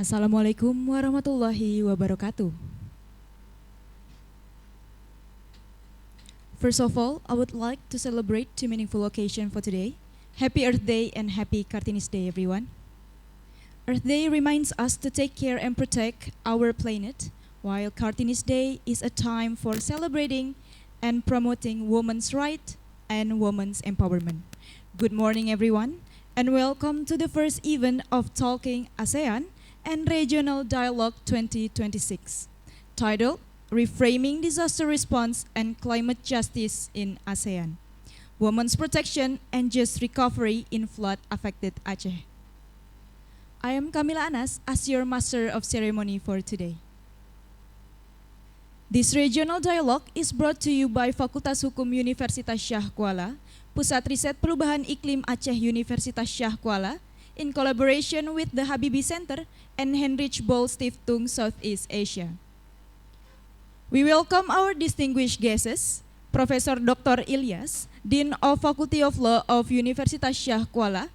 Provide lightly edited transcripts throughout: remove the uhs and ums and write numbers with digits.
Assalamualaikum warahmatullahi wabarakatuh. First of all, I would like to celebrate two meaningful occasions for today. Happy Earth Day and Happy Kartini's Day, everyone. Earth Day reminds us to take care and protect our planet, while Kartini's Day is a time for celebrating and promoting women's rights and women's empowerment. Good morning, everyone, and welcome to the first event of Talking ASEAN and Regional Dialogue 2026, titled Reframing Disaster Response and Climate Justice in ASEAN, Women's Protection and Just Recovery in Flood-Affected Aceh. I am Kamila Anas as your Master of Ceremony for today. This regional dialogue is brought to you by Fakultas Hukum Universitas Syiah Kuala, Pusat Riset Perubahan Iklim Aceh Universitas Syiah Kuala, in collaboration with the Habibie Center and Heinrich Böll Stiftung Southeast Asia. We welcome our distinguished guests, Professor Dr. Ilyas, Dean of Faculty of Law of Universitas Syiah Kuala,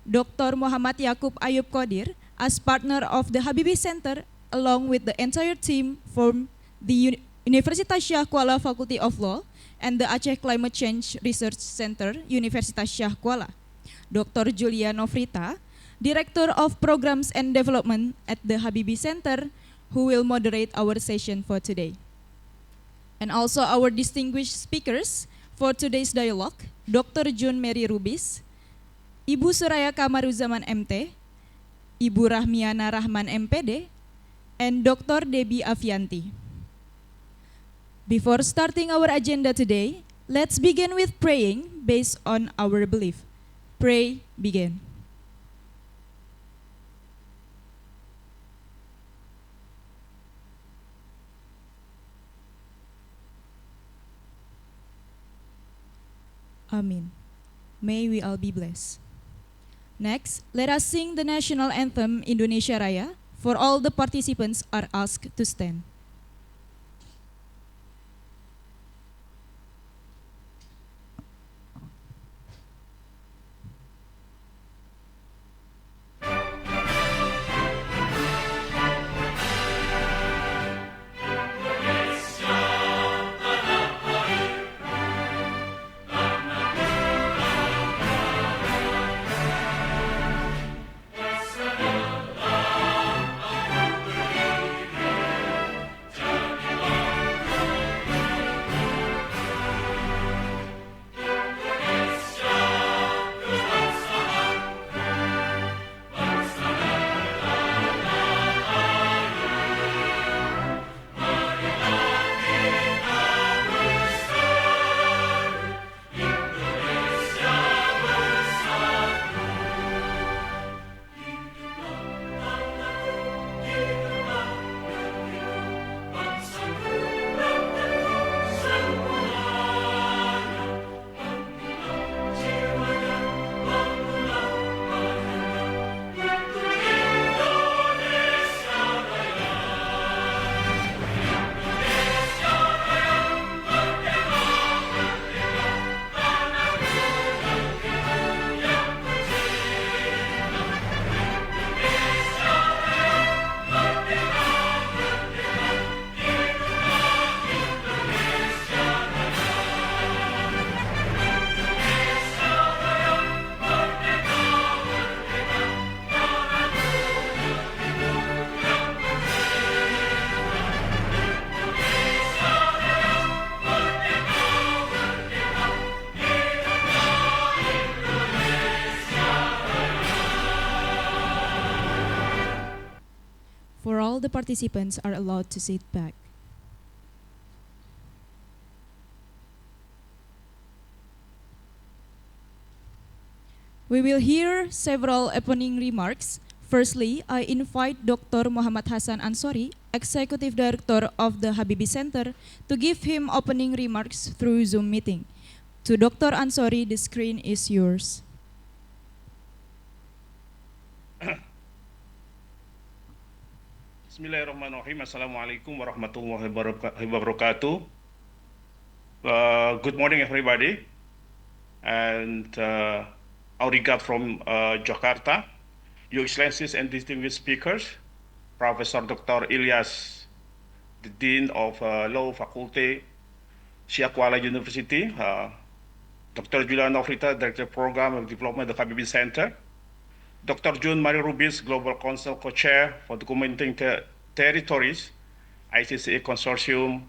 Dr. Mohammad Yaqub Ayub Qadir, as partner of the Habibie Center, along with the entire team from the Universitas Syiah Kuala Faculty of Law and the Aceh Climate Change Research Center, Universitas Syiah Kuala. Dr. Julia Nofrita, Director of Programs and Development at the Habibie Center, who will moderate our session for today. And also our distinguished speakers for today's dialogue, Dr. June Mary Rubis, Ibu Suraya Kamaruzaman MT, Ibu Rahmiana Rahman MPD, and Dr. Debbie Avianti. Before starting our agenda today, let's begin with praying based on our belief. Pray, begin. Amin. May we all be blessed. Next, let us sing the national anthem Indonesia Raya. For all the participants are asked to stand. For all the participants are allowed to sit back. We will hear several opening remarks. Firstly, I invite Dr. Muhammad Hasan Ansori, Executive Director of the Habibie Center, to give him opening remarks through Zoom meeting. To Dr. Ansori, the screen is yours. Bismillahirrahmanirrahim. Assalamualaikum warahmatullahi wabarakatuh. Good morning, everybody. And our regard from Jakarta, Your Excellencies and distinguished speakers, Professor Dr. Ilyas, the Dean of Law Faculty, Syiah Kuala University, Dr. Julian Ofrita, Director Program of Development of the Habibie Center, Dr. June Marie Rubis, Global Council Co-Chair for Documenting Territories, ICCA Consortium,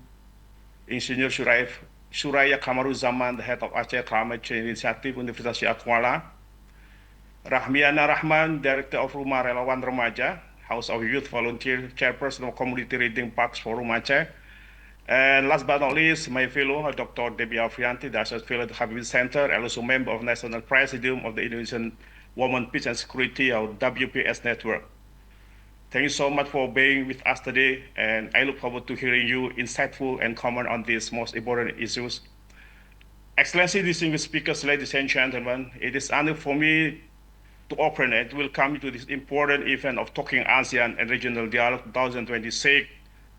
Engineer Suraya Kamaru Zaman, the head of Aceh Climate Change Initiative, Universitas Syiah Kuala, Rahmiana Rahman, Director of Rumah Relawan Remaja, House of Youth Volunteer, Chairperson of Community Reading Parks Forum Aceh, and last but not least, my fellow, Dr. Debbie Afrianti, the Associate Fellow at the Habibie Center, and also member of National Presidium of the Indonesian Women, Peace and Security, or WPS Network. Thank you so much for being with us today, and I look forward to hearing you insightful and comment on these most important issues. Excellency, distinguished speakers, ladies and gentlemen, it is honor for me to open and welcome you to this important event of Talking ASEAN and Regional Dialogue 2026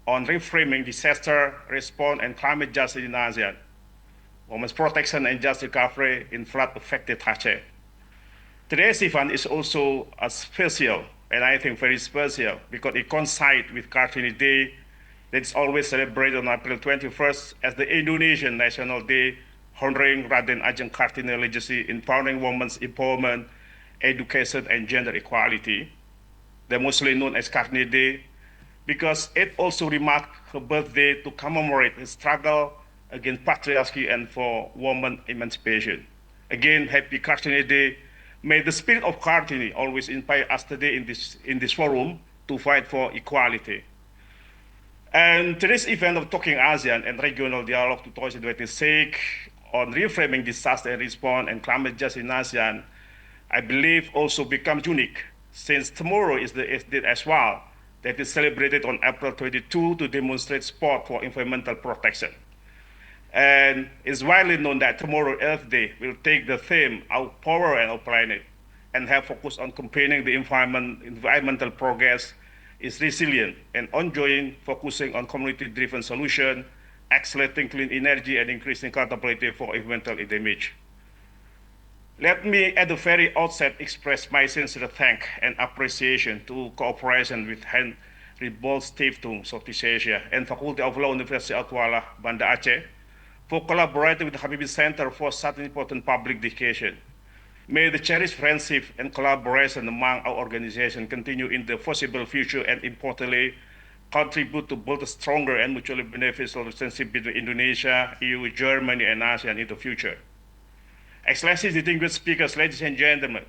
on reframing disaster response and climate justice in ASEAN, women's protection and just recovery in flood-affected Aceh. Today's event is also a special, and I think very special, because it coincides with Kartini Day that is always celebrated on April 21st as the Indonesian National Day, honoring Raden Ajeng Kartini legacy in empowering women's empowerment, education, and gender equality, the mostly known as Kartini Day, because it also marked her birthday to commemorate her struggle against patriarchy and for women emancipation. Again, happy Kartini Day. May the spirit of Kartini always inspire us today in this forum to fight for equality. And today's event of Talking ASEAN and Regional Dialogue 2026 on reframing disaster response and climate justice in ASEAN, I believe also becomes unique, since tomorrow is the Earth Day as well, that is celebrated on April 22 to demonstrate support for environmental protection. And it's widely known that tomorrow, Earth Day, will take the theme, our power and our planet, and have focus on campaigning the environmental progress is resilient and ongoing, focusing on community-driven solution, accelerating clean energy, and increasing accountability for environmental damage. Let me, at the very outset, express my sincere thanks and appreciation to cooperation with Heinrich Böll Stiftung, Southeast Asia, and Faculty of Law, Universitas Syiah Kuala, Banda, Aceh, for collaborating with the Habibie Center for such important public education. May the cherished friendship and collaboration among our organization continue in the foreseeable future, and importantly, contribute to build a stronger and mutually beneficial relationship between Indonesia, EU, Germany, and ASEAN in the future. Excellencies, distinguished speakers, ladies and gentlemen,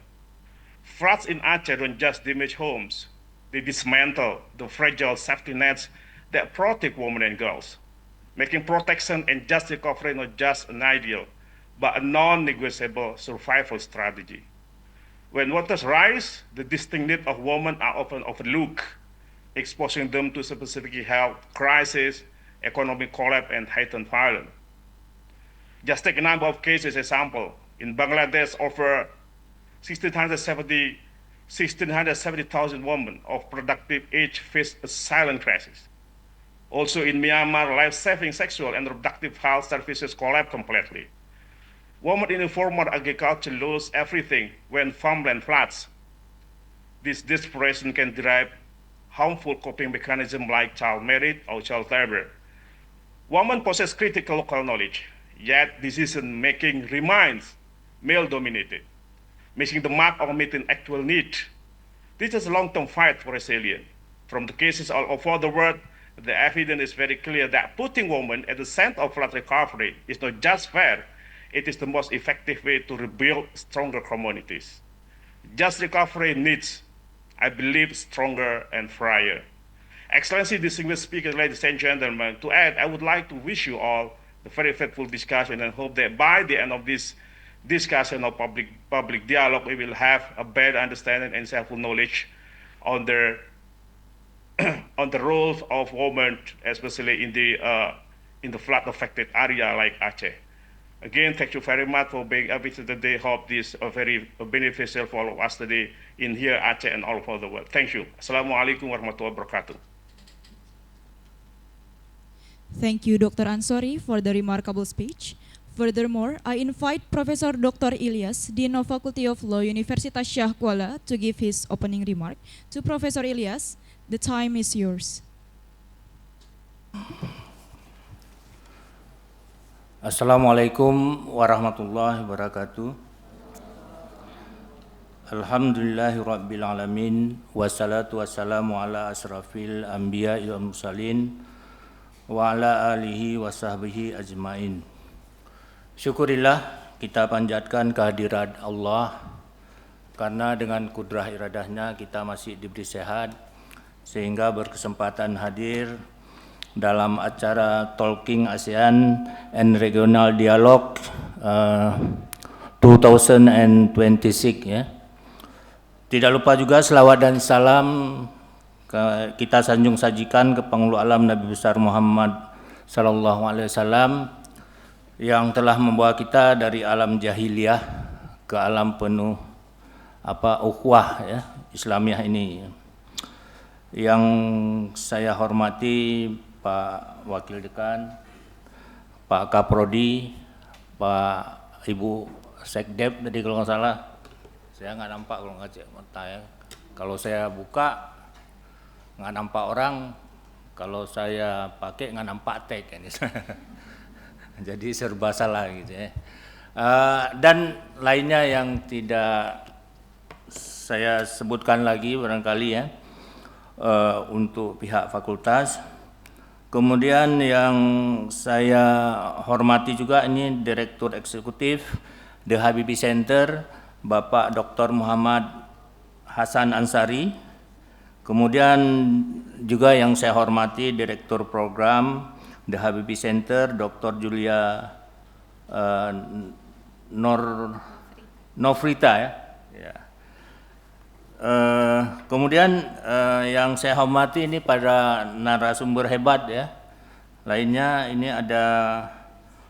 floods in Aceh don't just damage homes, they dismantle the fragile safety nets that protect women and girls, making protection and just recovery not just an ideal, but a non-negotiable survival strategy. When waters rise, the distinct needs of women are often overlooked, exposing them to specific health crisis, economic collapse, and heightened violence. Just take a number of cases example. In Bangladesh, over 1,670,000 women of productive age face a silent crisis. Also in Myanmar, life-saving sexual and reproductive health services collapse completely. Women in informal agriculture lose everything when farmland floods. This desperation can derive harmful coping mechanisms like child marriage or child labor. Women possess critical local knowledge, yet decision-making remains male-dominated, missing the mark of meeting actual need. This is a long-term fight for resilience. From the cases all over the world, the evidence is very clear that putting women at the center of flood recovery is not just fair, it is the most effective way to rebuild stronger communities. Just recovery needs, I believe, stronger and fairer. Excellency, distinguished speakers, ladies and gentlemen, to add, I would like to wish you all a very fruitful discussion and hope that by the end of this discussion of public dialogue, we will have a better understanding and self knowledge on the on the roles of women, especially in the flood-affected area like Aceh. Again, thank you very much for being a visit today. Hope this is very beneficial for all of us today in here, Aceh, and all over the world. Thank you. Assalamualaikum warahmatullahi wabarakatuh. Thank you, Dr. Ansori, for the remarkable speech. Furthermore, I invite Professor Dr. Ilyas, Dean of Faculty of Law, Universitas Syiah Kuala, to give his opening remark. To Professor Ilyas, The time is yours. Assalamualaikum warahmatullahi wabarakatuh. Alhamdulillahirabbil alamin wassalatu wassalamu ala asrafil anbiya'i wal mursalin wa ala alihi wa sahbihi ajmain. Syukurillah, kita panjatkan kehadirat Allah karena dengan kudrah iradahnya kita masih diberi sehat sehingga berkesempatan hadir dalam acara Talking ASEAN Regional Dialogue 2026 ya. Tidak lupa juga selawat dan salam kita sanjung sajikan ke penghulu alam Nabi besar Muhammad sallallahu alaihi wasallam yang telah membawa kita dari alam jahiliyah ke alam penuh ukhuwah ya Islamiyah ini. Yang saya hormati Pak Wakil Dekan, Pak Kaprodi, Pak Ibu Sekdep tadi kalau nggak salah, saya nggak nampak kalau nggak cek mata ya. Kalau saya buka nggak nampak orang, kalau saya pakai nggak nampak tag ini. Jadi serba salah gitu ya. Dan lainnya yang tidak saya sebutkan lagi barangkali ya untuk pihak fakultas. Kemudian yang saya hormati juga ini Direktur Eksekutif The Habibie Center, Bapak Dr. Muhammad Hasan Ansori. Kemudian juga yang saya hormati Direktur Program The Habibie Center, Dr. Julia Nofrita ya. Kemudian yang saya hormati ini pada narasumber hebat ya. Lainnya ini ada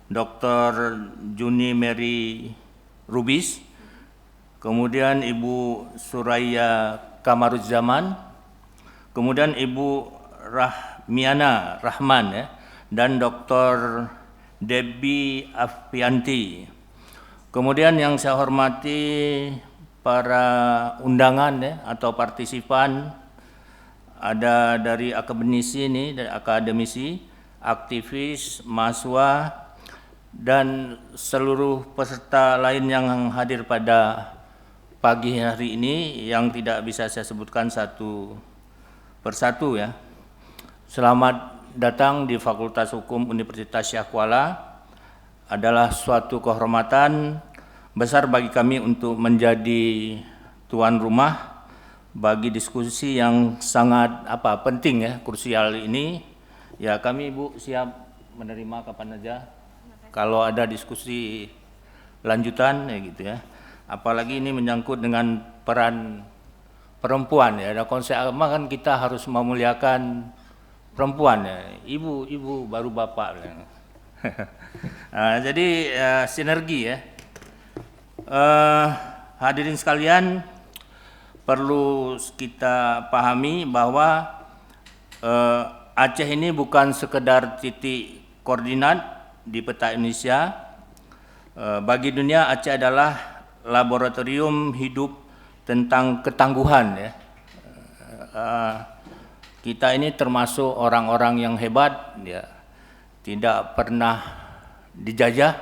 Dr. Juni Mary Rubis, kemudian Ibu Suraya Kamaruzzaman, kemudian Ibu Rahmiana Rahman ya, dan Dr. Debbie Afianti. Kemudian yang saya hormati para undangan ya, atau partisipan, ada dari akademisi ini, dari akademisi, aktivis, mahasiswa, dan seluruh peserta lain yang hadir pada pagi hari ini yang tidak bisa saya sebutkan satu persatu ya. Selamat datang di Fakultas Hukum Universitas Syiah Kuala. Adalah suatu kehormatan besar bagi kami untuk menjadi tuan rumah bagi diskusi yang sangat penting ya, krusial ini. Ya, kami Ibu siap menerima kapan saja kalau ada diskusi lanjutan ya gitu ya. Apalagi ini menyangkut dengan peran perempuan ya. Ada konsep agama kan kita harus memuliakan perempuan ya. Ibu baru bapak. Nah, jadi sinergi ya. Hadirin sekalian, perlu kita pahami bahwa Aceh ini bukan sekedar titik koordinat di peta Indonesia. Bagi dunia, Aceh adalah laboratorium hidup tentang ketangguhan ya. Kita ini termasuk orang-orang yang hebat ya, tidak pernah dijajah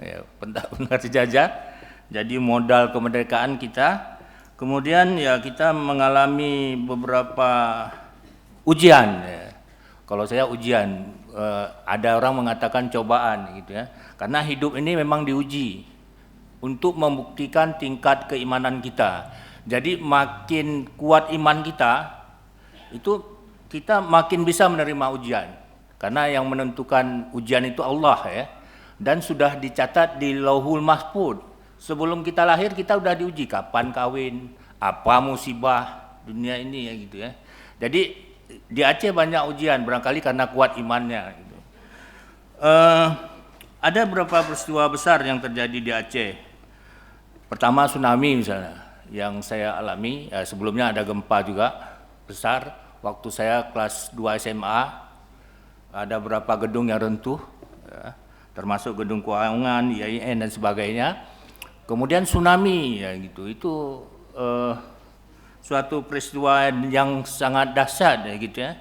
ya, pernah dijajah. Jadi modal kemerdekaan kita. Kemudian ya kita mengalami beberapa ujian ya. Kalau saya ujian, ada orang mengatakan cobaan gitu ya. Karena hidup ini memang diuji untuk membuktikan tingkat keimanan kita. Jadi makin kuat iman kita, itu kita makin bisa menerima ujian. Karena yang menentukan ujian itu Allah ya. Dan sudah dicatat di Lauhul Mahfuz. Sebelum kita lahir kita udah diuji kapan kawin, apa musibah dunia ini ya gitu ya. Jadi di Aceh banyak ujian, barangkali karena kuat imannya gitu. Ada beberapa peristiwa besar yang terjadi di Aceh. Pertama tsunami misalnya yang saya alami, ya sebelumnya ada gempa juga besar waktu saya kelas 2 SMA. Ada beberapa gedung yang runtuh ya, termasuk gedung keuangan, IAIN dan sebagainya. Kemudian tsunami ya gitu. Itu suatu peristiwa yang sangat dahsyat ya gitu ya.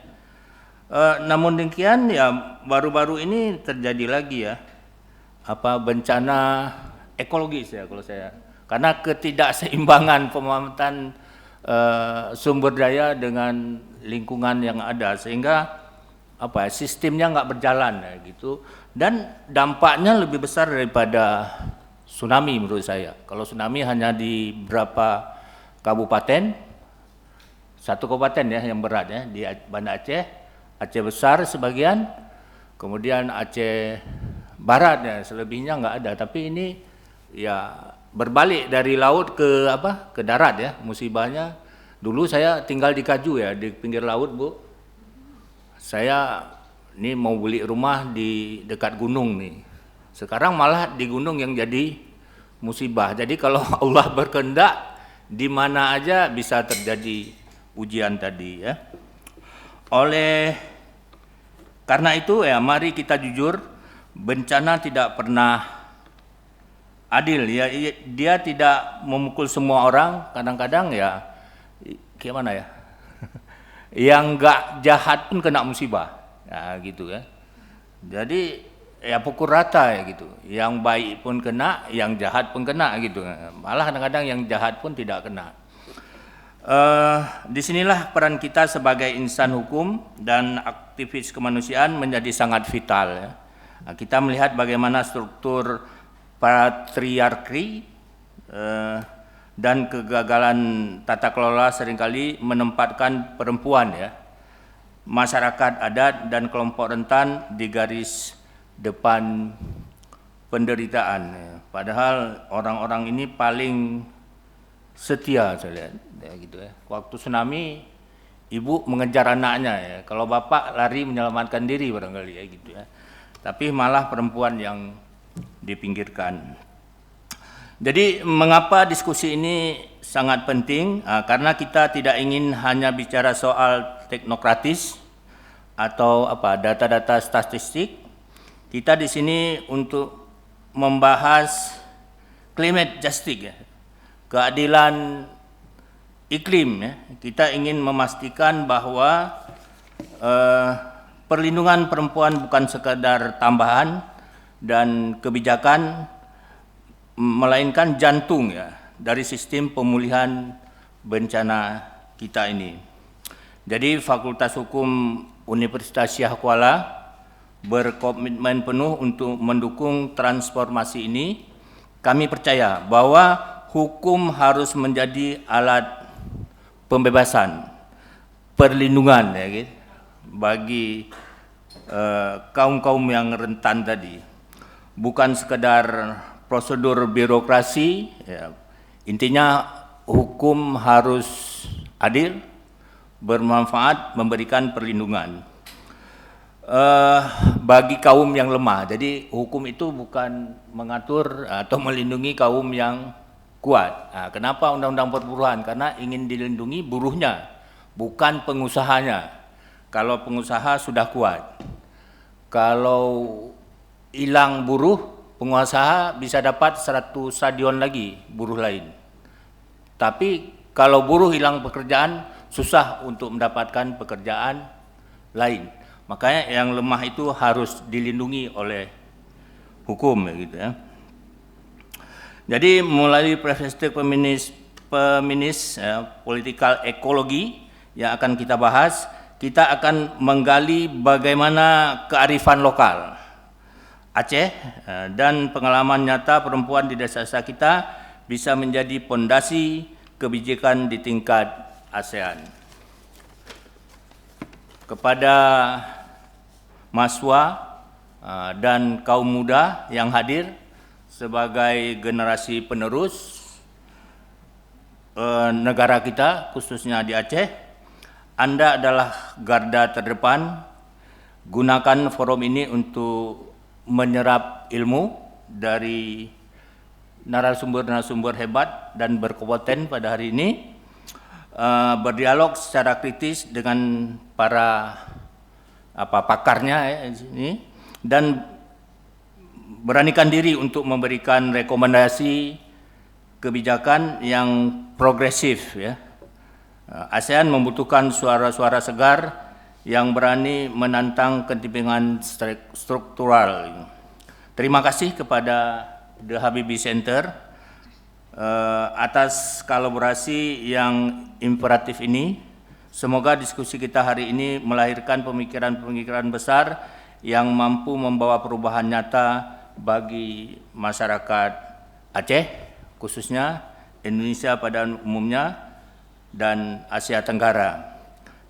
Namun demikian ya baru-baru ini terjadi lagi ya bencana ekologis ya kalau saya, karena ketidakseimbangan pemanfaatan sumber daya dengan lingkungan yang ada, sehingga sistemnya nggak berjalan ya gitu, dan dampaknya lebih besar daripada tsunami menurut saya. Kalau tsunami hanya di beberapa kabupaten, satu kabupaten ya yang berat ya, di Banda Aceh, Aceh besar sebagian, kemudian Aceh Barat ya, selebihnya nggak ada. Tapi ini ya berbalik dari laut ke darat ya musibahnya. Dulu saya tinggal di Kaju ya, di pinggir laut Bu. Saya ini mau beli rumah di dekat gunung nih. Sekarang malah di gunung yang jadi musibah. Jadi kalau Allah berkehendak, di mana aja bisa terjadi ujian tadi ya. Karena itu ya mari kita jujur, bencana tidak pernah adil ya. Dia tidak memukul semua orang, kadang-kadang ya gimana ya, yang nggak jahat pun kena musibah ya gitu ya. Jadi ya pukul rata ya gitu, yang baik pun kena, yang jahat pun kena gitu, malah kadang-kadang yang jahat pun tidak kena. Disinilah peran kita sebagai insan hukum dan aktivis kemanusiaan menjadi sangat vital ya. Kita melihat bagaimana struktur patriarki dan kegagalan tata kelola seringkali menempatkan perempuan ya, masyarakat adat dan kelompok rentan di garis depan penderitaan ya. Padahal orang-orang ini paling setia saya lihat ya gitu ya. Waktu tsunami ibu mengejar anaknya ya, kalau bapak lari menyelamatkan diri barangkali ya gitu ya. Tapi malah perempuan yang dipinggirkan. Jadi mengapa diskusi ini sangat penting? Karena kita tidak ingin hanya bicara soal teknokratis atau data-data statistik. Kita di sini untuk membahas climate justice ya, keadilan iklim ya. Kita ingin memastikan bahwa perlindungan perempuan bukan sekadar tambahan dan kebijakan, melainkan jantung ya dari sistem pemulihan bencana kita ini. Jadi Fakultas Hukum Universitas Syiah Kuala berkomitmen penuh untuk mendukung transformasi ini. Kami percaya bahwa hukum harus menjadi alat pembebasan, perlindungan ya gitu, bagi kaum-kaum yang rentan tadi. Bukan sekedar prosedur birokrasi ya. Intinya hukum harus adil, bermanfaat, memberikan perlindungan bagi kaum yang lemah. Jadi hukum itu bukan mengatur atau melindungi kaum yang kuat. Kenapa undang-undang perburuhan? Karena ingin dilindungi buruhnya, bukan pengusahanya. Kalau pengusaha sudah kuat, kalau hilang buruh, pengusaha bisa dapat 100 stadion lagi buruh lain. Tapi kalau buruh hilang pekerjaan, susah untuk mendapatkan pekerjaan lain. Makanya yang lemah itu harus dilindungi oleh hukum gitu ya. Jadi melalui perspektif feminis ya, politikal ekologi yang akan kita bahas, kita akan menggali bagaimana kearifan lokal Aceh dan pengalaman nyata perempuan di desa-desa kita bisa menjadi pondasi kebijakan di tingkat ASEAN. Kepada mahasiswa dan kaum muda yang hadir sebagai generasi penerus negara kita, khususnya di Aceh, Anda adalah garda terdepan. Gunakan forum ini untuk menyerap ilmu dari narasumber-narasumber hebat dan berkompeten pada hari ini, berdialog secara kritis dengan para pakarnya ini, dan beranikan diri untuk memberikan rekomendasi kebijakan yang progresif ya, ASEAN membutuhkan suara-suara segar yang berani menantang ketimpangan struktural. Terima kasih kepada The Habibie Center atas kolaborasi yang imperatif ini. Semoga diskusi kita hari ini melahirkan pemikiran-pemikiran besar yang mampu membawa perubahan nyata bagi masyarakat Aceh, khususnya Indonesia pada umumnya, dan Asia Tenggara.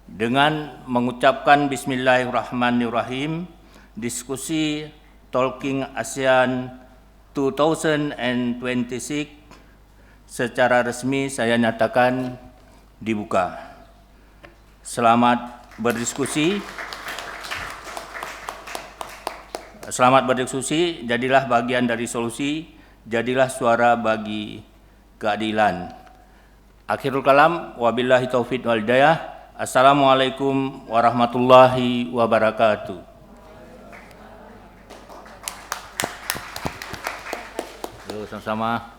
Dengan mengucapkan Bismillahirrahmanirrahim, diskusi Talking ASEAN 2026 secara resmi saya nyatakan dibuka. Selamat berdiskusi. Selamat berdiskusi, jadilah bagian dari solusi, jadilah suara bagi keadilan. Akhirul kalam, wabillahi taufiq wal hidayah. Assalamualaikum warahmatullahi wabarakatuh. Sama-sama.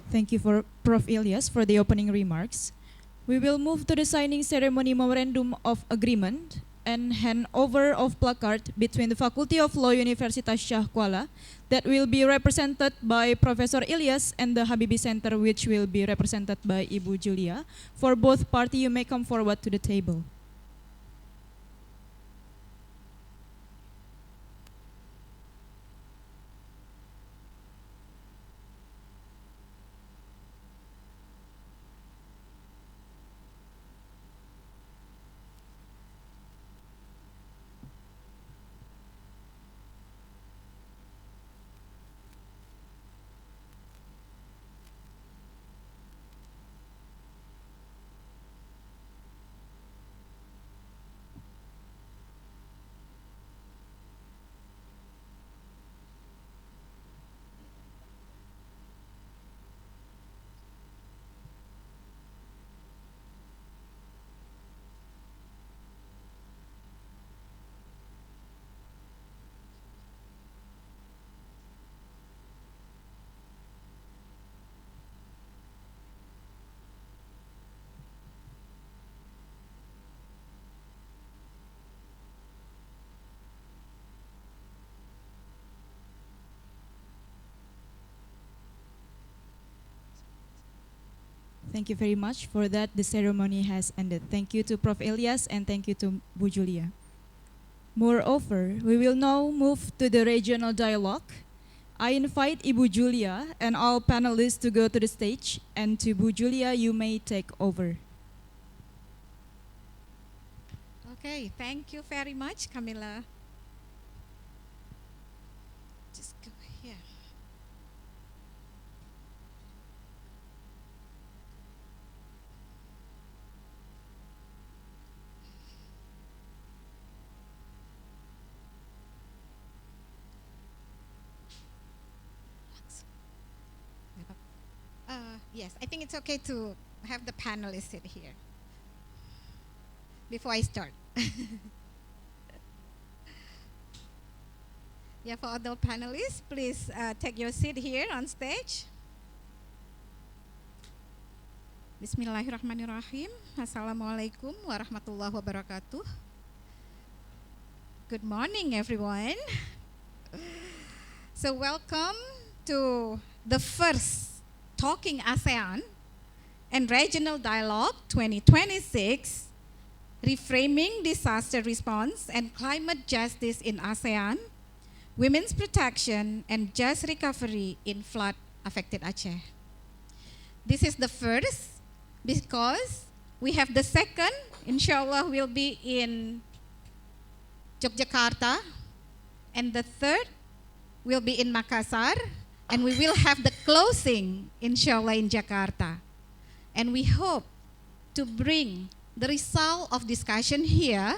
Thank you for Prof. Ilyas for the opening remarks. We will move to the signing ceremony memorandum of agreement and handover of placard between the Faculty of Law Universitas Syah Kuala that will be represented by Professor Ilyas and the Habibie Center, which will be represented by Ibu Julia. For both parties, you may come forward to the table. Thank you very much. For that, the ceremony has ended. Thank you to Prof. Ilyas and thank you to Bu Julia. Moreover, we will now move to the regional dialogue. I invite Ibu Julia and all panelists to go to the stage, and to Bu Julia, you may take over. Okay, thank you very much, Camilla. Just go here. Yes, I think it's okay to have the panelists sit here before I start. Yeah, for other panelists, please take your seat here on stage. Bismillahirrahmanirrahim. Assalamualaikum warahmatullahi wabarakatuh. Good morning, everyone. So welcome to the first Talking ASEAN and Regional Dialogue 2026, Reframing Disaster Response and Climate Justice in ASEAN, Women's Protection and Just Recovery in Flood-Affected Aceh. This is the first because we have the second, inshallah, will be in Yogyakarta, and the third will be in Makassar, and we will have the closing, inshallah, in Jakarta. And we hope to bring the result of discussion here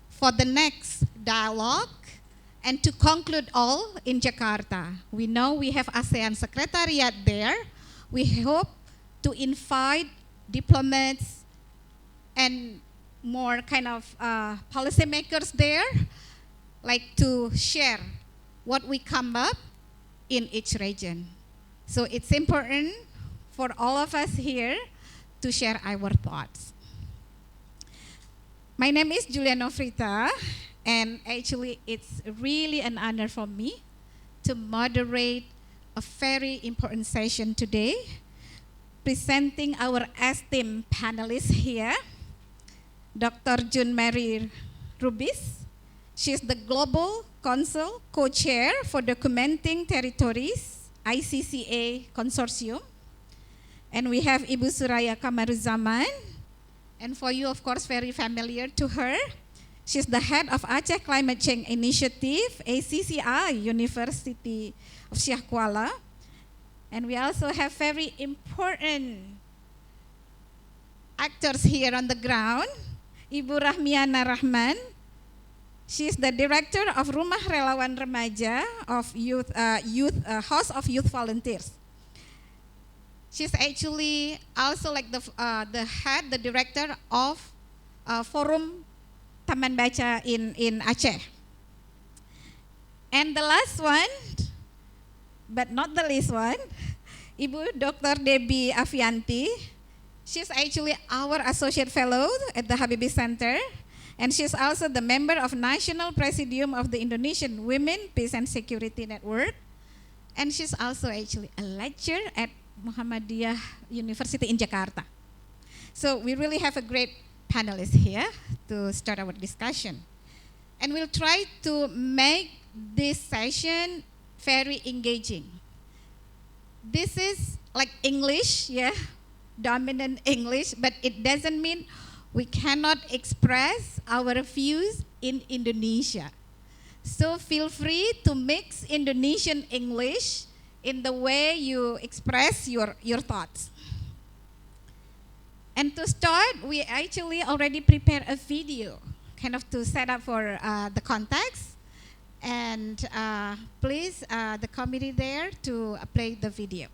for the next dialogue and to conclude all in Jakarta. We know we have ASEAN Secretariat there. We hope to invite diplomats and more kind of policymakers there, like to share what we come up in each region. So it's important for all of us here to share our thoughts. My name is Julia Nofrita, and actually it's really an honor for me to moderate a very important session today, presenting our esteemed panelists here, Dr. June Mary Rubis. She's the Global Council Co-Chair for Documenting Territories, ICCA Consortium. And we have Ibu Suraya Kamaruzaman. And for you, of course, very familiar to her. She's the head of Aceh Climate Change Initiative, ACCI, University of Syiah Kuala. And we also have very important actors here on the ground. Ibu Rahmiana Rahman. She's the director of Rumah Relawan Remaja of House of Youth Volunteers. She's actually also like the head, the director of Forum Taman Baca in Aceh. And the last one, but not the least one, Ibu Dr. Debbie Avianti. She's actually our associate fellow at the Habibie Center, and she's also the member of National Presidium of the Indonesian Women Peace and Security Network, and she's also actually a lecturer at Muhammadiyah University in Jakarta. So we really have a great panelist here to start our discussion. And we'll try to make this session very engaging. This is like English, yeah, dominant English, but it doesn't mean we cannot express our views in Indonesia. So feel free to mix Indonesian English in the way you express your thoughts. And to start, we actually already prepared a video, kind of to set up for the context. And please, the committee there to play the video.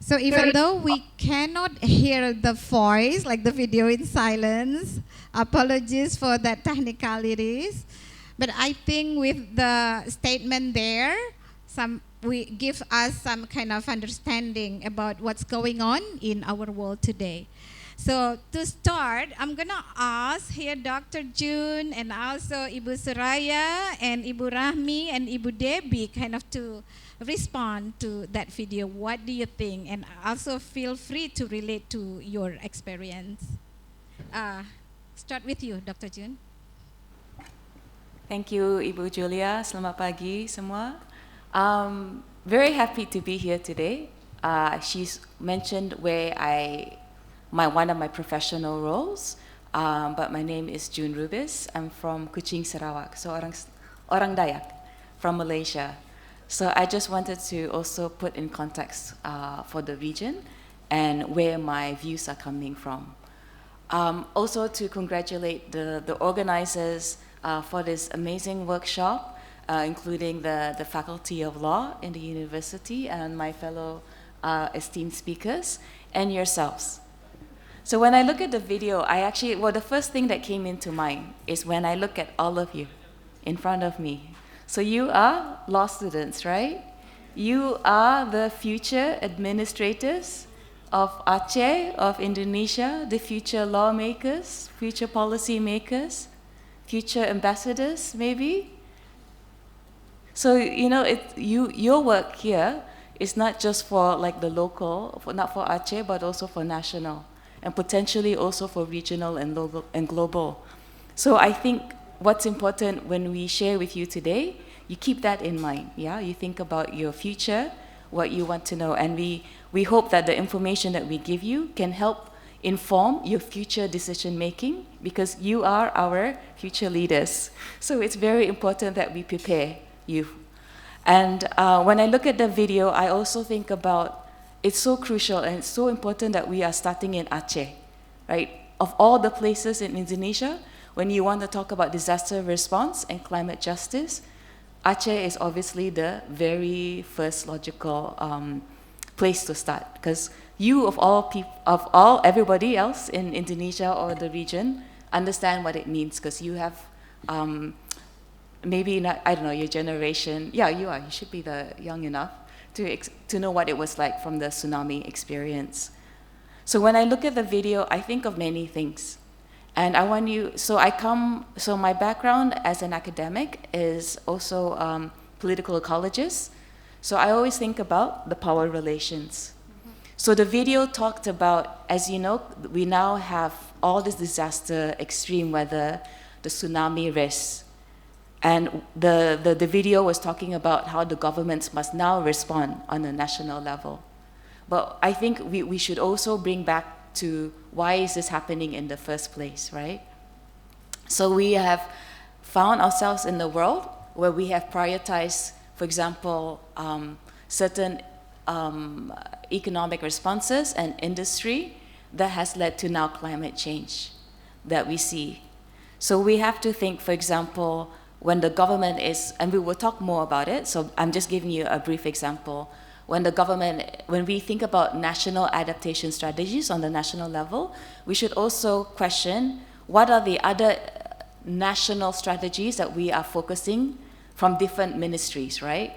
So even though we cannot hear the voice, like the video in silence, apologies for that technicalities. But I think with the statement there, we give us some kind of understanding about what's going on in our world today. So to start, I'm gonna ask here Dr. June and also Ibu Suraya and Ibu Rahmi and Ibu Debbie kind of to respond to that video. What do you think? And also feel free to relate to your experience. Start with you, Dr. June. Thank you, Ibu Julia. Selamat pagi semua. Very happy to be here today. She's mentioned where one of my professional roles, but my name is June Rubis. I'm from Kuching, Sarawak, so orang Dayak from Malaysia. So I just wanted to also put in context for the region and where my views are coming from. Also to congratulate the organizers for this amazing workshop, including the Faculty of Law in the university and my fellow esteemed speakers and yourselves. So when I look at the video, the first thing that came into mind is when I look at all of you in front of me. So you are law students, right? You are the future administrators of Aceh, of Indonesia, the future lawmakers, future policy makers, future ambassadors, maybe. So your work here is not just for like the local, not for Aceh, but also for national, and potentially also for regional and local and global. So I think what's important when we share with you today, you keep that in mind. Yeah, you think about your future, what you want to know, and we hope that the information that we give you can help inform your future decision making, because you are our future leaders. So it's very important that we prepare you. And when I look at the video, I also think about it's so crucial and it's so important that we are starting in Aceh, right? Of all the places in Indonesia, when you want to talk about disaster response and climate justice, Aceh is obviously the very first logical place to start, because you of all everybody else in Indonesia or the region understand what it means, because you have maybe not, I don't know, your generation. Yeah, you are. You should be young enough to know what it was like from the tsunami experience. So when I look at the video, I think of many things. And I want you, so my background as an academic is also political ecologist. So I always think about the power relations. So the video talked about, as you know, we now have all this disaster, extreme weather, the tsunami risk. And the video was talking about how the governments must now respond on a national level. But I think we should also bring back to why is this happening in the first place, right? So we have found ourselves in the world where we have prioritized, for example, certain economic responses and industry that has led to now climate change that we see. So we have to think, for example, when the government is, and we will talk more about it, so I'm just giving you a brief example. When we think about national adaptation strategies on the national level, we should also question what are the other national strategies that we are focusing from different ministries, right?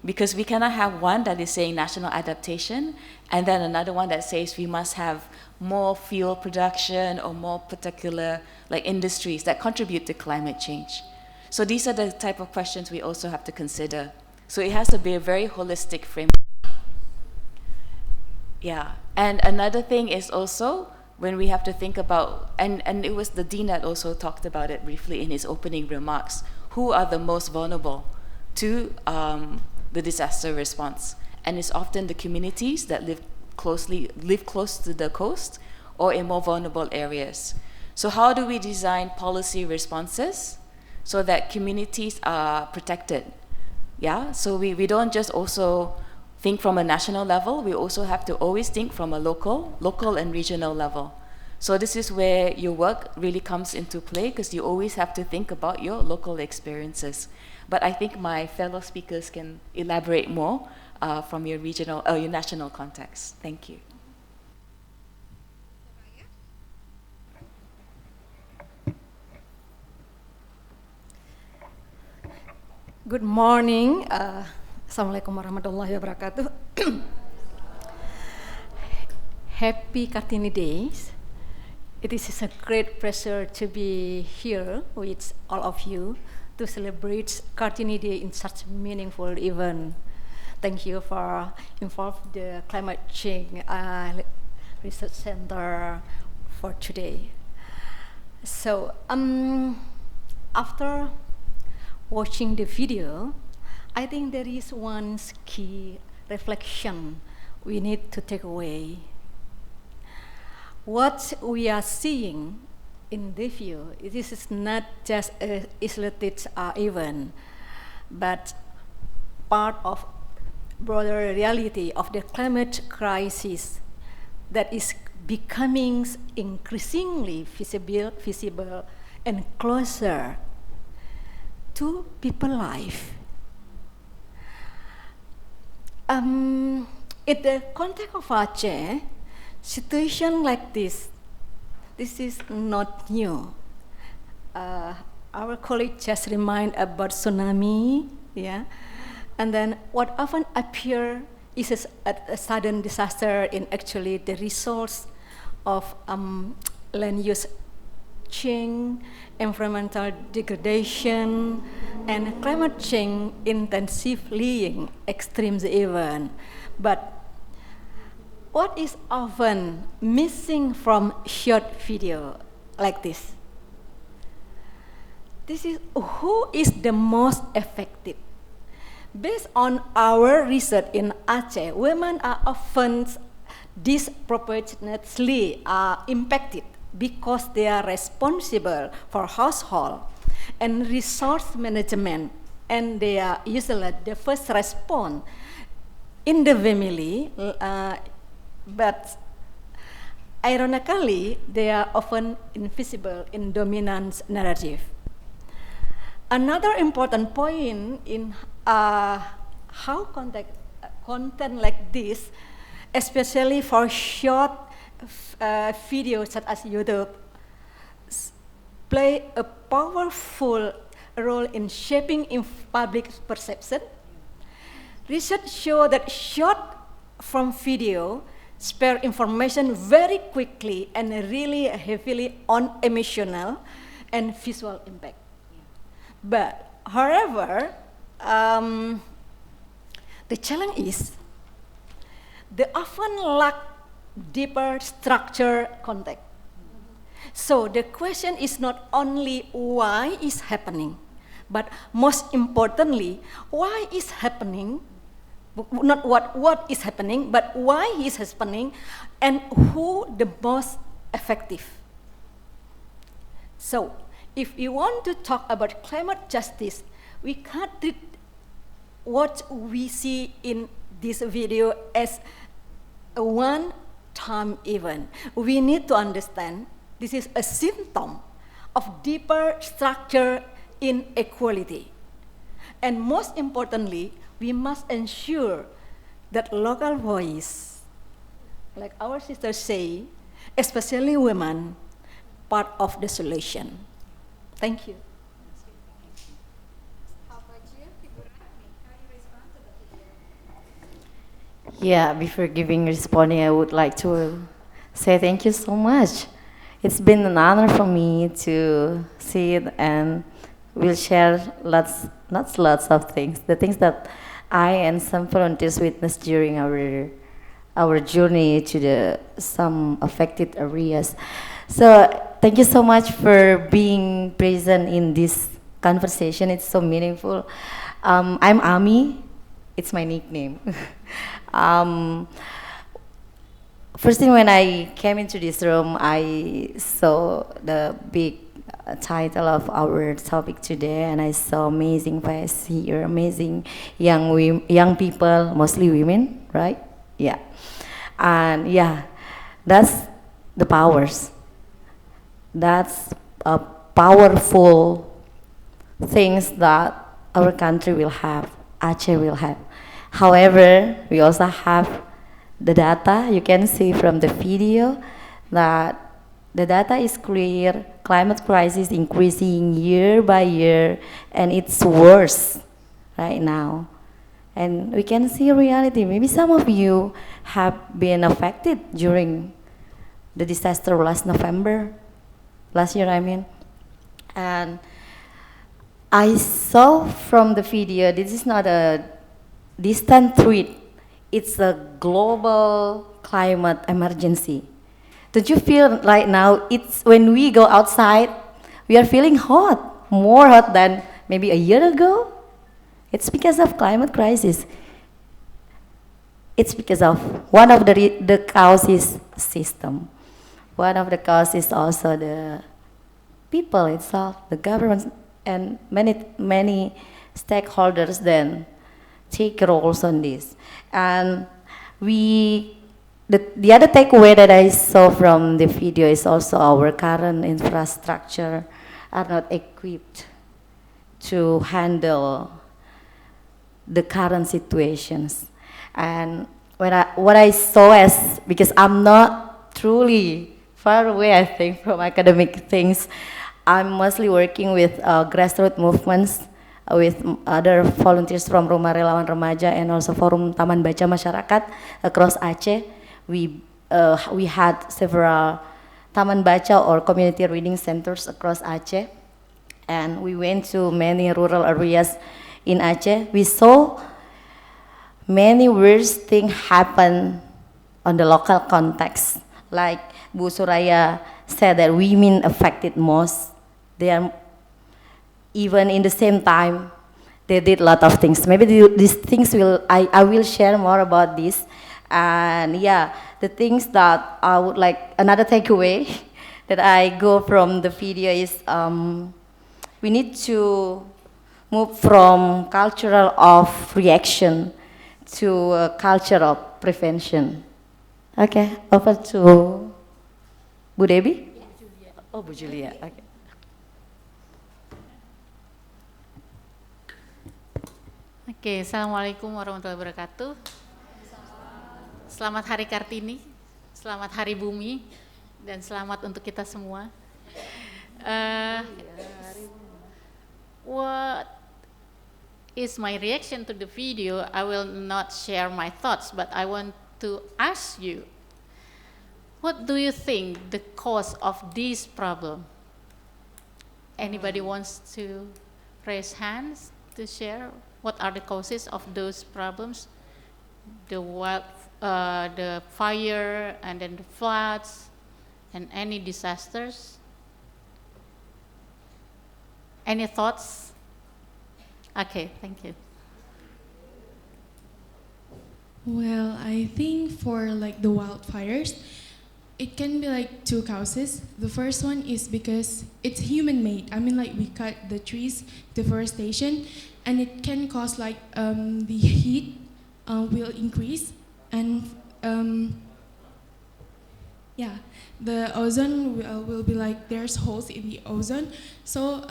Because we cannot have one that is saying national adaptation and then another one that says we must have more fuel production or more particular like industries that contribute to climate change. So these are the type of questions we also have to consider. So it has to be a very holistic framework. Yeah, and another thing is also when we have to think about, and it was the Dean that also talked about it briefly in his opening remarks, who are the most vulnerable to the disaster response. And it's often the communities that live close to the coast or in more vulnerable areas. So how do we design policy responses so that communities are protected? Yeah, so we don't just also think from a national level, we also have to always think from a local and regional level. So this is where your work really comes into play, because you always have to think about your local experiences. But I think my fellow speakers can elaborate more from your regional or your national context. Thank you. Good morning. Assalamualaikum warahmatullahi wabarakatuh. Happy Kartini Days. It is a great pleasure to be here with all of you to celebrate Kartini Day in such meaningful event. Thank you for involving the Climate Change Research Center for today. So, after watching the video, I think there is one key reflection we need to take away. What we are seeing in the video, this is not just an isolated event, but part of broader reality of the climate crisis that is becoming increasingly visible and closer to people's life. In the context of Aceh, situation like this is not new. Our colleague just remind about tsunami, yeah, and then what often appear is a sudden disaster in actually the results of land use change, environmental degradation, and climate change intensifying extreme events. But what is often missing from short video like this? This is who is the most affected. Based on our research in Aceh, women are often disproportionately impacted because they are responsible for household and resource management, and they are usually the first response in the family, but ironically, they are often invisible in dominant narrative. Another important point in how content like this, especially for short videos such as YouTube, play a powerful role in shaping public perception. Research shows that short form video spread information very quickly and really heavily on emotional and visual impact. But however, the challenge is they often lack deeper structure context. So the question is not only why is happening, but most importantly, why is happening, not what is happening, but why is happening, and who the most effective. So if we want to talk about climate justice, we can't treat what we see in this video as a one-time event. We need to understand this is a symptom of deeper structure inequality. And most importantly, we must ensure that local voice, like our sisters say, especially women, part of the solution. Thank you. How about you, Ibu Rahmi? How do you respond to the video? Yeah, before responding, I would like to say thank you so much. It's been an honor for me to see it, and we'll share lots of things, the things that I and some volunteers witnessed during our journey to some affected areas. So thank you so much for being present in this conversation. It's so meaningful. I'm Ami. It's my nickname. First thing when I came into this room, I saw the big title of our topic today, and I saw amazing face here, amazing young people, mostly women, right? Yeah, and yeah, that's the powers. That's a powerful things that our country will have, Aceh will have. However, we also have the data. You can see from the video that the data is clear. Climate crisis increasing year by year, and it's worse right now. And we can see reality. Maybe some of you have been affected during the disaster last year, I mean. And I saw from the video, this is not a distant threat, it's a global climate emergency. Don't you feel right now, it's when we go outside, we are feeling hot, more hot than maybe a year ago? It's because of climate crisis. It's because of one of the cause is system. One of the causes is also the people itself, the government, and many stakeholders then take roles on this. And the other takeaway that I saw from the video is also our current infrastructure are not equipped to handle the current situations. And what I saw as, because I'm not truly far away, I think, from academic things, I'm mostly working with grassroots movements, with other volunteers from Rumah Relawan Remaja and also Forum Taman Baca Masyarakat across Aceh. We had several taman baca or community reading centers across Aceh. And we went to many rural areas in Aceh. We saw many worse things happen on the local context. Like Bu Suraya said that women affected most. They are even in the same time, they did a lot of things. Maybe these things I will share more about this. And yeah, the things that I would like, another takeaway that I go from the video is we need to move from cultural of reaction to a culture of prevention. Okay, over to Bu Debbie? Oh, Bu Julia, okay. Oke, Assalamualaikum warahmatullahi wabarakatuh. Selamat Hari Kartini, selamat Hari Bumi, dan selamat untuk kita semua. What is my reaction to the video? I will not share my thoughts, but I want to ask you, what do you think the cause of this problem? Anybody wants to raise hands to share? What are the causes of those problems? The fire, and then the floods, and any disasters? Any thoughts? Okay, thank you. Well, I think for like the wildfires, it can be like two causes. The first one is because it's human-made. I mean, like we cut the trees, deforestation, and it can cause like the heat will increase, and yeah, the ozone will be like there's holes in the ozone, so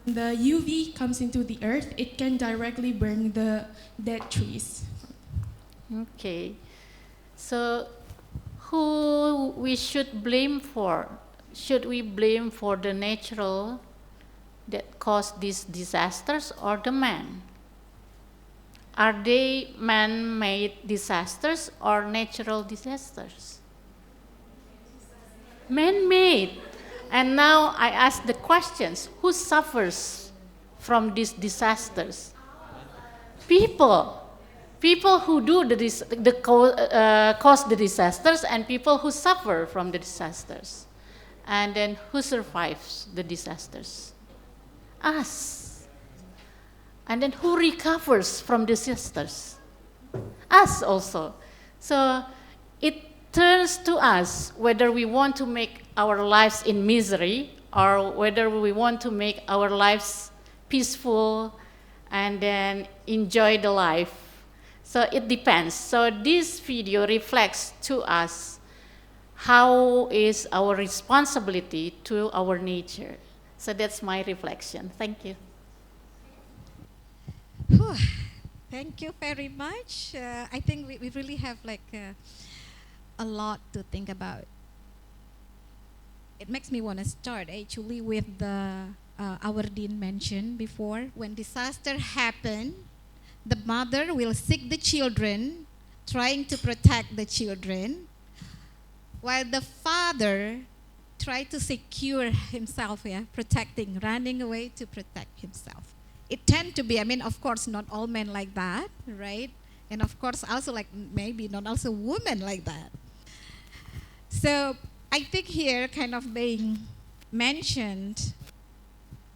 the UV comes into the earth. It can directly burn the dead trees. Okay, so who we should blame for? Should we blame for the natural that caused these disasters, or the man? Are they man-made disasters or natural disasters? Man-made. And now I ask the questions, who suffers from these disasters? People. People who do cause the disasters, and people who suffer from the disasters. And then who survives the disasters? Us. And then who recovers from disasters? Us also. So it turns to us whether we want to make our lives in misery, or whether we want to make our lives peaceful and then enjoy the life. So it depends. So this video reflects to us how is our responsibility to our nature. So that's my reflection. Thank you. Thank you very much. I think we really have like a lot to think about. It makes me want to start actually with the our Dean mentioned before. When disaster happen, the mother will seek the children, trying to protect the children, while the father try to secure himself, protecting, running away to protect himself. It tend to be, I mean, of course, not all men like that, right? And of course, also like maybe not also women like that. So I think here kind of being mentioned,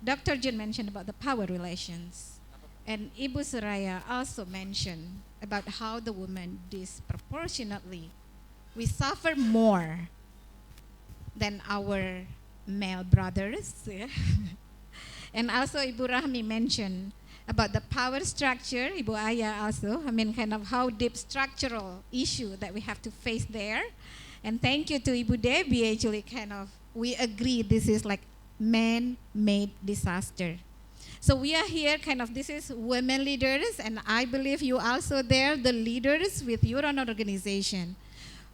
Dr. Jun mentioned about the power relations. And Ibu Suraya also mentioned about how the woman disproportionately, we suffer more than our male brothers. And also Ibu Rahmi mentioned about the power structure, Ibu Aya also, I mean kind of how deep structural issue that we have to face there. And thank you to Ibu Debbie, actually kind of, we agree this is like man-made disaster. So we are here kind of, this is women leaders, and I believe you also there, the leaders with your own organization.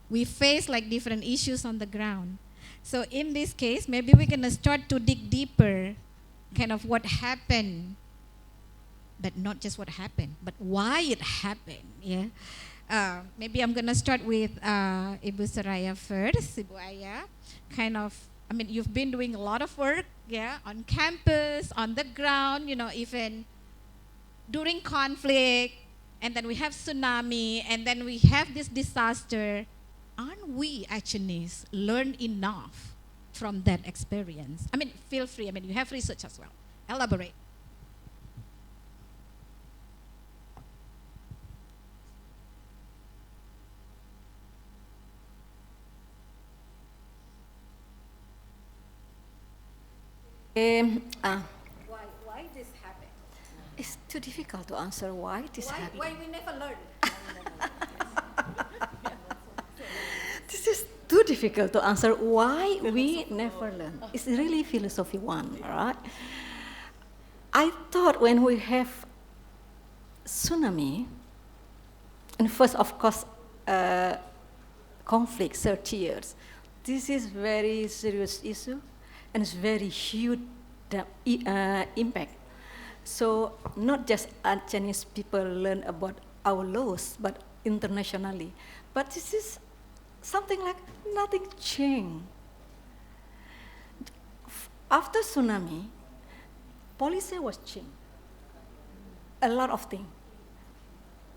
We face like different issues on the ground. So in this case, maybe we're gonna start to dig deeper, kind of what happened, but not just what happened, but why it happened, Maybe I'm gonna start with Ibu Soraya first. Ibu Aya, you've been doing a lot of work, yeah, on campus, on the ground, even during conflict, and then we have tsunami, and then we have this disaster. Aren't we Acehnese learn enough from that experience? Feel free. You have research as well. Elaborate. Why this happened? It's too difficult to answer why this happened. Why we never learn? This is too difficult to answer why we never learn. It's really philosophy one, all right? I thought when we have tsunami, and first of course conflict 30 years, this is very serious issue and it's very huge impact. So not just Chinese people learn about our laws, but internationally. But this is something like nothing changed. After tsunami, policy was changed. A lot of things.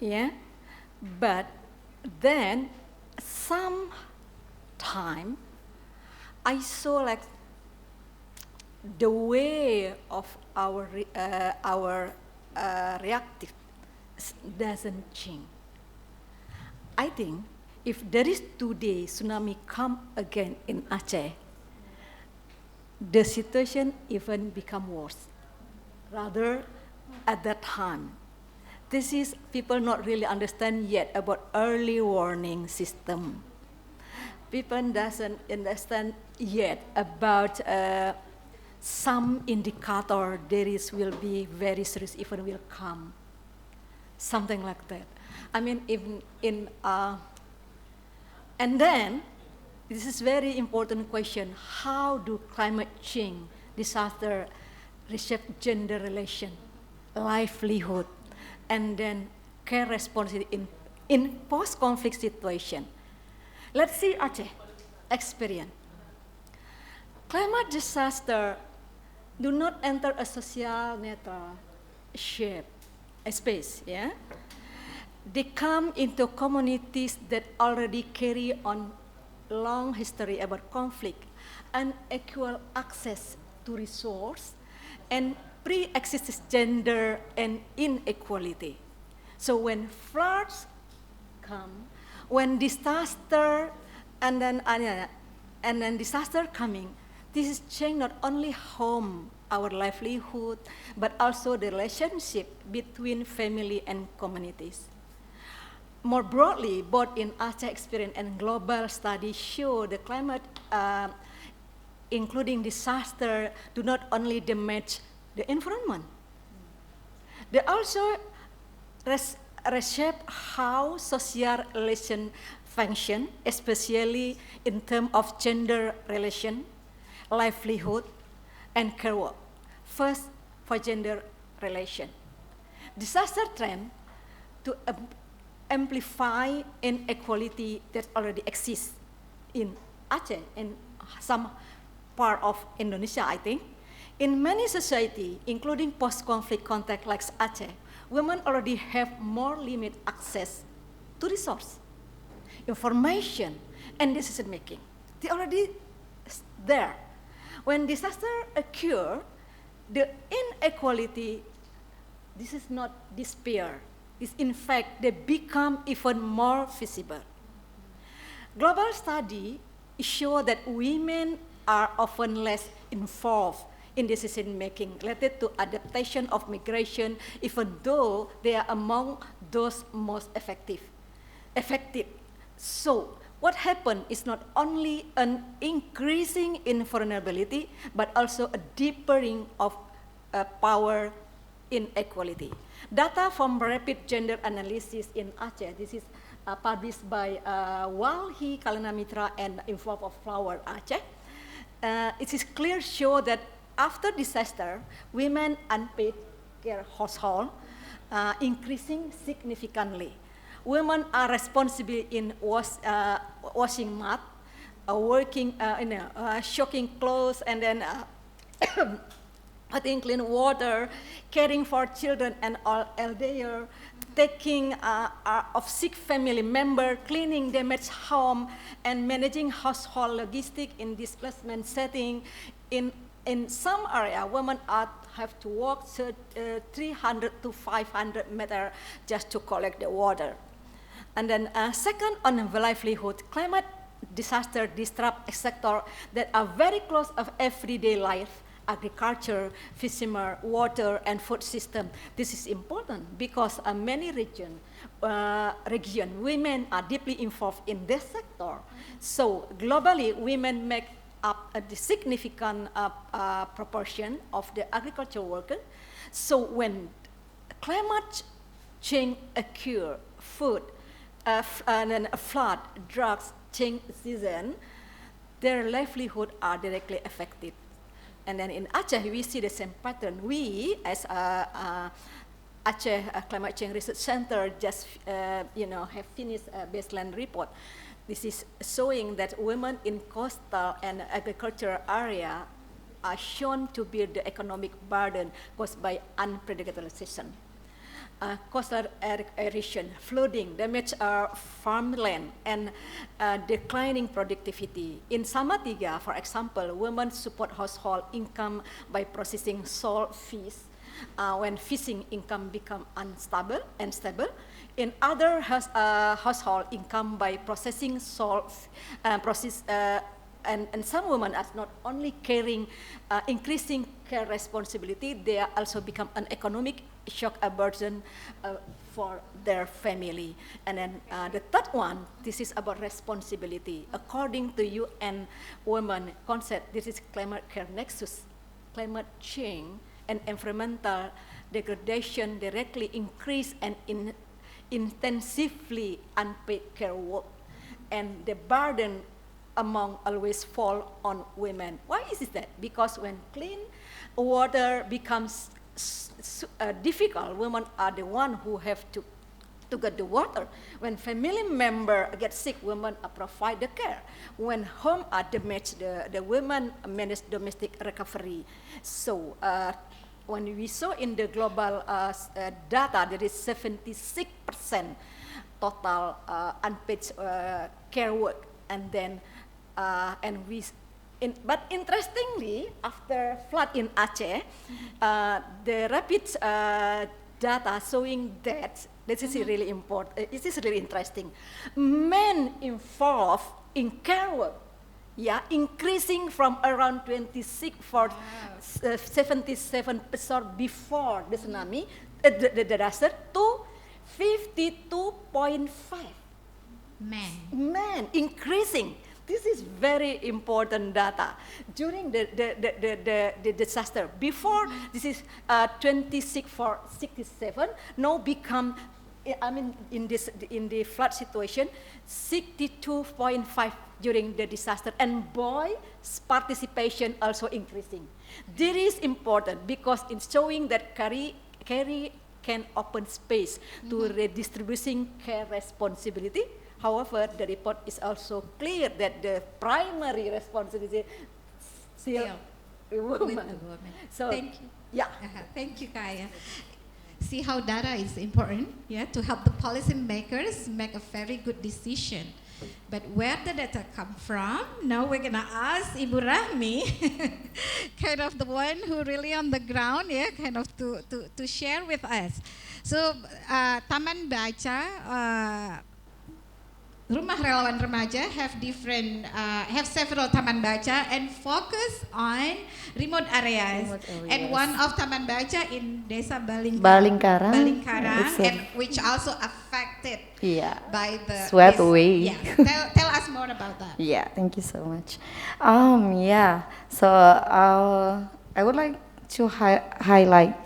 Yeah? But then some time I saw like the way of our reactive doesn't change. I think if there is today tsunami come again in Aceh, the situation even become worse. Rather, at that time, this is people not really understand yet about early warning system. People doesn't understand yet about some indicator will be very serious event will come, something like that. And then this is very important question: how do climate change, disaster, reshape gender relation, livelihood, and then care responsibility in post-conflict situation? Let's see Aceh experience. Climate disaster do not enter a social neutral shape, a space, yeah? They come into communities that already carry on long history about conflict, unequal access to resource, and pre-existing gender and inequality. So when floods come, when disaster, and then disaster coming, this is change not only home, our livelihood, but also the relationship between family and communities. More broadly, both in Aceh experience and global studies show the climate, including disaster, do not only damage the environment. They also reshape how social relations function, especially in terms of gender relation, livelihood, and care work. First, for gender relation. Disaster trend to amplify inequality that already exists in Aceh and some part of Indonesia, I think. In many societies, including post-conflict context like Aceh, women already have more limited access to resource, information, and decision-making. They already there. When disaster occur, the inequality, this is not despair. In fact, they become even more visible. Global studies show that women are often less involved in decision-making related to adaptation of migration, even though they are among those most effective. So, what happened is not only an increasing in vulnerability, but also a deepening of power inequality. Data from rapid gender analysis in Aceh, this is published by Walhi Kalanamitra and Info of Flower Aceh. It is clear show that after disaster, women unpaid care household increasing significantly, women are responsible in washing mud, working, shocking clothes, and then putting clean water, caring for children and all elder, taking of sick family member, cleaning damaged home, and managing household logistics in displacement setting. In some area, women have to walk 300 to 500 meters just to collect the water. And then second, on livelihood, climate disaster disrupt a sector that are very close of everyday life, agriculture, fishermen, water, and food system. This is important because many region, women are deeply involved in this sector. So globally, women make up a significant proportion of the agricultural workers. So when climate change occur, food, and then a flood, drugs, change season, their livelihood are directly affected. And then in Aceh, we see the same pattern. We, as Aceh Climate Change Research Center, just have finished a baseline report. This is showing that women in coastal and agricultural area are shown to bear the economic burden caused by unpredictable season. Coastal erosion, flooding, damage farmland, and declining productivity. In Samatiga, for example, women support household income by processing salt fish. When fishing income become unstable and stable. In other household income by processing salt, and some women are not only carrying increasing care responsibility, they are also become an economic shock burden for their family. And then the third one, this is about responsibility. According to UN Women concept, this is climate care nexus. Climate change and environmental degradation directly increase and intensively unpaid care work. And the burden among always fall on women. Why is that? Because when clean water becomes difficult, women are the one who have to get the water. When family member get sick, women provide the care. When home are damaged, the women manage domestic recovery. So when we saw in the global data, there is 76% total unpaid care work, and then but interestingly, after flood in Aceh, the rapid data showing that this is really important. This is really interesting. Men involved in care work, increasing from around 26 for 77% before the tsunami, the disaster, to 52.5. Men increasing. This is very important data. During the disaster, before this is 26 for 67, now become, in the flood situation, 62.5 during the disaster, and boys' participation also increasing. This is important because it's showing that carry can open space to redistributing care responsibility. However, the report is also clear that the primary responsibility still women. So, thank you. Yeah. Thank you, Kaya. See how data is important, to help the policymakers make a very good decision. But where the data come from? Now we're gonna ask Ibu Rahmi, kind of the one who really on the ground, kind of to share with us. So Taman Baca, Rumah Relawan Remaja have several Taman Baca and focus on remote areas. And one of Taman Baca in Desa Balingkarang, and which also affected by the swept away. Tell us more about that. Yeah, thank you so much. So I would like to highlight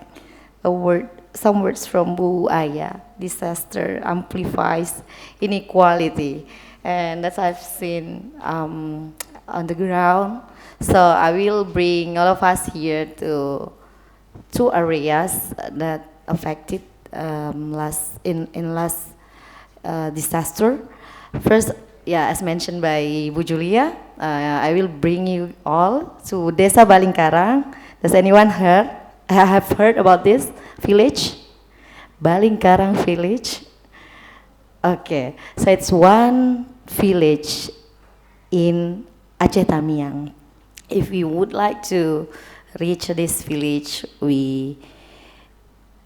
some words from Bu Aya. Disaster amplifies inequality, and that's I've seen on the ground. So I will bring all of us here to two areas that affected last disaster. First, yeah, as mentioned by Bu Julia, I will bring you all to Desa Balingkarang. Does anyone have heard about this village? Balingkarang village. Okay, so it's one village in Aceh Tamiang. If we would like to reach this village, we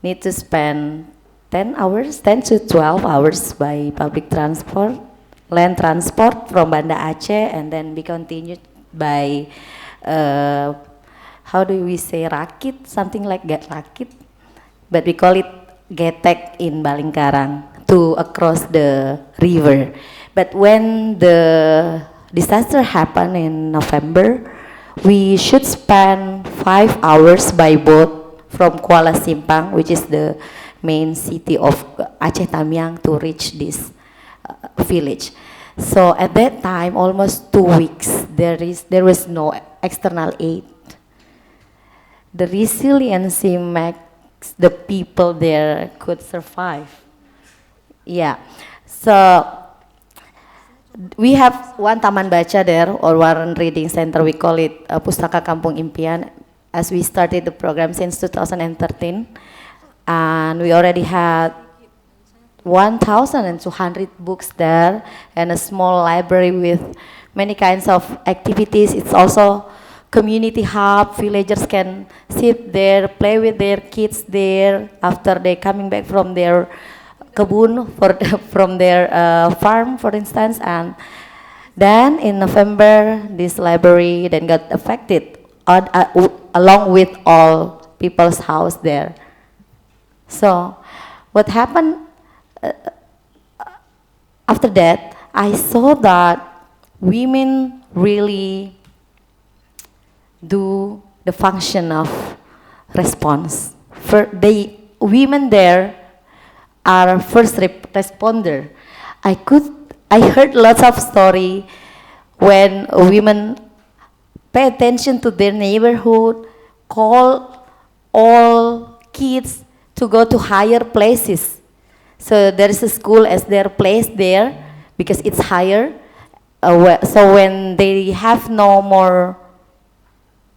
need to spend 10 to 12 hours by public transport, land transport from Banda Aceh, and then be continued by, how do we say, rakit, something like that, rakit, but we call it getek in Balingkarang, to across the river. But when the disaster happened in November, we should spend 5 hours by boat from Kuala Simpang, which is the main city of Aceh Tamiang, to reach this village. So at that time, almost 2 weeks, there was no external aid. The resiliency makes the people there could survive. Yeah, so we have one taman baca there, or one reading center. We call it Pustaka Kampung Impian, as we started the program since 2013, and we already had 1,200 books there, and a small library with many kinds of activities. It's also community hub. Villagers can sit there, play with their kids there after they coming back from their kebun, from their farm, for instance. And then in November, this library then got affected, along with all people's house there. So what happened after that, I saw that women really do the function of response. Women there are first responder. I heard lots of story when women pay attention to their neighborhood, call all kids to go to higher places. So there is a school as their place there because it's higher. So when they have no more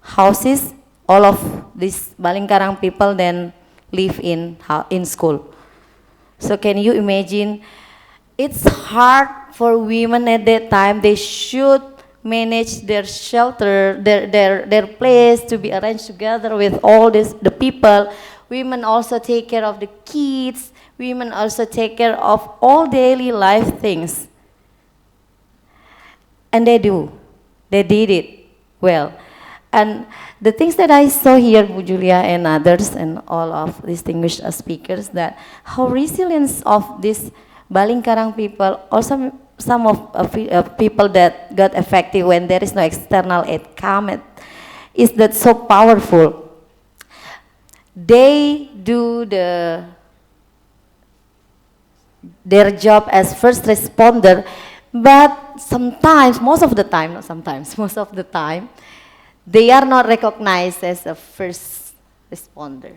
houses, all of these Balingkarang people then live in school. So can you imagine? It's hard for women at that time. They should manage their shelter, their place to be arranged together with all the people. Women also take care of the kids. Women also take care of all daily life things. And they do. They did it well. And the things that I saw here, Bu Julia and others and all of distinguished speakers, that how resilience of these Balingkarang people, also some of people that got affected when there is no external aid come, is that so powerful. They do their job as first responder, but sometimes, most of the time, not sometimes, most of the time, they are not recognized as a first responder.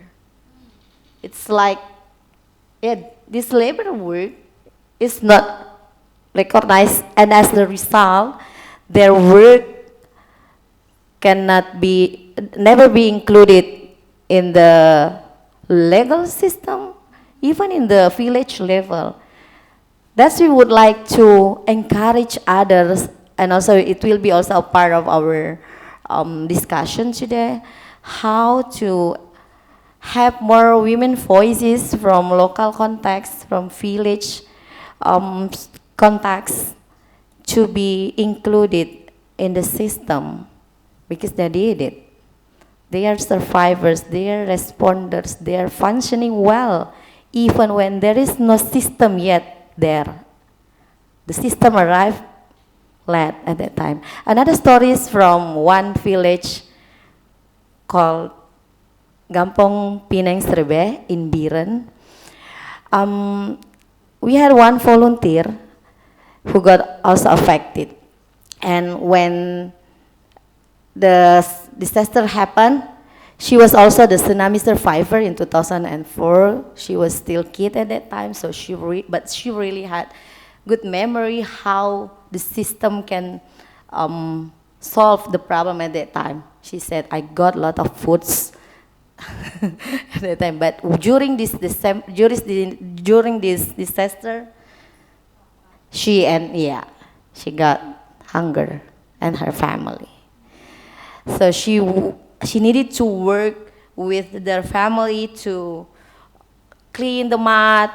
It's like, this labor work is not recognized, and as a result, their work never be included in the legal system, even in the village level. That's we would like to encourage others, and also it will be also a part of our discussion today, how to have more women voices from local contexts, from village contexts, to be included in the system, because they did it. They are survivors, they are responders, they are functioning well, even when there is no system yet there. The system arrived late at that time. Another story is from one village called Gampong Pineng Srebe in Biren. We had one volunteer who got also affected. And when the disaster happened, She was also the tsunami survivor in 2004. She was still kid at that time, so but she really had good memory how the system can solve the problem at that time. She said, I got a lot of foods at that time, but during this disaster, she got hunger and her family. So she needed to work with their family to clean the mud,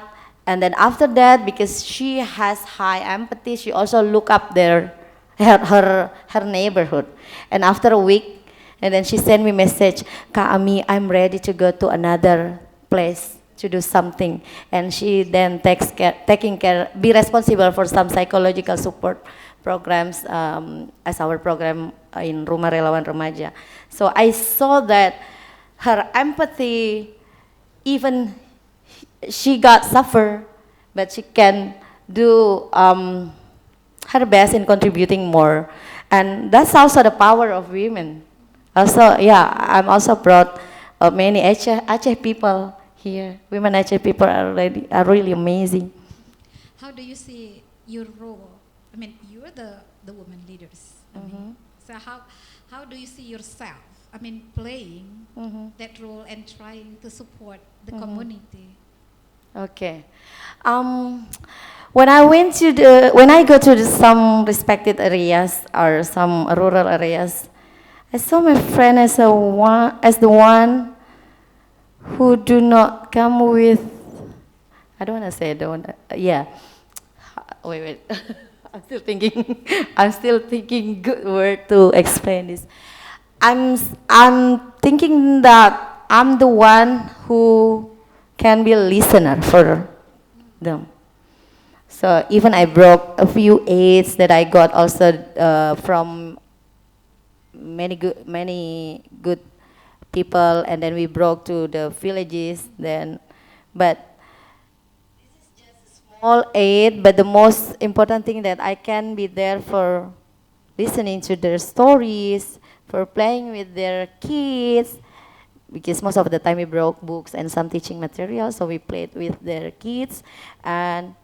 and then after that, because she has high empathy, she also look up her neighborhood. And after a week, and then she sent me message, Kak Ami, I'm ready to go to another place to do something. And she then be responsible for some psychological support programs as our program in Rumah Relawan Remaja. So I saw that her empathy, even she got suffer, but she can do her best in contributing more. And that's also the power of women. Also, yeah, I'm also proud of many Aceh people here. Women Aceh people are really amazing. How do you see your role? I mean, you're the women leaders. I mean, so how do you see yourself? I mean, playing that role and trying to support the community. Okay. When I go to some respected areas or some rural areas, I saw my friend as the one who do not come with. I don't want to say yeah. Wait. I'm still thinking good word to explain this. I'm thinking that I'm the one who can be a listener for them. So even I broke a few aids that I got also from many good people, and then we broke to the villages then. But this is just a small aid, but the most important thing that I can be there for listening to their stories, for playing with their kids, because most of the time we broke books and some teaching materials, so we played with their kids. And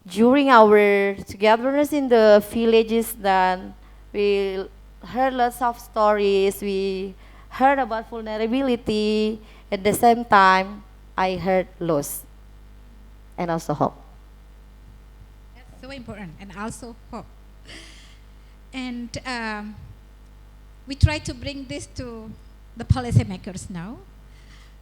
during our togetherness in the villages, then we heard lots of stories. We heard about vulnerability. At the same time, I heard loss and also hope. That's so important, and also hope. And we try to bring this to the policymakers now.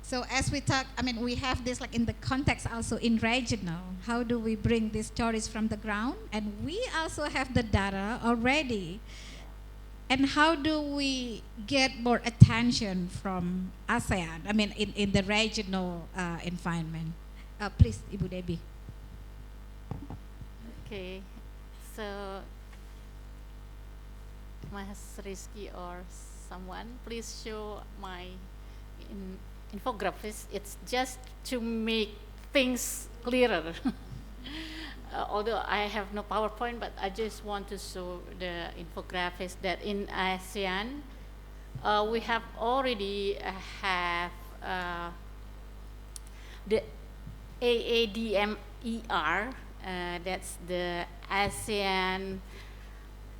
So as we talk, I mean, we have this like in the context also in regional. How do we bring these stories from the ground? And we also have the data already. And how do we get more attention from ASEAN? I mean, in the regional environment. Please, Ibu Debbie. Okay, so Mas Rizky or someone, please show my infographics. It's just to make things clearer. Although I have no PowerPoint, but I just want to show the infographics that in ASEAN, we have already have the AADMER, that's the ASEAN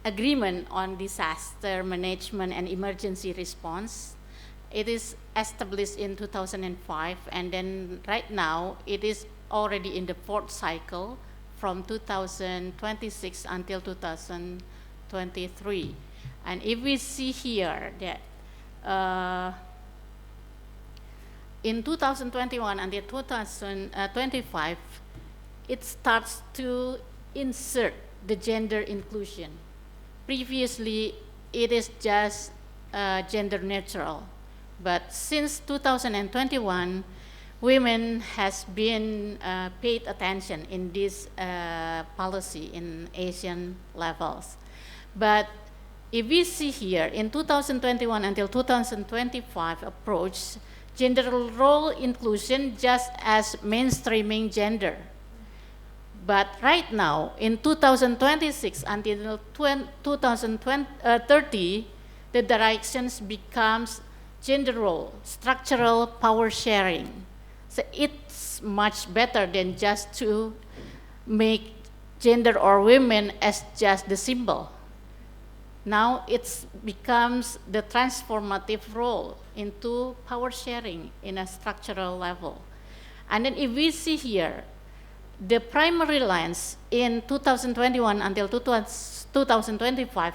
Agreement on Disaster Management and Emergency Response. It is established in 2005, and then right now it is already in the fourth cycle from 2026 until 2023. And if we see here that in 2021 until 2025, it starts to insert the gender inclusion. Previously, it is just gender neutral, but since 2021, women has been paid attention in this policy in Asian levels. But if we see here in 2021 until 2025 approach, gender role inclusion just as mainstreaming gender. But right now, in 2026 until 2030, the directions becomes gender role, structural power sharing. So it's much better than just to make gender or women as just the symbol. Now it becomes the transformative role into power sharing in a structural level. And then if we see here, the primary lens in 2021 until 2025,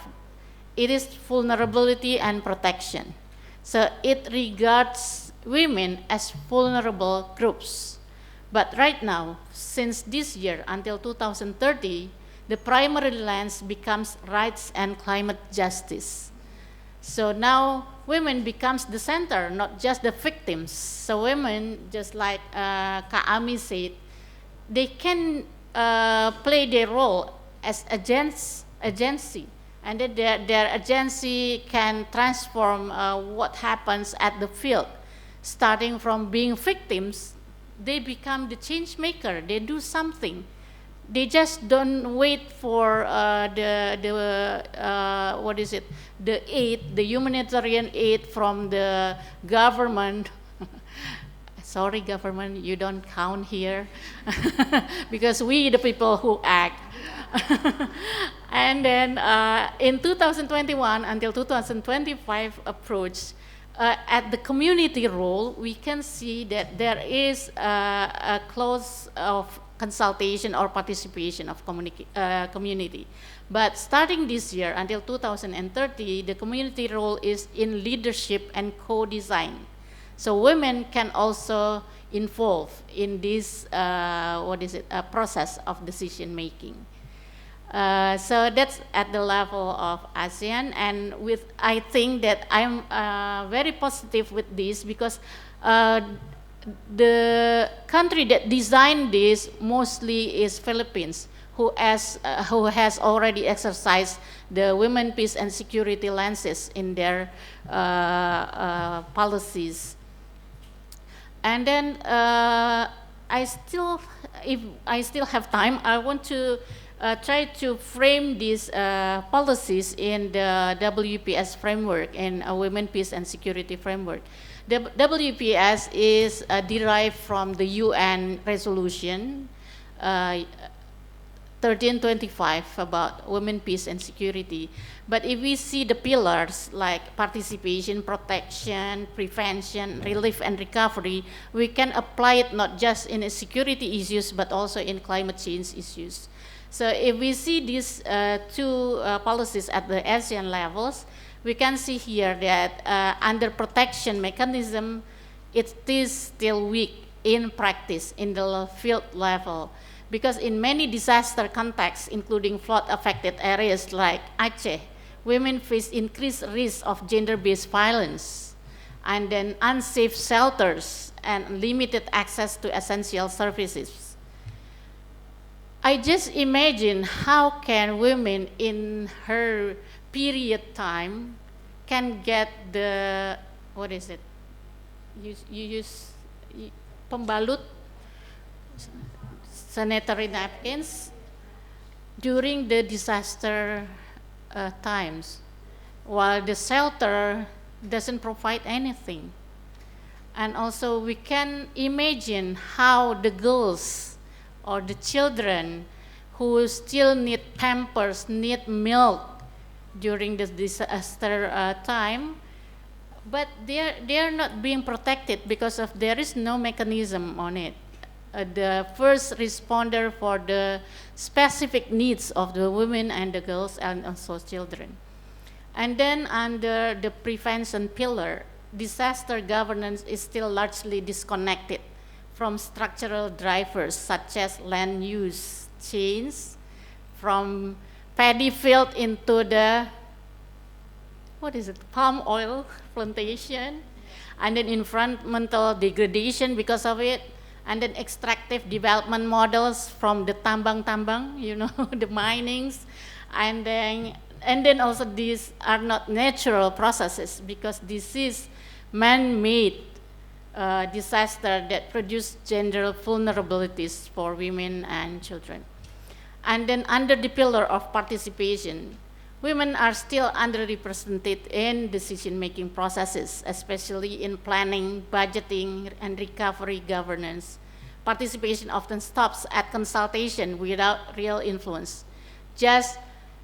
it is vulnerability and protection. So it regards women as vulnerable groups. But right now, since this year until 2030, the primary lens becomes rights and climate justice. So now women becomes the center, not just the victims. So women, just like Kak Ami said, they can play their role as agency, and then their agency can transform what happens at the field. Starting from being victims, they become the change maker. They do something. They just don't wait for the aid, the humanitarian aid from the government. Sorry, government, you don't count here, because we the people who act. And then in 2021 until 2025 approach, at the community role, we can see that there is a clause of consultation or participation of community. But starting this year until 2030, the community role is in leadership and co-design. So women can also involve in this process of decision making. So that's at the level of ASEAN, and I think that I'm very positive with this, because the country that designed this mostly is Philippines, who has already exercised the women, peace and security lenses in their policies. And then if I still have time, I want to try to frame these policies in the WPS framework, in a women, peace and security framework. The WPS is derived from the UN resolution 1325 about women, peace and security. But if we see the pillars like participation, protection, prevention, relief and recovery, we can apply it not just in security issues but also in climate change issues. So if we see these two policies at the ASEAN levels, we can see here that under protection mechanism, it is still weak in practice in the field level. Because in many disaster contexts, including flood-affected areas like Aceh, women face increased risk of gender-based violence, and then unsafe shelters and limited access to essential services. I just imagine how can women in her period time can get the, you use pembalut, sanitary napkins during the disaster times, while the shelter doesn't provide anything. And also we can imagine how the girls or the children who still need pampers, need milk during the disaster time, but they are not being protected because of there is no mechanism on it. The first responder for the specific needs of the women and the girls and also children. And then under the prevention pillar, disaster governance is still largely disconnected from structural drivers such as land use change, from paddy field into the, palm oil plantation, and then environmental degradation because of it, and then extractive development models from the tambang-tambang, the minings, and then also these are not natural processes because this is man-made disaster that produce gender vulnerabilities for women and children. And then under the pillar of participation, women are still underrepresented in decision-making processes, especially in planning, budgeting, and recovery governance. Participation often stops at consultation without real influence. Just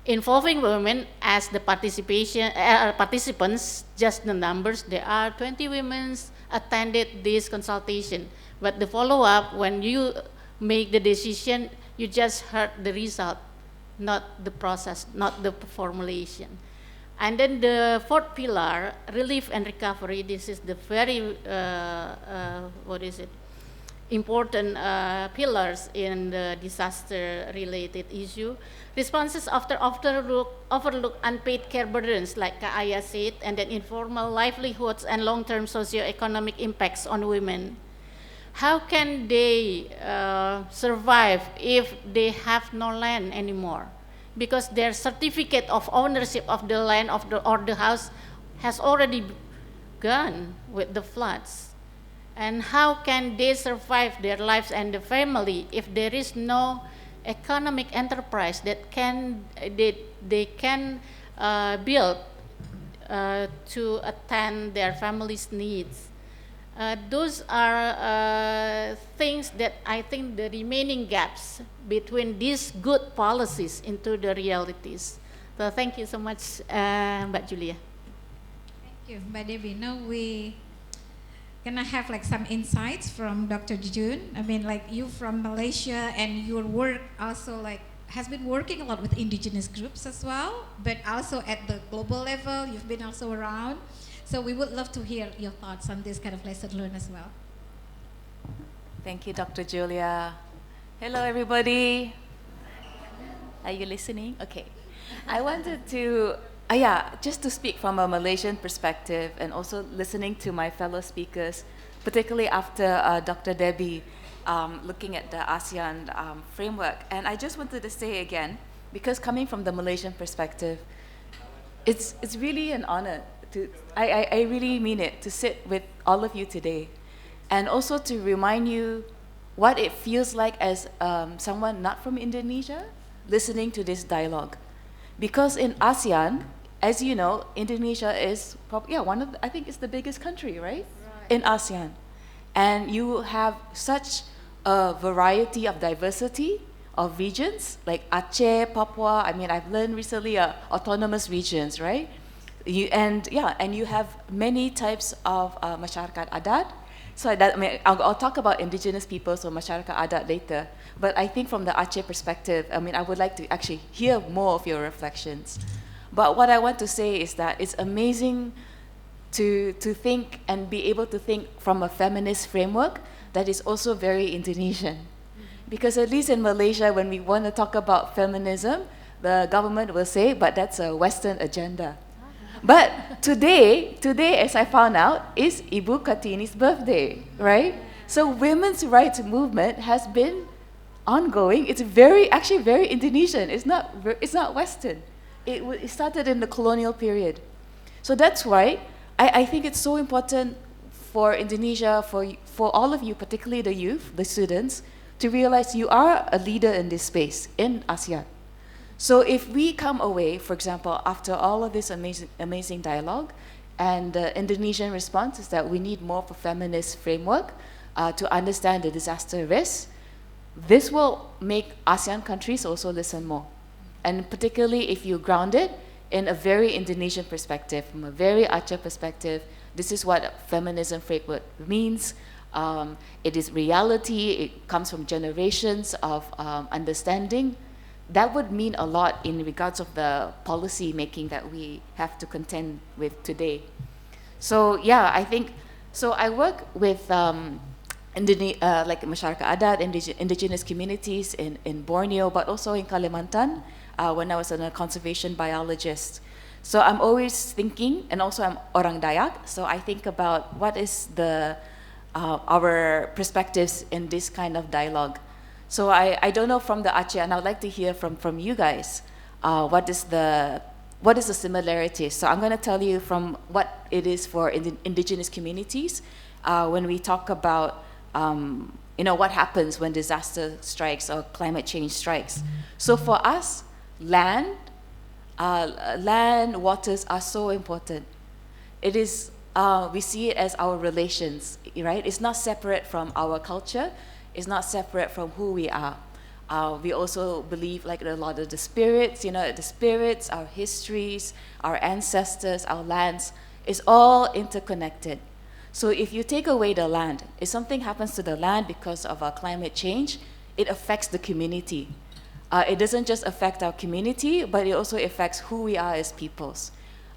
involving women as the participants, just the numbers, there are 20 women attended this consultation, but the follow-up, when you make the decision, you just heard the result, not the process, not the formulation. And then the fourth pillar, relief and recovery, this is the very, important pillars in the disaster-related issue. Responses often overlook unpaid care burdens, like Kak Aya said, and then informal livelihoods and long-term socio-economic impacts on women. How can they survive if they have no land anymore? Because their certificate of ownership of the land or the house has already gone with the floods. And how can they survive their lives and the family if there is no economic enterprise that they can build to attend their family's needs? Those are things that I think the remaining gaps between these good policies into the realities. So thank you so much, Mbak Julia. Thank you, Mbak Debbie. Now we gonna have like some insights from Dr. Jun. I mean, like you from Malaysia, and your work also like has been working a lot with indigenous groups as well, but also at the global level, you've been also around. So we would love to hear your thoughts on this kind of lesson learned as well. Thank you, Dr. Julia. Hello, everybody. Are you listening? Okay. I wanted to, just to speak from a Malaysian perspective and also listening to my fellow speakers, particularly after Dr. Debbie looking at the ASEAN framework. And I just wanted to say again, because coming from the Malaysian perspective, it's really an honor to, I really mean it, to sit with all of you today, and also to remind you what it feels like as someone not from Indonesia listening to this dialogue. Because in ASEAN, as you know, Indonesia is probably one of the, I think it's the biggest country, right? In ASEAN. And you have such a variety of diversity of regions, like Aceh, Papua. I mean, I've learned recently autonomous regions, right? And you have many types of masyarakat adat. So that, I mean, I'll talk about indigenous peoples or masyarakat adat later. But I think from the Aceh perspective, I mean, I would like to actually hear more of your reflections. But what I want to say is that it's amazing to think and be able to think from a feminist framework that is also very Indonesian. Because at least in Malaysia, when we want to talk about feminism, the government will say, but that's a Western agenda. But today, as I found out, is Ibu Kartini's birthday, right? So women's rights movement has been ongoing. It's actually very Indonesian. It's not Western. It started in the colonial period. So that's why I think it's so important for Indonesia, for all of you, particularly the youth, the students, to realize you are a leader in this space, in ASEAN. So if we come away, for example, after all of this amazing dialogue, and the Indonesian response is that we need more of a feminist framework to understand the disaster risks, this will make ASEAN countries also listen more. And particularly if you ground it in a very Indonesian perspective, from a very Aceh perspective, this is what feminism framework means. It is reality, it comes from generations of understanding. That would mean a lot in regards of the policy making that we have to contend with today. So yeah, I think, so I work with like masyarakat adat, indigenous communities in Borneo, but also in Kalimantan when I was a conservation biologist. So I'm always thinking, and also I'm orang Dayak, so I think about what is our perspectives in this kind of dialogue. So I don't know from the Aceh, and I would like to hear from you guys, what is the similarities. So I'm going to tell you from what it is for indigenous communities when we talk about what happens when disaster strikes or climate change strikes. So for us, land land, waters are so important. It is, we see it as our relations, right? It's not separate from our culture. It's not separate from who we are. We also believe like a lot of the spirits, the spirits, our histories, our ancestors, our lands, is all interconnected. So if you take away the land, if something happens to the land because of climate change, it affects the community. It doesn't just affect our community, but it also affects who we are as peoples.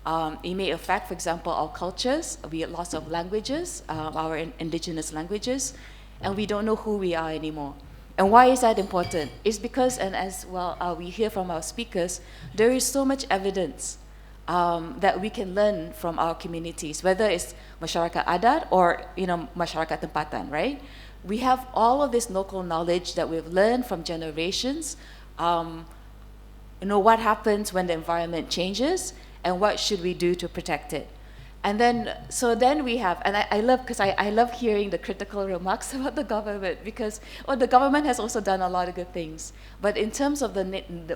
It may affect, for example, our cultures. We have lots of languages, our indigenous languages, and we don't know who we are anymore. And why is that important? It's because, and as well we hear from our speakers, there is so much evidence that we can learn from our communities, whether it's masyarakat adat or masyarakat tempatan, right? We have all of this local knowledge that we've learned from generations. What happens when the environment changes and what should we do to protect it. And then we have, and I love, because I love hearing the critical remarks about the government, because the government has also done a lot of good things. But in terms of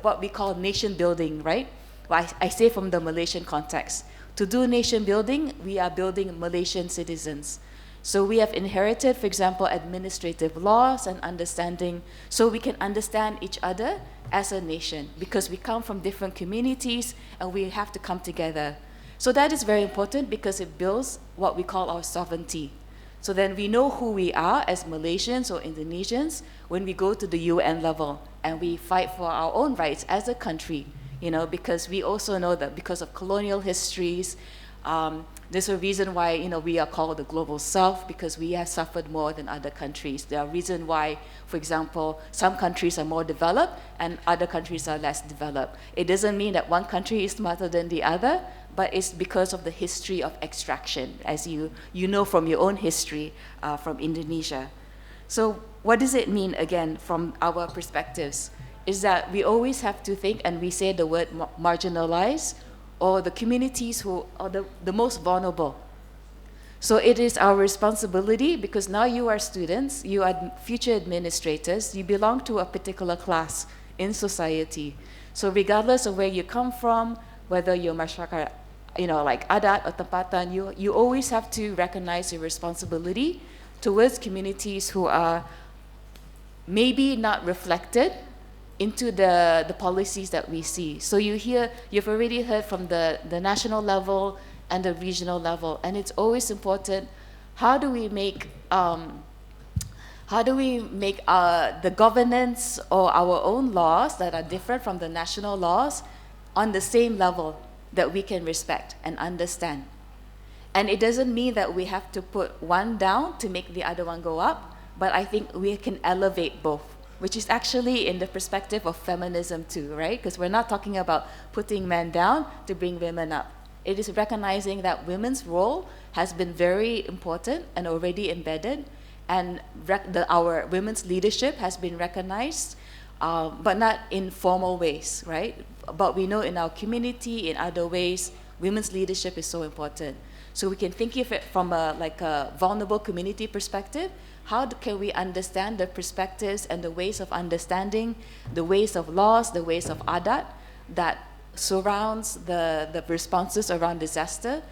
what we call nation building, right? Well, I say from the Malaysian context. To do nation building, we are building Malaysian citizens. So we have inherited, for example, administrative laws and understanding, so we can understand each other as a nation, because we come from different communities and we have to come together. So that is very important because it builds what we call our sovereignty. So then we know who we are as Malaysians or Indonesians when we go to the UN level and we fight for our own rights as a country, because we also know that because of colonial histories, there's a reason why we are called the global south, because we have suffered more than other countries. There are reasons why, for example, some countries are more developed and other countries are less developed. It doesn't mean that one country is smarter than the other, but it's because of the history of extraction, as you know from your own history from Indonesia. So what does it mean, again, from our perspectives, is that we always have to think, and we say the word marginalized, or the communities who are the most vulnerable. So it is our responsibility, because now you are students, you are future administrators, you belong to a particular class in society. So regardless of where you come from, whether you're masyarakat, like adat or tempatan, you always have to recognize your responsibility towards communities who are maybe not reflected into the policies that we see. So you've already heard from the national level and the regional level, and it's always important, how do we make the governance or our own laws that are different from the national laws on the same level that we can respect and understand. And it doesn't mean that we have to put one down to make the other one go up, but I think we can elevate both, which is actually in the perspective of feminism too, right? Because we're not talking about putting men down to bring women up. It is recognizing that women's role has been very important and already embedded, and our women's leadership has been recognized, but not in formal ways, right? But we know in our community, in other ways, women's leadership is so important. So we can think of it from a vulnerable community perspective. How can we understand the perspectives and the ways of understanding, the ways of laws, the ways of adat that surrounds the responses around disaster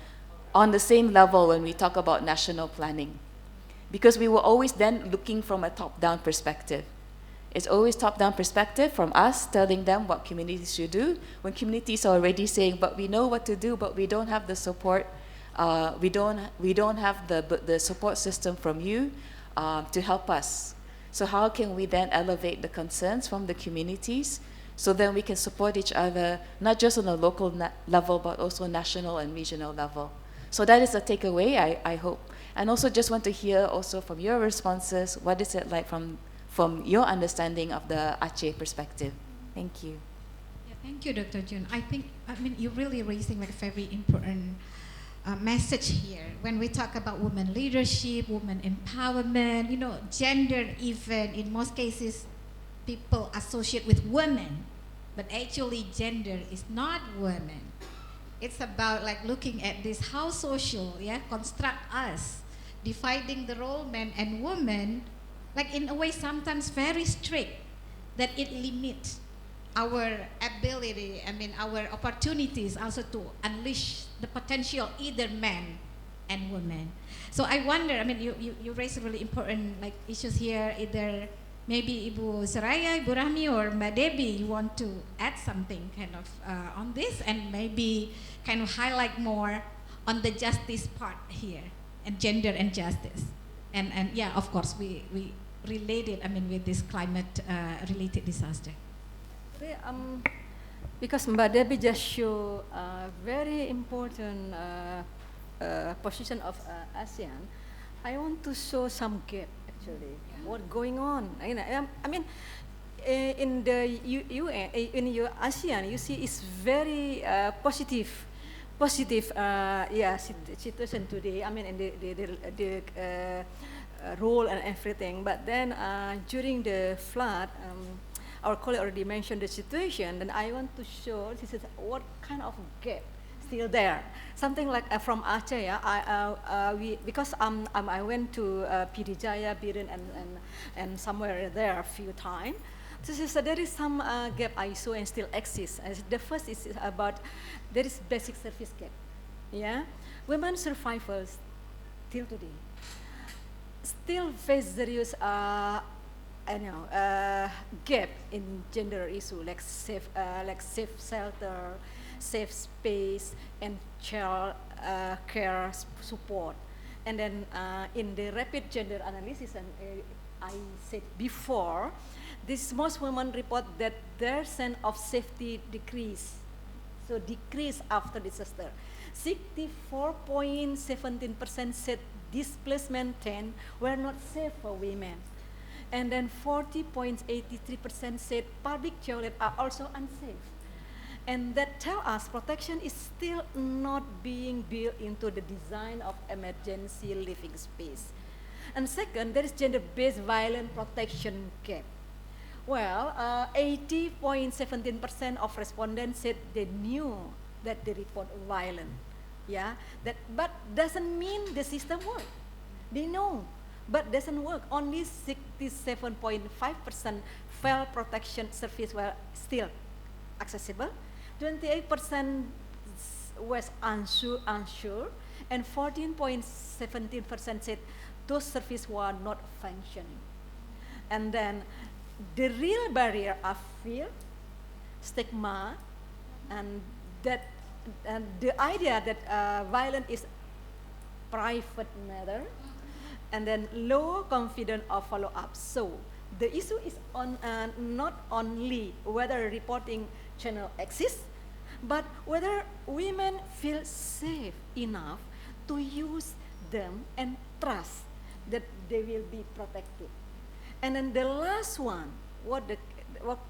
on the same level when we talk about national planning? Because we were always then looking from a top-down perspective. It's always top-down perspective from us telling them what communities should do, when communities are already saying, but we know what to do, but we don't have the support. We don't have the support system from you to help us. So how can we then elevate the concerns from the communities so then we can support each other, not just on a local level, but also national and regional level? So that is a takeaway, I hope. And also just want to hear also from your responses, what is it like from your understanding of the Aceh perspective? Thank you. Yeah, thank you, Dr. Jun. I mean, you're really raising a very important message here when we talk about women leadership, women empowerment, gender. Even in most cases, people associate with women, but actually gender is not women. It's about looking at this, how social construct us, dividing the role men and women, in a way sometimes very strict, that it limits our ability, our opportunities also to unleash the potential, either men and women. So I wonder, you raise really important issues here, either maybe Ibu Soraya, Ibu Rahmi, or Mbak Debbie, you want to add something on this, and maybe kind of highlight more on the justice part here, and gender and justice. And yeah, of course, we relate it, with this climate related disaster. Because Mbak Debbie just showed a very important position of ASEAN, I want to show some gap actually. What going on? In the UN, in your ASEAN, you see it's very positive situation today. And the role and everything. But then during the flood, our colleague already mentioned the situation. Then I want to show this is what kind of gap still there. Something like from Aceh, because I went to Pd Jaya, Biren, and somewhere there a few times. There is some gap I saw and still exists. The first is about there is basic service gap. Yeah, women survivors till today still face serious gap in gender issue, like safe shelter, safe space, and child care support. And then in the rapid gender analysis, and I said before, most women report that their sense of safety decrease after disaster. 64.17% said displacement tent were not safe for women. And then 40.83% said public toilets are also unsafe. And that tells us protection is still not being built into the design of emergency living space. And second, there is gender-based violence protection gap. Well, 80.17% of respondents said they knew that they report violence. Yeah, but doesn't mean the system works. They know, but doesn't work. Only 67.5% felt protection service were still accessible. 28% was unsure, and 14.17% said those services were not functioning. And then the real barrier are fear, stigma, and the idea that violence is private matter, and then low confidence of follow-up. So the issue is not only whether reporting channel exists, but whether women feel safe enough to use them and trust that they will be protected. And then the last one, what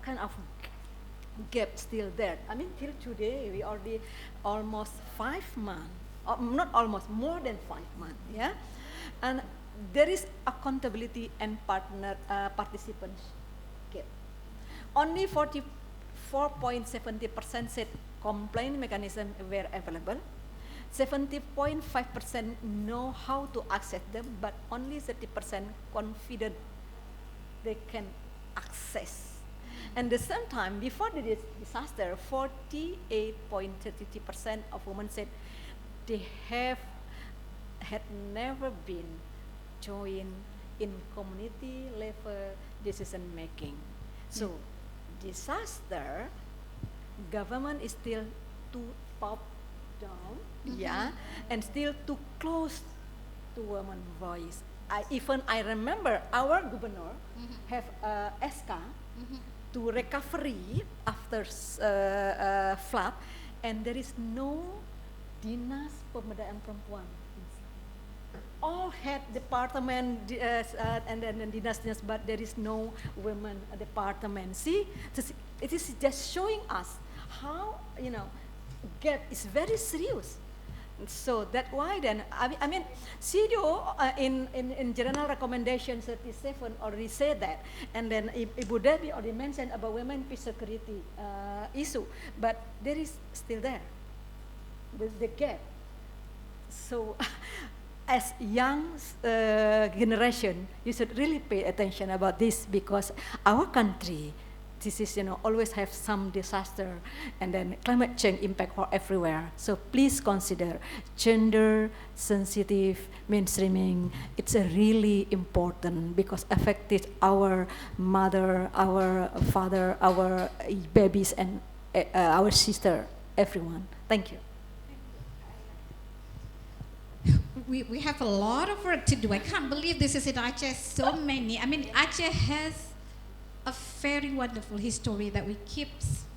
kind of gap still there? Till today we already almost 5 months, not almost, more than 5 months, yeah. And there is accountability and participant gap. Only 44.70% said complaint mechanism were available. 70.5% know how to access them, but only 30% confident they can access. And the same time, before the disaster, 48.32% of women said they had never been joined in community level decision making. So, disaster, government is still too top down, yeah, and still too close to women's voice. I remember our governor have SK to recovery after flood, and there is no dinas pemberdayaan perempuan. All had department and then dinas, but there is no women department. See, it is just showing us how gap is very serious. So that's why then, CDO in General Recommendation 37 already said that, and then Ibu Debbie already mentioned about women peace security issue, but there is still there, the gap. So as young generation, you should really pay attention about this, because our country this is, always have some disaster, and then climate change impact for everywhere. So please consider gender sensitive mainstreaming. It's a really important because affected our mother, our father, our babies, and our sister, everyone. Thank you. We have a lot of work to do. I can't believe this is in Aceh, so many. I mean, Aceh has a very wonderful history that we keep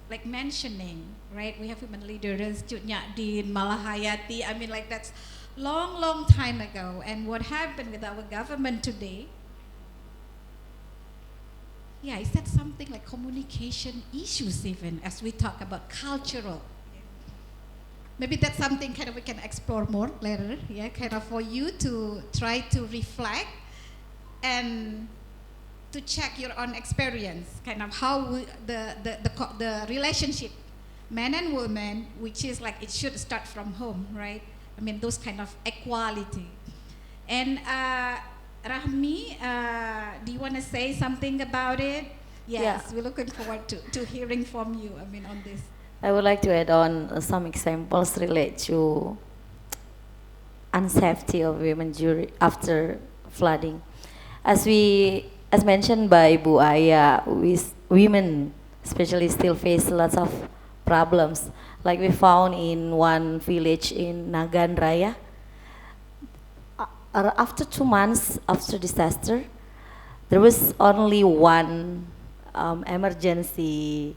like mentioning, right? We have women leaders, Cut Nyak Din, Malahayati. I mean, like that's long time ago. And what happened with our government today? Yeah, is that something like communication issues even as we talk about cultural? Maybe that's something kind of we can explore more later, yeah, kind of for you to try to reflect and to check your own experience, kind of how the relationship, men and women, which is like it should start from home, right? I mean, those kind of equality. And Rahmi, do you want to say something about it? Yes, Yeah. we're looking forward to hearing from you, I mean, on this. I would like to add on some examples related to unsafety of women after flooding. As mentioned by Bu Aya, women especially still face lots of problems. Like we found in one village in Nagan Raya, after 2 months after disaster, there was only one emergency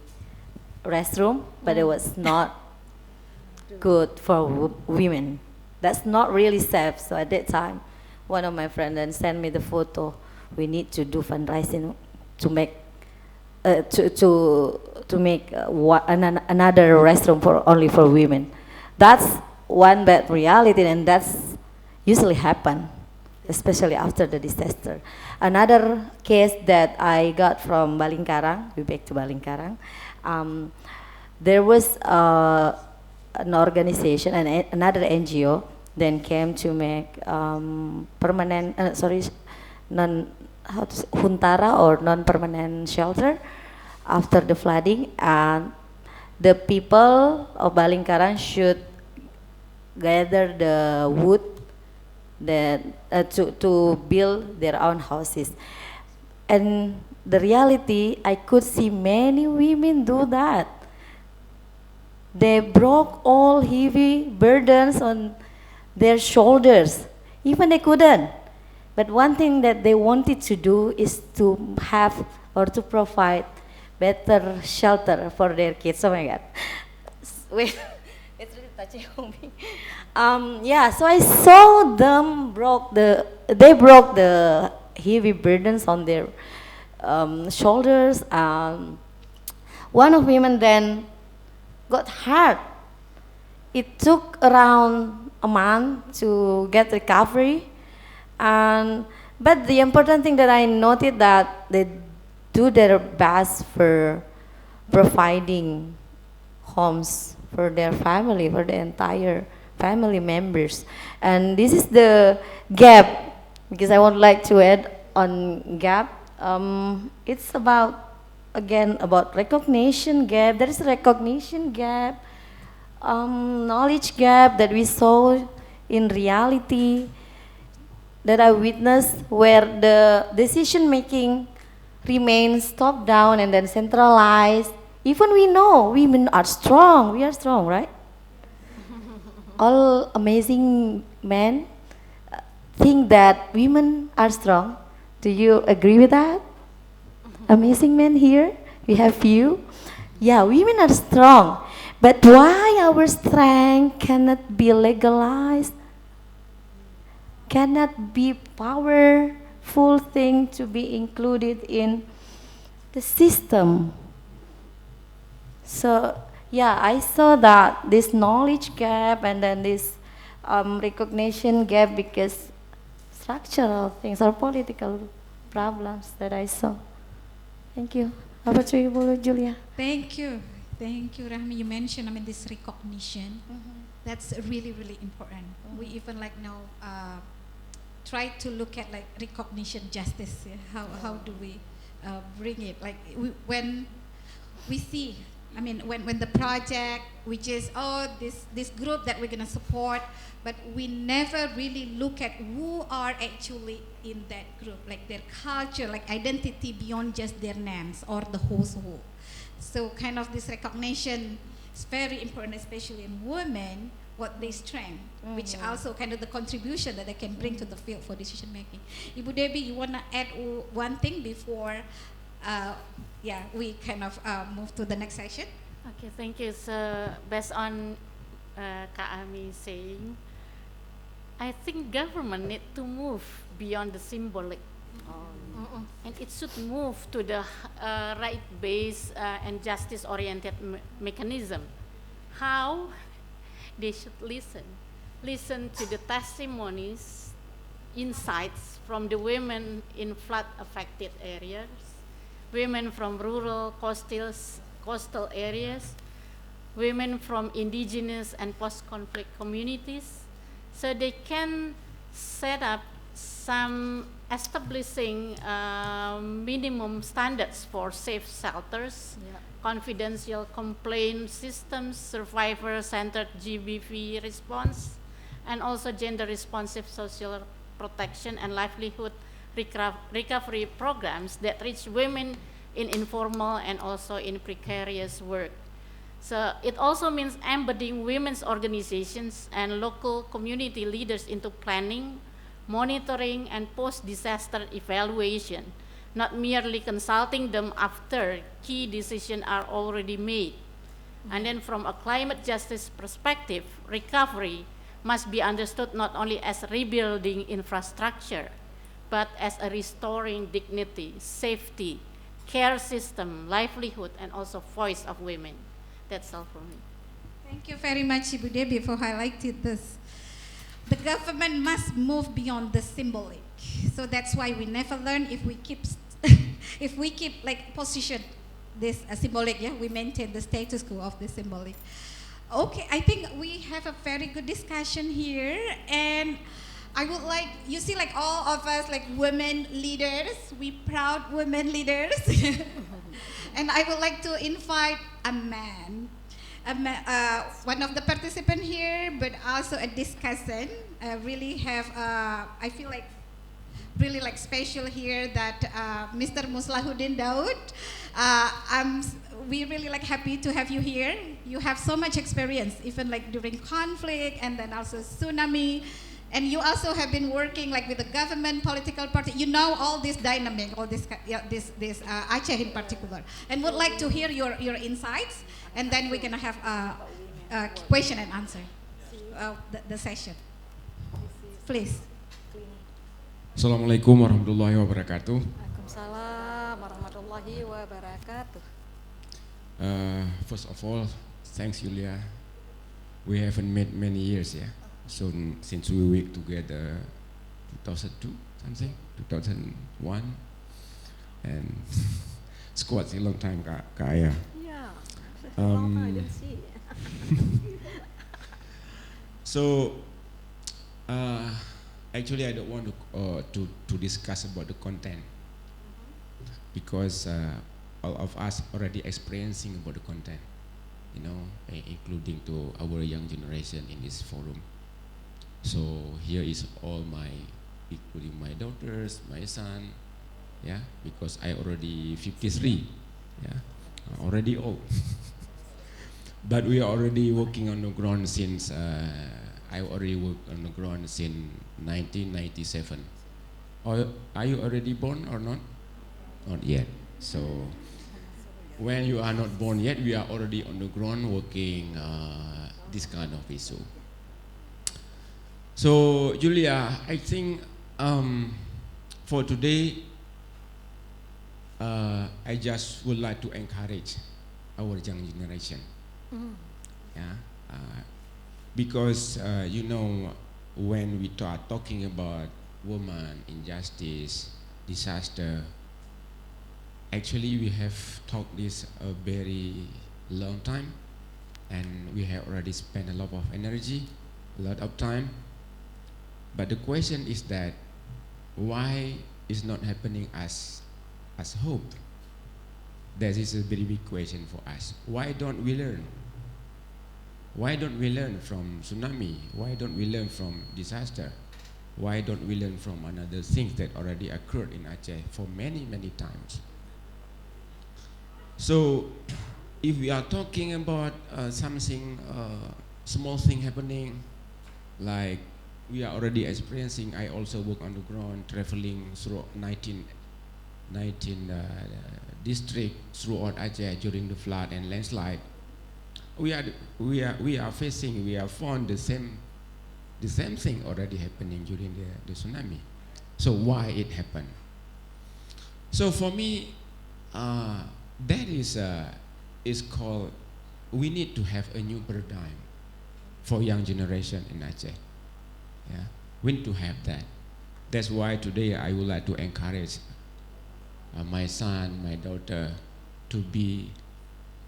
restroom, but it was not good for women. That's not really safe. So at that time, one of my friends then sent me the photo. We need to do fundraising to make another restroom only for women. That's one bad reality, and that's usually happen, especially after the disaster. Another case that I got from Balingkarang, we back to Balingkarang. There was an organization and another NGO then came to make Huntara or non-permanent shelter after the flooding, and the people of Balingkarang should gather the wood that to build their own houses. And the reality, I could see many women do that. They broke all heavy burdens on their shoulders. Even they couldn't. But one thing that they wanted to do is to have or to provide better shelter for their kids. Oh my God. Wait, it's really touching on me. Yeah, so I saw them they broke the heavy burdens on their shoulders. One of women then got hurt. It took around a month to get recovery, but the important thing that I noted that they do their best for providing homes for their family, for the entire family members. And this is the gap, because I would like to add on gap. It's about, again, about recognition gap. There is a recognition gap, knowledge gap that we saw in reality, that I witnessed, where the decision making remains top down and then centralized. Even we know women are strong. We are strong, right? All amazing men think that women are strong. Do you agree with that? Amazing men here, we have few. Yeah, women are strong. But why our strength cannot be legalized? Cannot be powerful thing to be included in the system? So yeah, I saw that this knowledge gap and then this recognition gap, because structural things or political problems that I saw. Thank you. How about you, Julia? Thank you, Rahmi. You mentioned, I mean, this recognition. That's really, really important. We even like now try to look at like recognition justice. Yeah? How do we bring it? Like when we see, I mean, when the project, which is, oh, this group that we're going to support, but we never really look at who are actually in that group, like their culture, like identity beyond just their names or the household. So kind of this recognition is very important, especially in women, what they strength, which also kind of the contribution that they can bring to the field for decision making. Ibu Debbie, you want to add one thing before we kind of move to the next section? Okay, thank you. So based on Kak Ami saying, I think government need to move beyond the symbolic, and it should move to the right-based and justice-oriented mechanism. How? They should listen to the testimonies, insights from the women in flood-affected areas, women from rural coastal areas, women from indigenous and post-conflict communities, so they can set up some establishing minimum standards for safe shelters, confidential complaint systems, survivor-centered GBV response, and also gender-responsive social protection and livelihood recovery programs that reach women in informal and also in precarious work. So it also means embedding women's organizations and local community leaders into planning, monitoring, and post-disaster evaluation, not merely consulting them after key decisions are already made. And then from a climate justice perspective, recovery must be understood not only as rebuilding infrastructure, but as a restoring dignity, safety, care system, livelihood, and also voice of women. That's all for me. Thank you very much, Ibu Debbie, for highlighting this. The government must move beyond the symbolic. So that's why we never learn if we keep like position this symbolic, we maintain the status quo of the symbolic. Okay, I think we have a very good discussion here, and I would like, you see, like all of us, like women leaders, we proud women leaders, and I would like to invite a man, one of the participants here, but also a discussant. Really have, I feel like, really like special here that Mr. Muslahuddin Daud. We really like happy to have you here. You have so much experience, even like during conflict and then also tsunami. And you also have been working like with the government, political party. You know all this dynamic, all this Aceh in particular. And would like to hear your insights. And then we're gonna have a question and answer, the session. Please. Assalamualaikum warahmatullahi wabarakatuh. Waalaikumsalam warahmatullahi wabarakatuh. First of all, thanks Yulia. We haven't met many years, So since we work together 2002 something, 2001, and it's quite a long time, Kak Aya. Yeah, such a long time I didn't see. So, actually, I don't want to discuss about the content because all of us already experiencing about the content, including to our young generation in this forum. So here is all including my daughters, my son, because I already 53, already old. But we are already working on the ground since. I already worked on the ground since 1997. Are you already born or not? Not yet. So when you are not born yet, we are already on the ground working this kind of issue. So Julia, I think for today, I just would like to encourage our young generation. Because when we start talking about women, injustice, disaster, actually we have talked this a very long time, and we have already spent a lot of energy, a lot of time. But the question is that why is not happening as hoped? That is a very big question for us. Why don't we learn? Why don't we learn from tsunami? Why don't we learn from disaster? Why don't we learn from another things that already occurred in Aceh for many, many times? So, if we are talking about something, small thing happening, like we are already experiencing, I also work on the ground, traveling through 19 districts throughout Aceh during the flood and landslide. We have found the same thing already happening during the tsunami. So why it happened? So for me, that is called, we need to have a new paradigm for young generation in Aceh. Yeah, we need to have that. That's why today I would like to encourage my son, my daughter, to be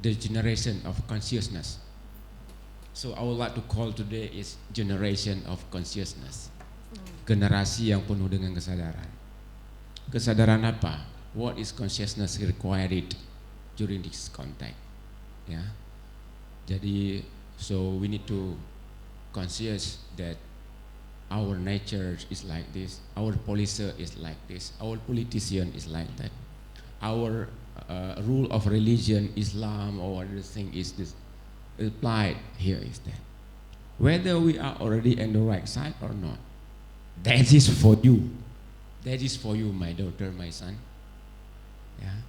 the generation of consciousness. So I would like to call today is generation of consciousness. Generasi yang penuh dengan kesadaran. Kesadaran apa? What is consciousness required during this context? Yeah. Jadi, so we need to conscious that our nature is like this, our policy is like this, our politician is like that, our rule of religion, Islam or other thing is this applied here is that. Whether we are already on the right side or not, that is for you. That is for you, my daughter, my son. Yeah,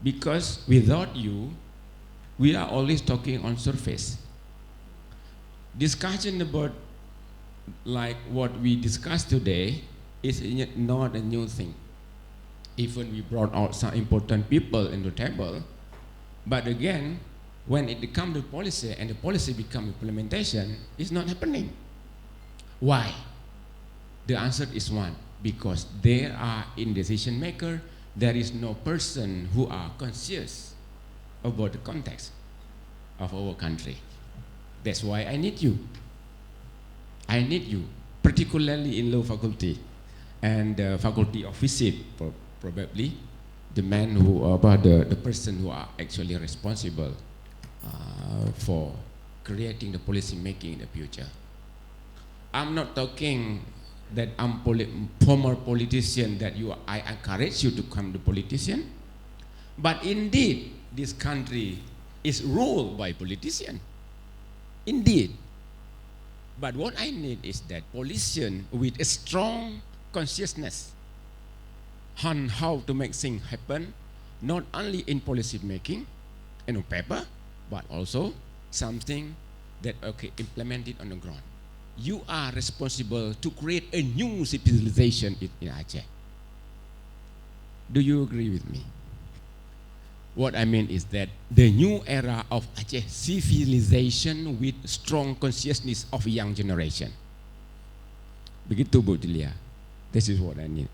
because without you, we are always talking on surface. Discussion about like what we discussed today is not a new thing. Even we brought out some important people in the table, but again, when it becomes the policy and the policy becomes implementation, it's not happening. Why? The answer is one, because there are in decision maker, there is no person who are conscious about the context of our country. That's why I need you. I need you, particularly in law faculty and faculty of physics, probably the man who, the person who are actually responsible for creating the policy making in the future. I'm not talking that I'm former politician that I encourage you to become the politician, but indeed this country is ruled by politician. Indeed. But what I need is that politician with a strong consciousness on how to make things happen, not only in policy making and on paper, but also something that implemented on the ground. You are responsible to create a new civilization in Aceh. Do you agree with me? What I mean is that the new era of Aceh civilization with strong consciousness of young generation. Begitu Bu Julia. This is what I need.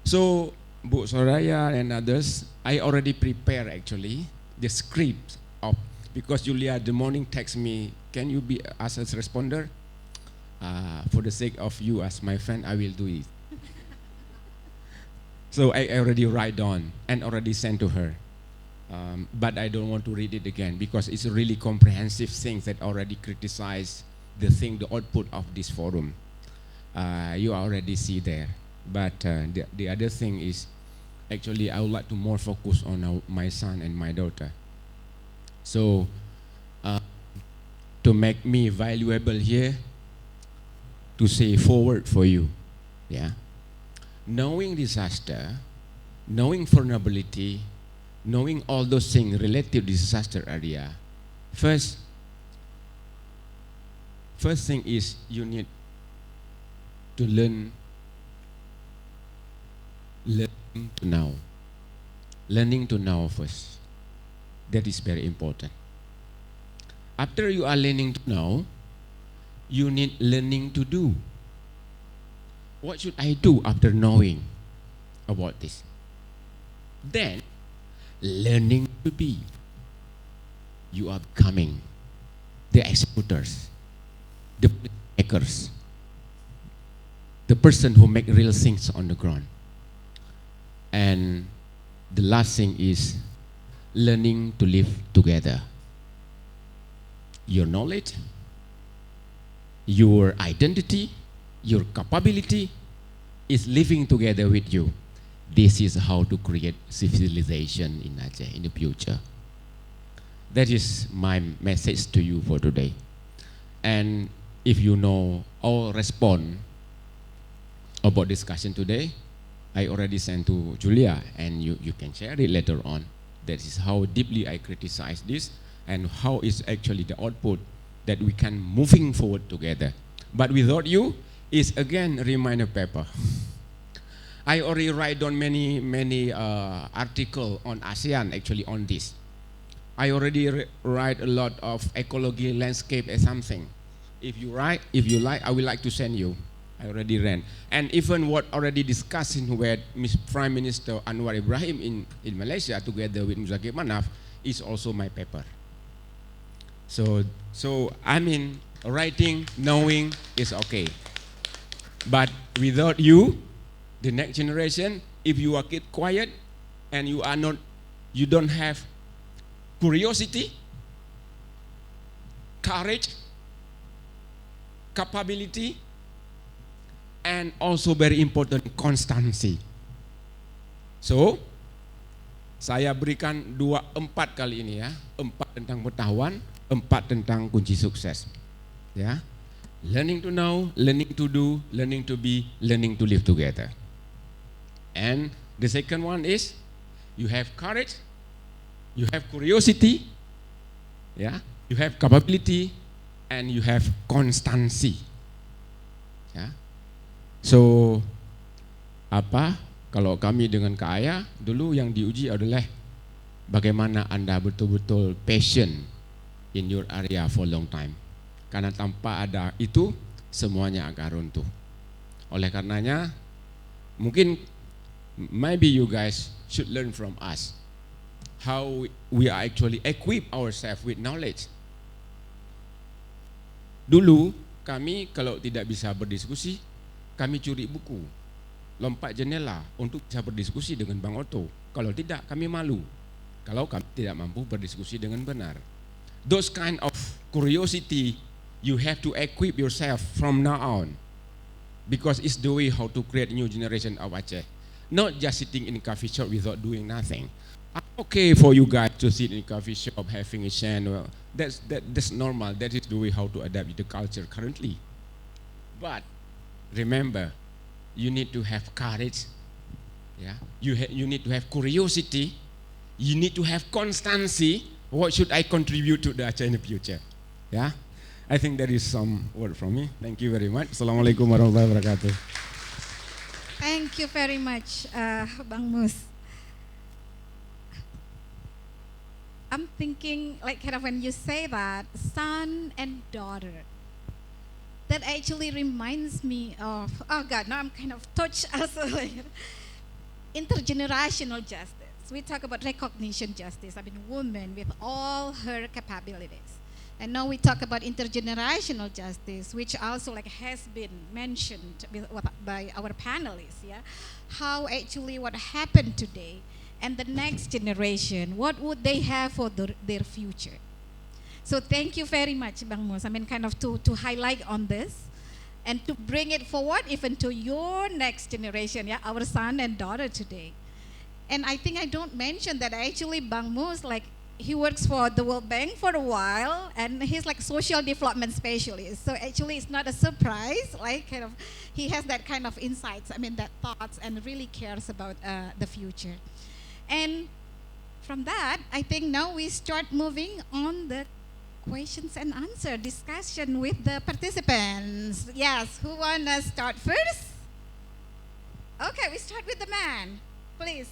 So Bu Soraya and others, I already prepared actually the script of, because Julia the morning text me, can you be as a responder? For the sake of you as my friend, I will do it. So I already write down and already sent to her. But I don't want to read it again because it's a really comprehensive thing that already criticize the thing, the output of this forum. You already see there. But the other thing is, actually I would like to more focus on my son and my daughter. So to make me valuable here, to say forward for you, yeah. Knowing disaster, knowing vulnerability, knowing all those things related to disaster area, first thing is you need to learn to know. Learning to know first. That is very important. After you are learning to know, you need learning to do. What should I do after knowing about this? Then, learning to be. You are becoming the executors, the makers, the person who make real things on the ground. And the last thing is learning to live together. Your knowledge, your identity, your capability is living together with you. This is how to create civilization in Aceh in the future. That is my message to you for today. And if you know or respond about discussion today, I already sent to Julia, and you can share it later on. That is how deeply I criticize this, and how is actually the output that we can moving forward together. But without you, is again reminder paper. I already write on many articles on ASEAN actually on this. I already write a lot of ecology, landscape, and something. If you like, I would like to send you. I already ran. And even what already discussed with Prime Minister Anwar Ibrahim in Malaysia together with Muzakir Manaf is also my paper. So I mean, writing, knowing is okay. But without you, the next generation, if you are keep quiet and you don't have curiosity, courage, capability, and also very important, constancy. So, saya berikan 4 kali ini ya, 4 tentang pengetahuan, 4 tentang kunci sukses. Ya, learning to know, learning to do, learning to be, learning to live together. And the second one is, you have courage, you have curiosity, ya, you have capability, and you have constancy. Ya. So, kalau kami dengan Kak Ayah, dulu yang diuji adalah bagaimana Anda betul-betul passion in your area for long time. Karena tanpa ada itu, semuanya akan runtuh. Oleh karenanya, mungkin maybe you guys should learn from us how we are actually equip ourselves with knowledge. Dulu kami kalau tidak bisa berdiskusi, kami curi buku, lompat jendela untuk bisa berdiskusi dengan Bang Otto. Kalau tidak, kami malu. Kalau kami tidak mampu berdiskusi dengan benar. Those kind of curiosity you have to equip yourself from now on, because it's the way how to create new generation of Aceh. Not just sitting in a coffee shop without doing nothing. Okay for you guys to sit in a coffee shop having a channel. That's normal. That is the way how to adapt the culture currently. But remember, you need to have courage. Yeah, you need to have curiosity. You need to have constancy. What should I contribute to the Aceh in the future? Yeah, I think that is some word from me. Thank you very much. Assalamualaikum warahmatullahi wabarakatuh. Thank you very much, Bang Mus. I'm thinking, like, kind of when you say that, son and daughter, that actually reminds me of, oh God, now I'm kind of touched also, like, intergenerational justice. We talk about recognition justice. I mean, woman with all her capabilities. And now we talk about intergenerational justice, which also like has been mentioned by our panelists. Yeah, how actually what happened today, and the next generation, what would they have for their future? So thank you very much, Bang Mus. I mean, kind of to highlight on this, and to bring it forward even to your next generation. Yeah, our son and daughter today. And I think I don't mention that actually Bang Mus, like, he works for the World Bank for a while, and he's like social development specialist. So actually it's not a surprise, like kind of, he has that kind of insights, I mean that thoughts, and really cares about the future. And from that, I think now we start moving on the questions and answer discussion with the participants. Yes, who wanna start first? Okay, we start with the man, please.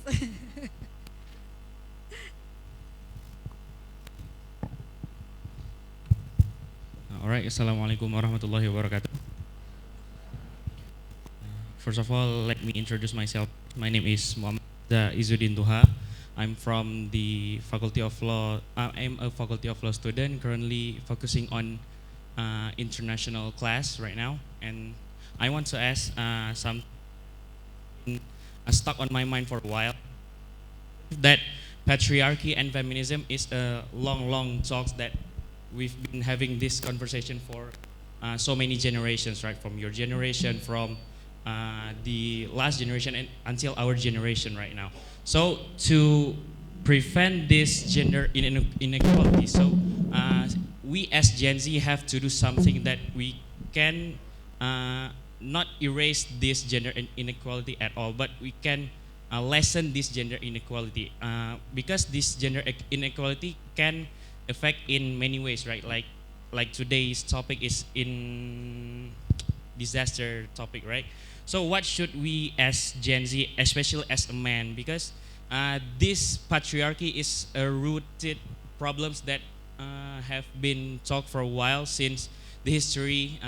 All right, Assalamualaikum warahmatullahi wabarakatuh. First of all, let me introduce myself. My name is Mohammad Izuddin Tuha. I'm from the Faculty of Law. I'm a Faculty of Law student, currently focusing on international class right now. And I want to ask something stuck on my mind for a while. That patriarchy and feminism is a long talk that we've been having this conversation for so many generations, right? From your generation, from the last generation, and until our generation right now. So to prevent this gender inequality, so we as Gen Z have to do something that we can not erase this gender inequality at all, but we can lessen this gender inequality because this gender inequality can affect in many ways, right? Like today's topic is in disaster topic, right? So what should we as Gen Z, especially as a man, because this patriarchy is a rooted problems that have been talked for a while since the history,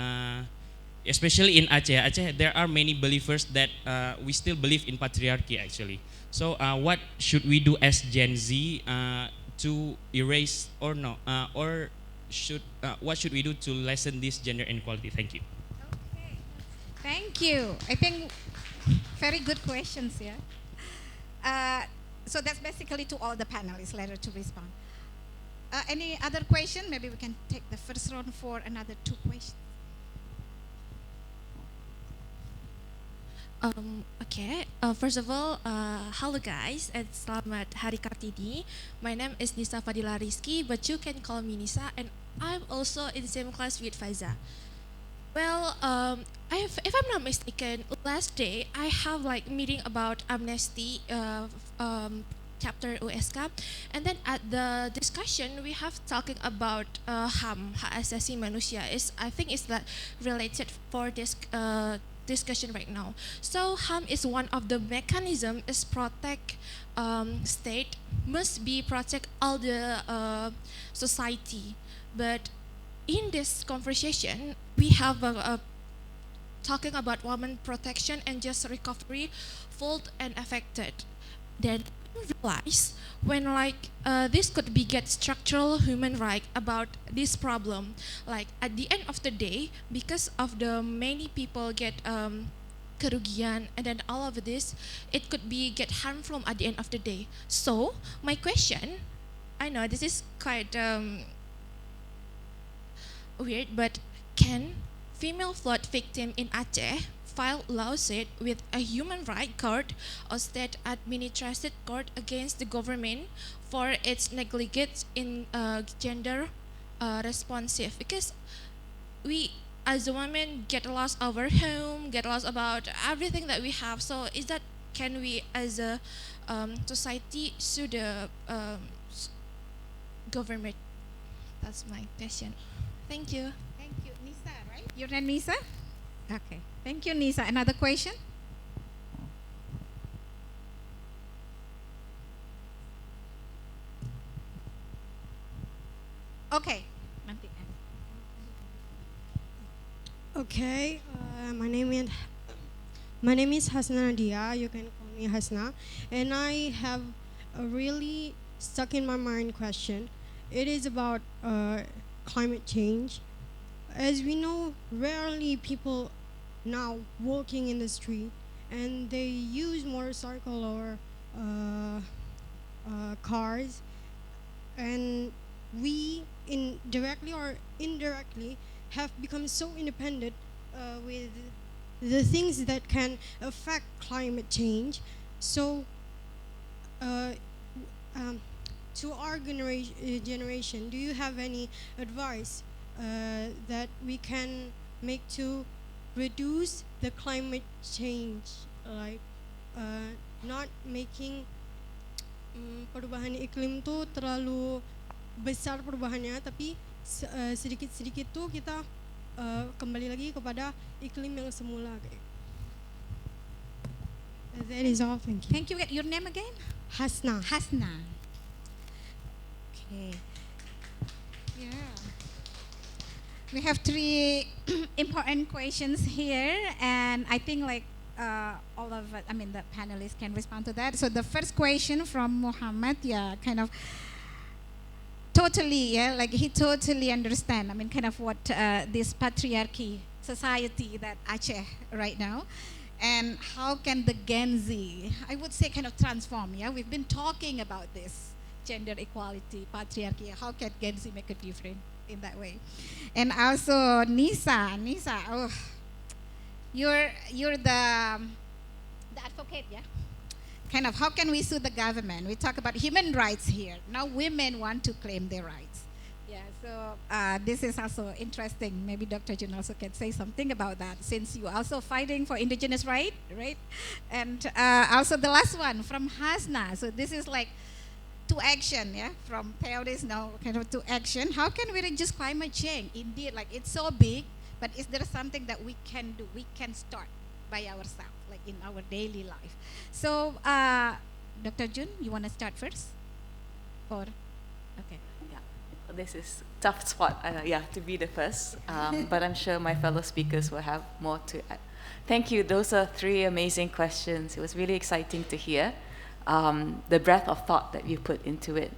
especially in Aceh. Aceh, there are many believers that we still believe in patriarchy actually. So what should we do as Gen Z to erase or no, or what should we do to lessen this gender inequality? Thank you. Okay, thank you. I think very good questions, yeah. So that's basically to all the panelists later to respond. Any other question? Maybe we can take the first round for another 2 questions. Okay, first of all, hello guys, and selamat Hari Kartini. My name is Nisa Fadila Rizky, but you can call me Nisa, and I'm also in the same class with Faiza. Well, if I'm not mistaken, last day I have like meeting about amnesty chapter USK, and then at the discussion we have talking about HAM, hak asasi manusia, is I think is that related for this discussion right now. So HAM is one of the mechanism is protect state must be protect all the society, but in this conversation we have talking about women protection and just recovery fault and affected. Then realize when like this could be get structural human right about this problem, like at the end of the day, because of the many people get kerugian, and then all of this, it could be get harmful at the end of the day. So my question, I know this is quite weird, but can female flood victim in Aceh file lawsuit with a human right court or state administrative court against the government for its negligence in gender responsive? Because we as a woman get lost our home, get lost about everything that we have. So is that, can we as a society sue the government? That's my question. Thank you. Thank you, Nisa, right? Your name Nisa? Okay. Thank you, Nisa. Another question? Okay. Okay, my name is Hasna Nadia. You can call me Hasna, and I have a really stuck in my mind question. It is about climate change. As we know, rarely people now walking in the street, and they use motorcycle or cars, and we directly or indirectly have become so independent with the things that can affect climate change. So to our generation, do you have any advice that we can make to reduce the climate change, like not making perubahan iklim tu terlalu besar perubahannya, tapi sedikit-sedikit tu kita kembali lagi kepada iklim yang semula. That is all. Thank you. Thank you. Your name again? Hasna. Hasna. Okay. Yeah. We have 3 important questions here, and I think like all of it, I mean the panelists can respond to that. So the first question from Mohammad, yeah, kind of totally, yeah, like he totally understand, I mean kind of what this patriarchy society that Aceh right now. And how can the Gen Z, I would say, kind of transform? Yeah, we've been talking about this gender equality, patriarchy. How can Gen Z make a difference in that way? And also Nisa, oh, you're the advocate, yeah? Kind of, how can we sue the government? We talk about human rights here. Now women want to claim their rights. Yeah, so this is also interesting. Maybe Dr. Jun also can say something about that, since you also fighting for indigenous right? And also the last one from Hasna. So this is like to action, yeah? From theories now kind of to action. How can we reduce climate change? Indeed, like it's so big, but is there something that we can do? We can start by ourselves, like in our daily life. So Dr. Jun, you want to start first? Or, okay. This is tough spot, to be the first, but I'm sure my fellow speakers will have more to add. Thank you. Those are 3 amazing questions. It was really exciting to hear the breadth of thought that you put into it,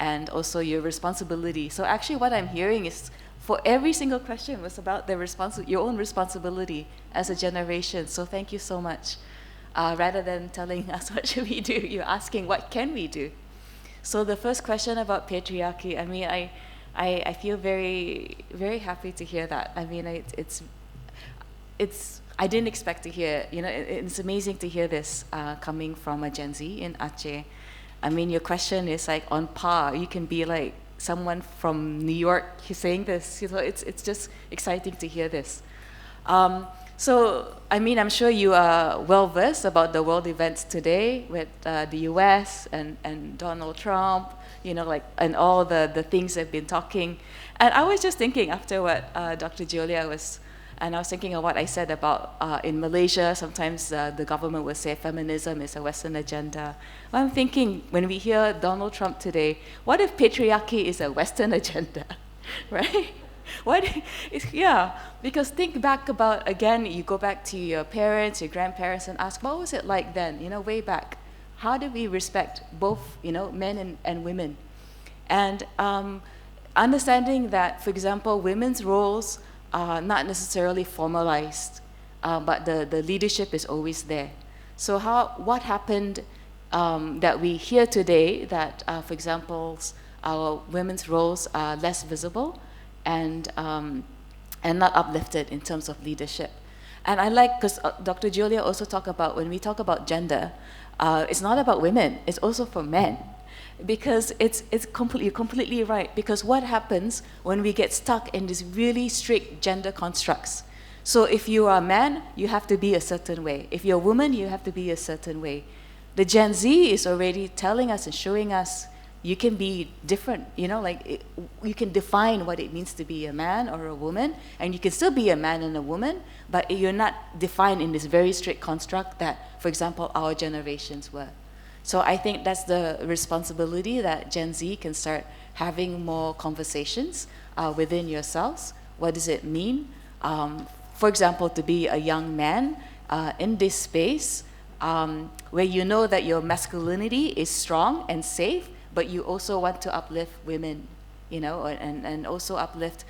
and also your responsibility. So actually what I'm hearing is for every single question was about your own responsibility as a generation. So thank you so much. Rather than telling us what should we do, you're asking what can we do? So the first question about patriarchy, I mean, I feel very, very happy to hear that. I mean, I didn't expect to hear, it's amazing to hear this coming from a Gen Z in Aceh. I mean, your question is like on par. You can be like someone from New York who's saying this. It's just exciting to hear this. So, I mean, I'm sure you are well versed about the world events today with the US and Donald Trump, and all the things they've been talking. And I was just thinking after what Dr. Julia was, and I was thinking of what I said about in Malaysia, sometimes the government will say feminism is a Western agenda. Well, I'm thinking when we hear Donald Trump today, what if patriarchy is a Western agenda, right? Because think back about, again, you go back to your parents, your grandparents, and ask, what was it like then, way back? How did we respect both, men and women? And understanding that, for example, women's roles are not necessarily formalized, but the leadership is always there. So what happened that we hear today that, for example, our women's roles are less visible, and not uplifted in terms of leadership. And I like, because Dr. Julia also talked about, when we talk about gender, it's not about women, it's also for men. Because you're completely right, because what happens when we get stuck in these really strict gender constructs? So if you are a man, you have to be a certain way. If you're a woman, you have to be a certain way. The Gen Z is already telling us and showing us you can be different, you can define what it means to be a man or a woman, and you can still be a man and a woman, but you're not defined in this very strict construct that, for example, our generations were. So I think that's the responsibility that Gen Z can start having more conversations within yourselves. What does it mean? For example, to be a young man in this space where you know that your masculinity is strong and safe, but you also want to uplift women, and also uplift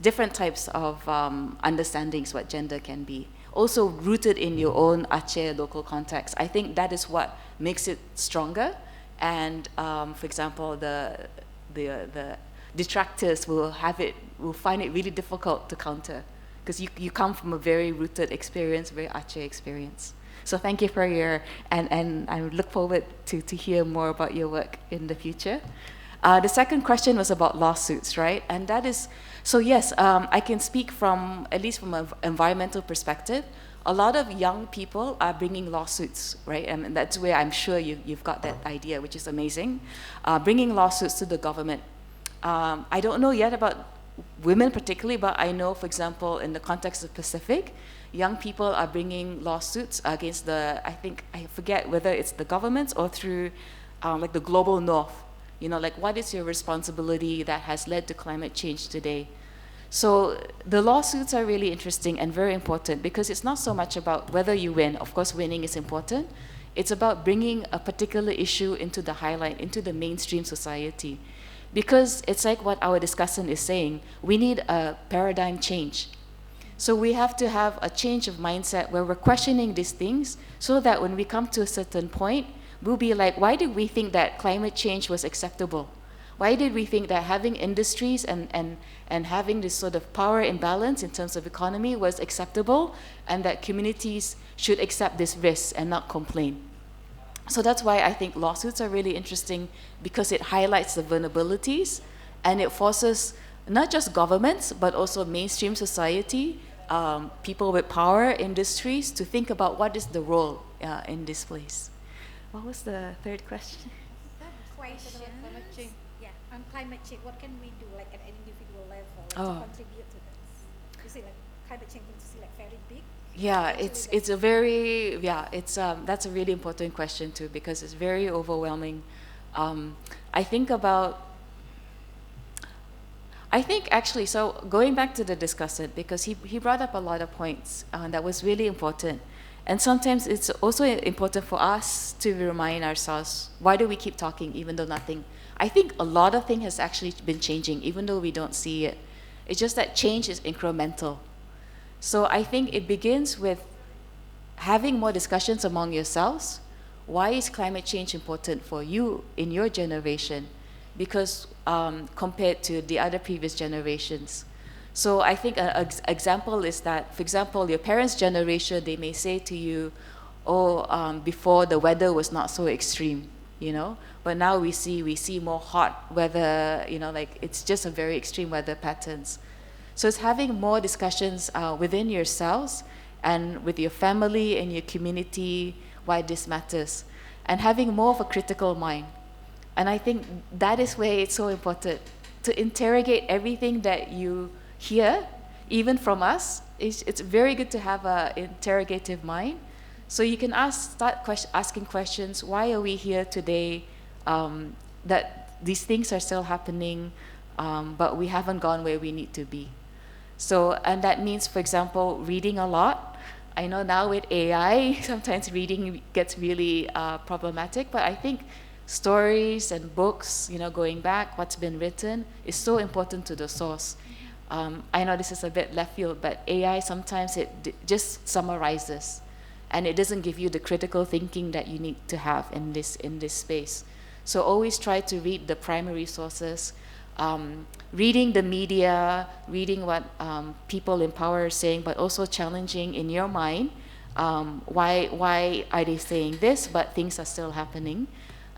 different types of understandings what gender can be. Also rooted in your own Aceh local context. I think that is what makes it stronger. And for example, the detractors will find it really difficult to counter, because you come from a very rooted experience, very Aceh experience. So thank you for and I look forward to hear more about your work in the future. The second question was about lawsuits, right? And that is, so yes, I can speak from, at least from an environmental perspective, a lot of young people are bringing lawsuits, right? And that's where I'm sure you've got that idea, which is amazing. Bringing lawsuits to the government. I don't know yet about women particularly, but I know, for example, in the context of Pacific, young people are bringing lawsuits against I forget whether it's the governments or through like the global north. What is your responsibility that has led to climate change today? So the lawsuits are really interesting and very important, because it's not so much about whether you win. Of course, winning is important. It's about bringing a particular issue into the highlight, into the mainstream society. Because it's like what our discussant is saying, we need a paradigm change. So we have to have a change of mindset where we're questioning these things so that when we come to a certain point, we'll be like, why did we think that climate change was acceptable? Why did we think that having industries and having this sort of power imbalance in terms of economy was acceptable, and that communities should accept this risk and not complain? So that's why I think lawsuits are really interesting, because it highlights the vulnerabilities and it forces not just governments, but also mainstream society, people with power, industries, to think about what is the role in this place. What was the third question? Question. Yeah, on climate change, what can we do, like at an individual level, like, Oh. to contribute to this? You see, like climate change is like very big. Yeah, Actually, it's a very, that's a really important question too, because it's very overwhelming. I think actually, so going back to the discussant, because he brought up a lot of points that was really important. And sometimes it's also important for us to remind ourselves, why do we keep talking even though nothing? I think a lot of things has actually been changing, even though we don't see it. It's just that change is incremental. So I think it begins with having more discussions among yourselves. Why is climate change important for you in your generation? Because compared to the other previous generations. So I think an example is that, for example, your parents' generation, they may say to you, before the weather was not so extreme, you know, but now we see more hot weather, you know, like it's just a very extreme weather patterns. So it's having more discussions within yourselves and with your family and your community, why this matters, and having more of a critical mind. And I think that is where it's so important to interrogate everything that you hear, even from us. It's very good to have an interrogative mind. So you can start asking questions. Why are we here today? That these things are still happening, but we haven't gone where we need to be. So, and that means, for example, reading a lot. I know now with AI, sometimes reading gets really problematic, but I think stories and books, you know, going back, what's been written, is so important to the source. I know this is a bit left field, but AI sometimes it just summarizes, and it doesn't give you the critical thinking that you need to have in this space. So always try to read the primary sources, reading the media, reading what people in power are saying, but also challenging in your mind, why are they saying this, but things are still happening.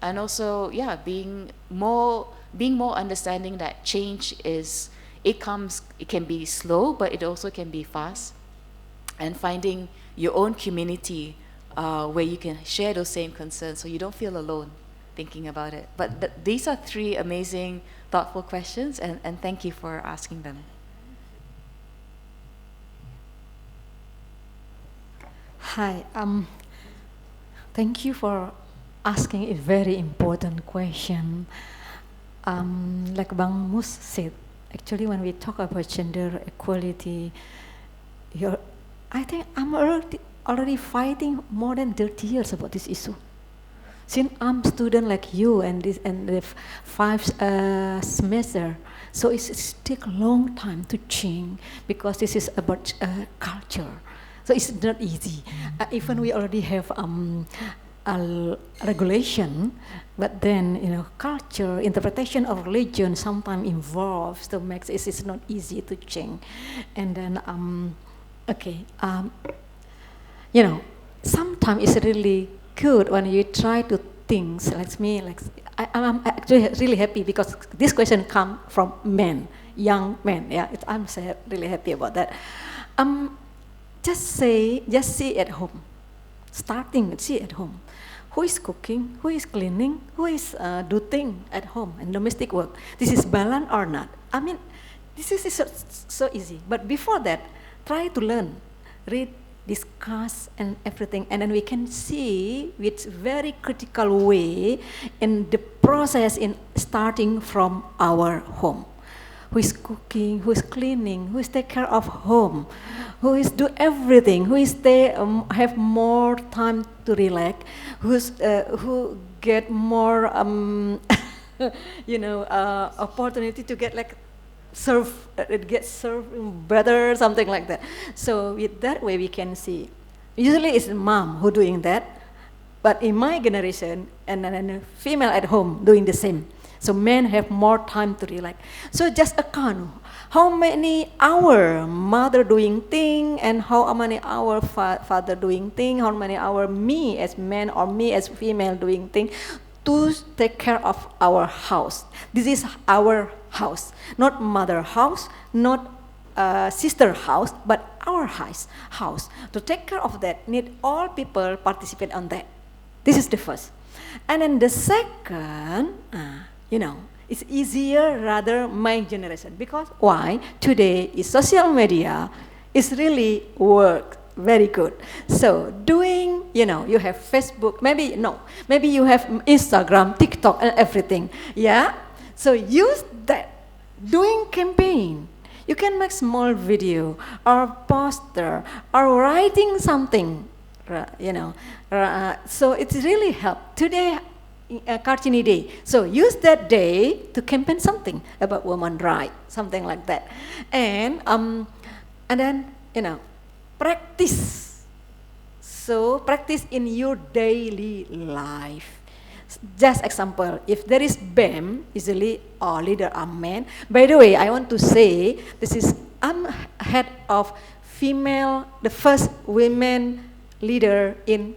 And also, being more understanding that change is, it can be slow, but it also can be fast. And finding your own community where you can share those same concerns so you don't feel alone thinking about it. But these are three amazing, thoughtful questions, and thank you for asking them. Hi, thank you for asking a very important question. Like Bang Mus said, actually when we talk about gender equality, I think I'm already fighting more than 30 years about this issue. Since I'm a student like you and the 5 semester, so it's take a long time to change, because this is about culture. So it's not easy. Even we already have a regulation, but then, you know, culture, interpretation of religion sometimes involves, so makes it's not easy to change. And then you know, sometimes it's really good when you try to think like me. Like I'm actually really happy because this question come from men, young men. Yeah, I'm really happy about that. Just see at home. Starting with see at home. Who is cooking? Who is cleaning? Who is do things at home and domestic work? This is balanced or not? I mean, this is so easy. But before that, try to learn, read, discuss, and everything, and then we can see with very critical way in the process in starting from our home. Who is cooking? Who is cleaning? Who is take care of home? Who is do everything? Who is they have more time to relax? Who get more you know, opportunity to get like serve, it gets served better, something like that. So with that way we can see. Usually it's mom who doing that, but in my generation, and a female at home doing the same. So men have more time to relax. So just account how many hour mother doing thing and how many hour father doing thing, how many hour me as man or me as female doing thing to take care of our house. This is our house, not mother house, not sister house, but our house. To take care of that, need all people participate on that. This is the first. And then the second, it's easier rather my generation. Because why? Today is social media is really work very good. So doing, you have Facebook, maybe you have Instagram, TikTok and everything. Yeah? So use that. Doing campaign. You can make small video or poster or writing something, so it's really help. Today, Kartini Day. So use that day to campaign something about women's rights, something like that. And then, practice. So practice in your daily life. Just example, if there is BEM, usually all leader are men. By the way, I want to say, I'm head of the first women leader in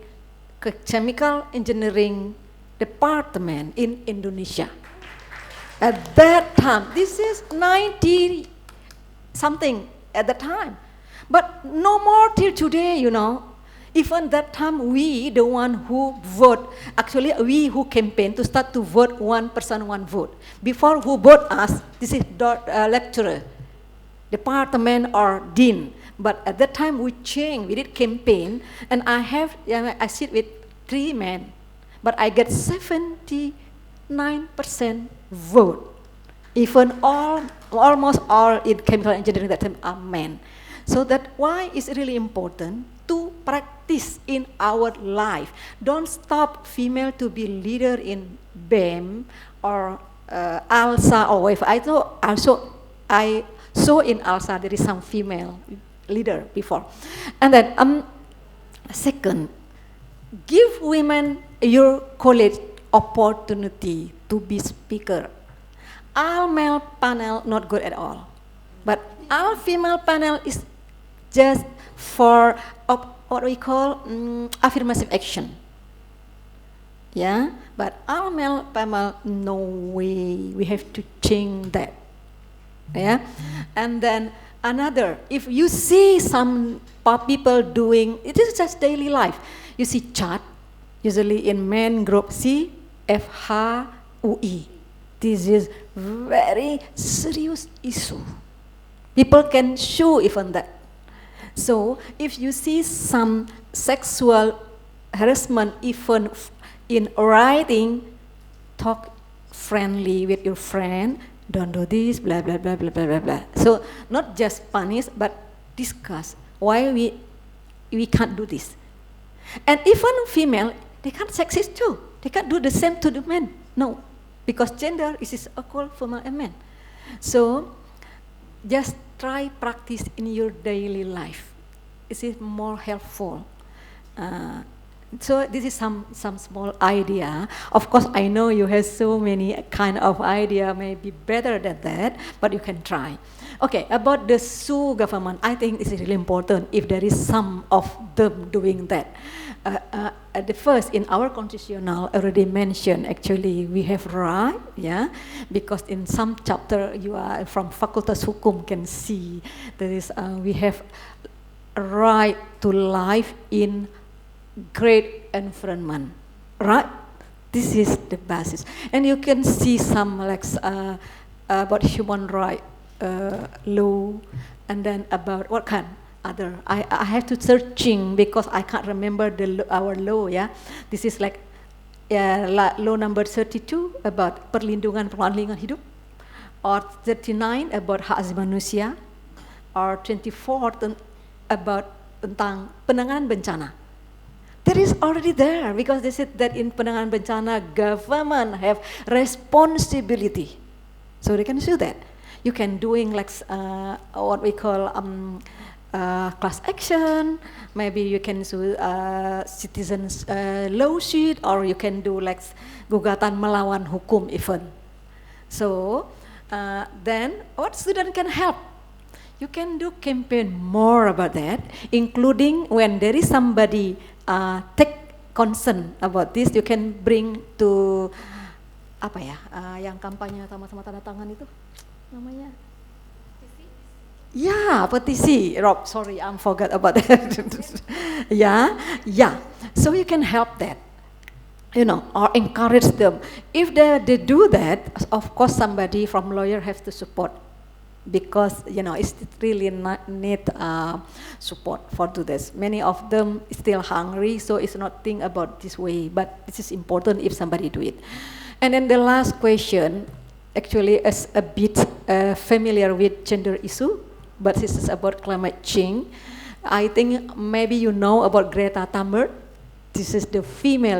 chemical engineering department in Indonesia. At that time, this is 90 something at the time, but no more till today, Even that time, we, the one who vote, actually we who campaign to start to vote 1 person, 1 vote. Before who vote us, this is lecturer, department or dean. But at that time we changed, we did campaign, and I sit with 3 men, but I get 79% vote. Even almost all in chemical engineering that time are men. So that why it's really important to practice in our life. Don't stop female to be leader in BEM or ALSA or whatever. I saw in ALSA there is some female leader before. And then second, give women your college opportunity to be speaker. All male panel not good at all, but all female panel is just for what we call affirmative action. Yeah, but our male panel, no way. We have to change that. Yeah, and then another. If you see some people doing, it is just daily life. You see chat, usually in men group, see FHUI. This is very serious issue. People can show even that. So if you see some sexual harassment even in writing, talk friendly with your friend, don't do this, blah, blah, blah, blah, blah, blah, blah. So not just punish, but discuss why we can't do this. And even female, they can't sexist too. They can't do the same to the men. No, because gender is equal for men and men. So just try practice in your daily life. It is more helpful. So this is some small idea. Of course, I know you have so many kind of idea, maybe better than that, but you can try. Okay, about the Su government, I think it's really important if there is some of them doing that. At the first, in our constitutional, already mentioned, actually, we have right, yeah, because in some chapter, you are from Fakultas Hukum can see, there is, we have a right to life in great environment, right? This is the basis. And you can see some like about human right law, and then about what kind other. I have to searching because I can't remember our law. Yeah, this is like law number 32 about perlindungan lingkungan hidup, or 39 about hak asasi manusia, or 24 about tentang penanganan bencana. That is already there because they said that in penanganan bencana, government have responsibility, so they can do that. You can doing like what we call class action. Maybe you can do citizens lawsuit, or you can do like gugatan melawan hukum even. So then what student can help? You can do campaign more about that, including when there is somebody take concern about this, you can bring to apa ya, yang kampanye sama-sama tanda tangan itu namanya? Yeah, petisi. Rob, sorry, I forgot about that. Yeah. So you can help that, you know, or encourage them. If they do that, of course, somebody from lawyer has to support, because you know it's really need support for do this. Many of them still hungry, so it's not think about this way. But this is important if somebody do it. And then the last question, actually, is a bit familiar with gender issue, but this is about climate change. I think maybe you know about Greta Thunberg. This is the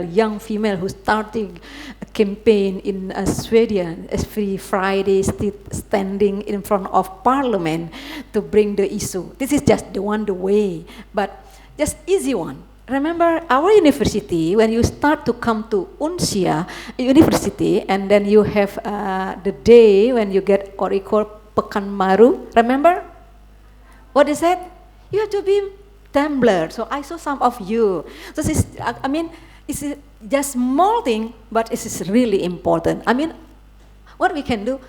young female who's starting a campaign in Sweden every Friday, standing in front of Parliament to bring the issue. This is just the way, but just easy one. Remember our university, when you start to come to Unsia University, and then you have the day when you get what we call Pekan Baru. Remember? What is that? You have to be Tumblr. So I saw some of you. So this is, I mean, it's just small thing, but it is really important. I mean, what we can do,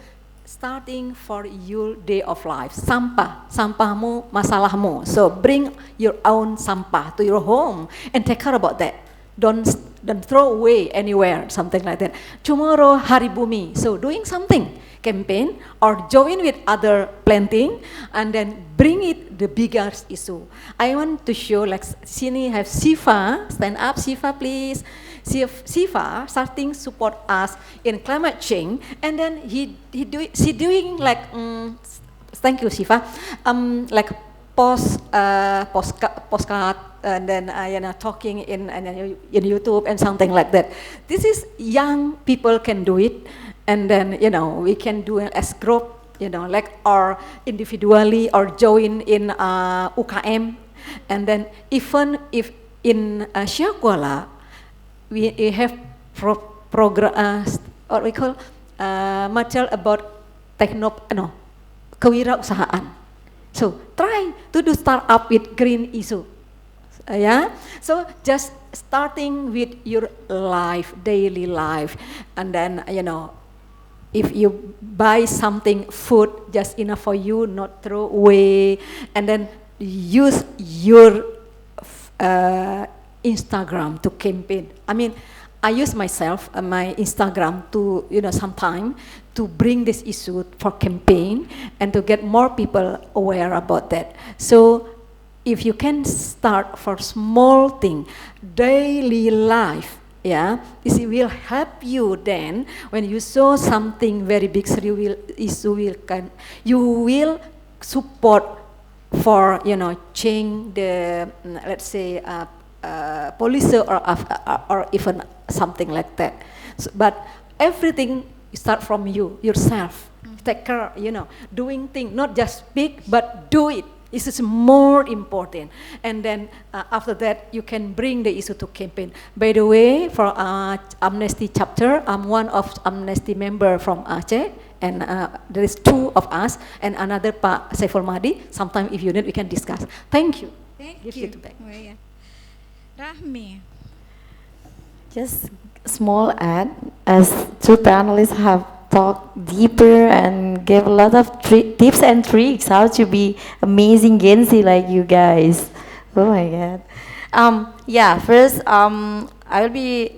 starting for your day of life. Sampahmu, masalahmu. So bring your own sampah to your home and take care about that. Don't throw away anywhere, something like that. Tomorrow, Hari Bumi. So doing something, campaign, or join with other planting, and then bring it the bigger issue. I want to show, like, sini have Sifa, stand up, Sifa, please. Sifa starting support us in climate change, and then she doing like, thank you, Sifa, like postcard, and then you know, talking in YouTube and something like that. This is young people can do it, and then you know we can do it as group, you know, like, or individually, or join in UKM, and then even if in Syiah Kuala we have program what we call material about kewirausahaan. So try to do start up with green issue. Yeah, so just starting with your life, daily life, and then you know, if you buy something, food just enough for you, not throw away, and then use your Instagram to campaign. I mean, I use myself my Instagram to, you know, sometime to bring this issue for campaign and to get more people aware about that. So if you can start for small thing, daily life, yeah, this will help you. Then when you saw something very big, you will support for, you know, change the, let's say, policy or even something like that. So, but everything start from you, yourself. Take care, you know, doing things, not just speak, but do it. This is more important. And then after that, you can bring the issue to campaign. By the way, for Amnesty chapter, I'm one of Amnesty member from Aceh, and there is two of us, and another Pak Saiful Mahdi. Sometime if you need, we can discuss. Thank you. Thank you. Rahmi. Just small add, as two panelists have talked deeper and gave a lot of tips and tricks how to be amazing Genzi like you guys. Oh my God. Yeah, first, I will be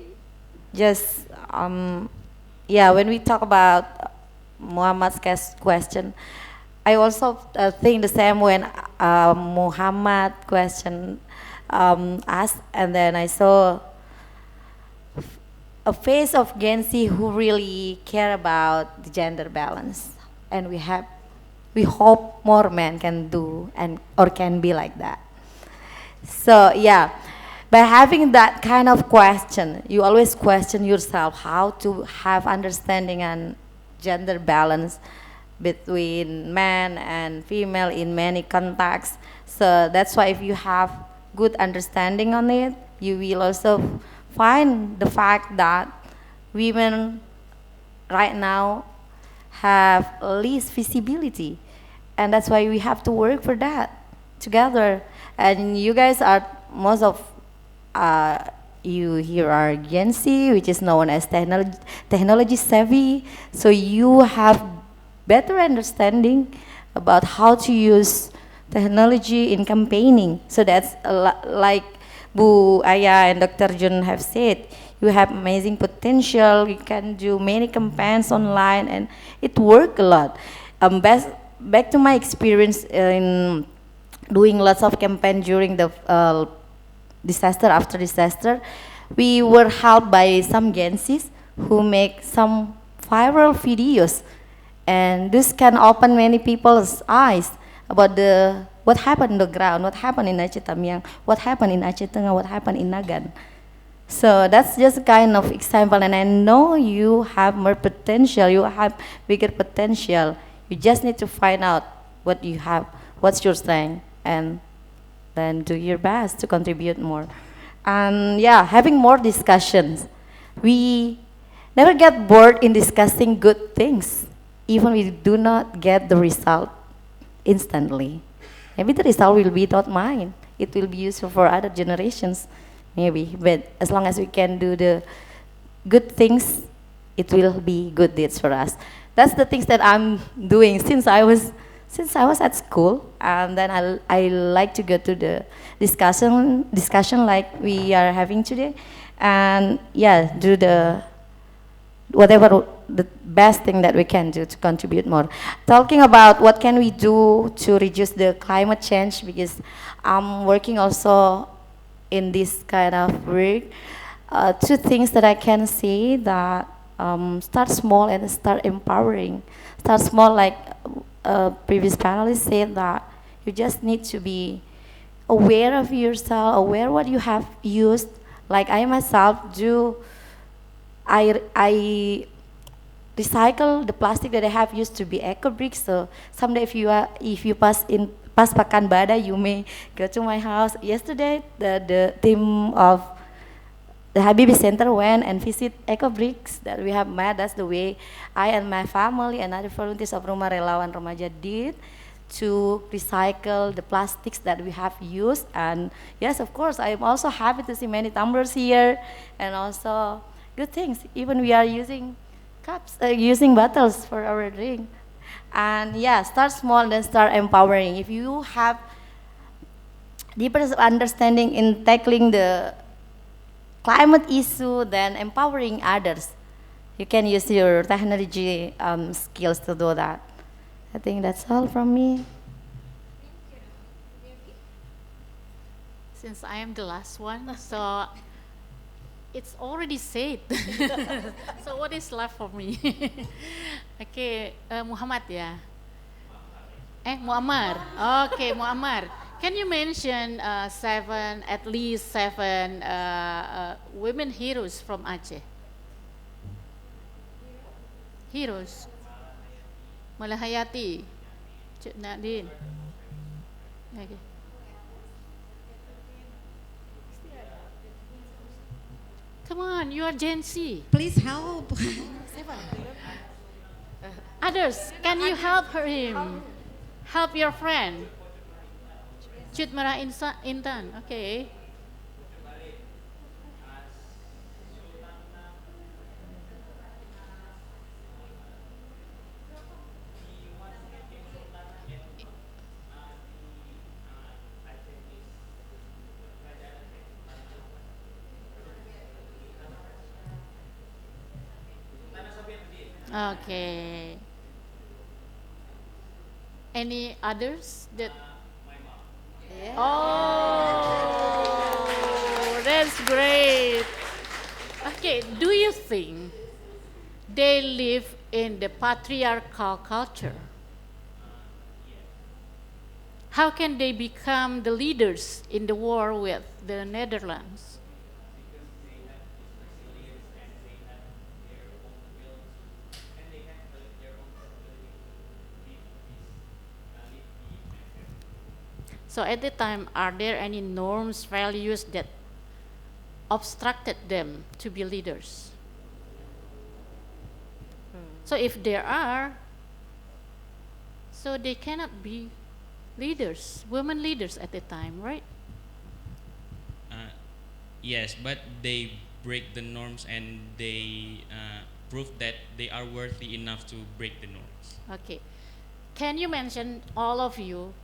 just, yeah, when we talk about Muhammad's question, I also think the same when Mohammad question asked, and then I saw a face of Genzi who really care about the gender balance, and we hope more men can do or can be like that. So yeah, by having that kind of question, you always question yourself how to have understanding and gender balance. between man and female in many contexts. So that's why if you have good understanding on it, you will also find the fact that women right now have least visibility, and that's why we have to work for that together. And you guys are most of you here are Gen Z, which is known as technology savvy, so you have better understanding about how to use technology in campaigning. So that's like Bu Aya and Dr. Jun have said, you have amazing potential, you can do many campaigns online, and it worked a lot. Back to my experience in doing lots of campaign during the disaster after disaster, we were helped by some Gen Zs who make some viral videos, and this can open many people's eyes about what happened on the ground, what happened in Aceh Tamiang, what happened in Aceh Tengah, what happened in Nagan. So that's just a kind of example, and I know you have more potential, you have bigger potential. You just need to find out what you have, what's your strength, and then do your best to contribute more. And yeah, having more discussions. We never get bored in discussing good things, even we do not get the result instantly. Maybe the result will be not mine. It will be useful for other generations, maybe. But as long as we can do the good things, it will be good deeds for us. That's the things that I'm doing since I was at school, and then I like to go to the discussion like we are having today, and yeah, do whatever the best thing that we can do to contribute more. Talking about what can we do to reduce the climate change, because I'm working also in this kind of work. Two things that I can say that start small and start empowering. Start small, like previous panelists said, that you just need to be aware of yourself, aware what you have used. Like I myself do, I recycle the plastic that I have used to be eco bricks. So someday if you pass Pakan Banda, you may go to my house. Yesterday the team of the Habibie Center went and visit eco bricks that we have made. That's the way I and my family and other volunteers of Rumah Relawan Remaja did to recycle the plastics that we have used. And yes, of course, I am also happy to see many tumblers here, and also good things. Even we are using cups, using bottles for our drink. And yeah, start small, then start empowering. If you have deeper understanding in tackling the climate issue, then empowering others, you can use your technology skills to do that. I think that's all from me. Since I am the last one, so it's already said. So what is left for me? Okay, Muhammad ya. Muammar. Okay, Muammar. Can you mention at least seven women heroes from Aceh? Heroes. Malahayati, Cik Nadine. Okay. Come on, you are Gen Z. Please help. Others, can you help him? Help your friend. Cut Merah Intan, okay. Okay. Any others that? Yeah. Oh, that's great. Okay, do you think they live in the patriarchal culture? How can they become the leaders in the war with the Netherlands? So at the time, are there any norms, values that obstructed them to be leaders? So if there are, so they cannot be leaders, women leaders at the time, right? Yes, but they break the norms and they prove that they are worthy enough to break the norms. Okay. Can you mention, all of you,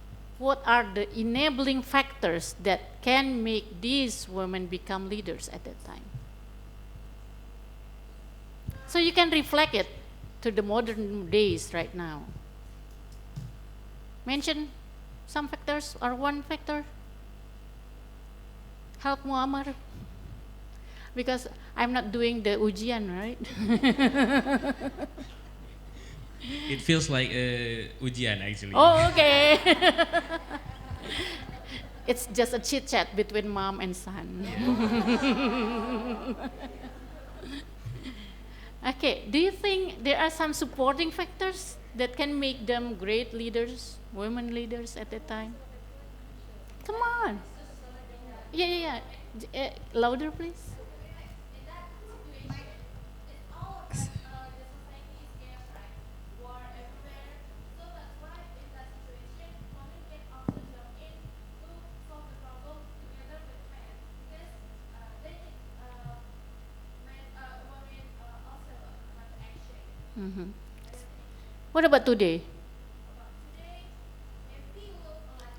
what are the enabling factors that can make these women become leaders at that time? So you can reflect it to the modern days right now. Mention some factors or one factor. Help Muammar. Because I'm not doing the ujian, right? It feels like ujian actually. Oh, okay. It's just a chit chat between mom and son. Okay, do you think there are some supporting factors that can make them great leaders, women leaders at that time? Come on. Yeah. Louder, please. Mm-hmm. What about today?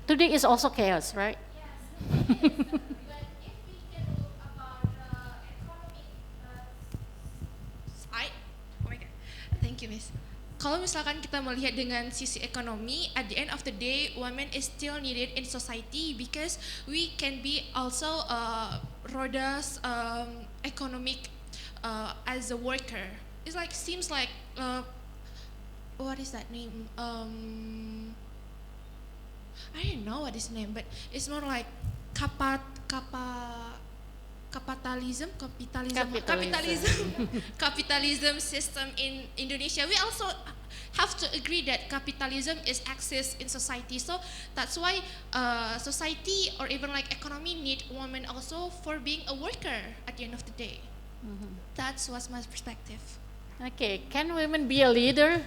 Today is also chaos, right? Oh my God. Thank you, Miss. Kalau misalkan kita melihat dengan sisi ekonomi, at the end of the day, women is still needed in society because we can be also Roda's economic as a worker. It's like seems like what is that name? I don't know what is the name, but it's more like capitalism system in Indonesia. We also have to agree that capitalism is access in society. So that's why society or even like economy need women also for being a worker at the end of the day. Mm-hmm. That's what's my perspective. Okay, can women be a leader?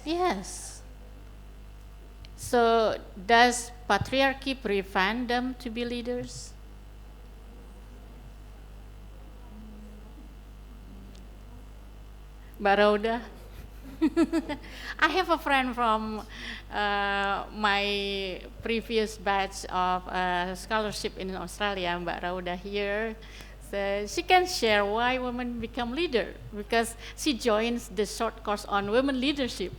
Yes. So does patriarchy prevent them to be leaders? Mbak Rauda? I have a friend from my previous batch of scholarship in Australia, Mbak Rauda here. So she can share why women become leader because she joins the short course on women leadership.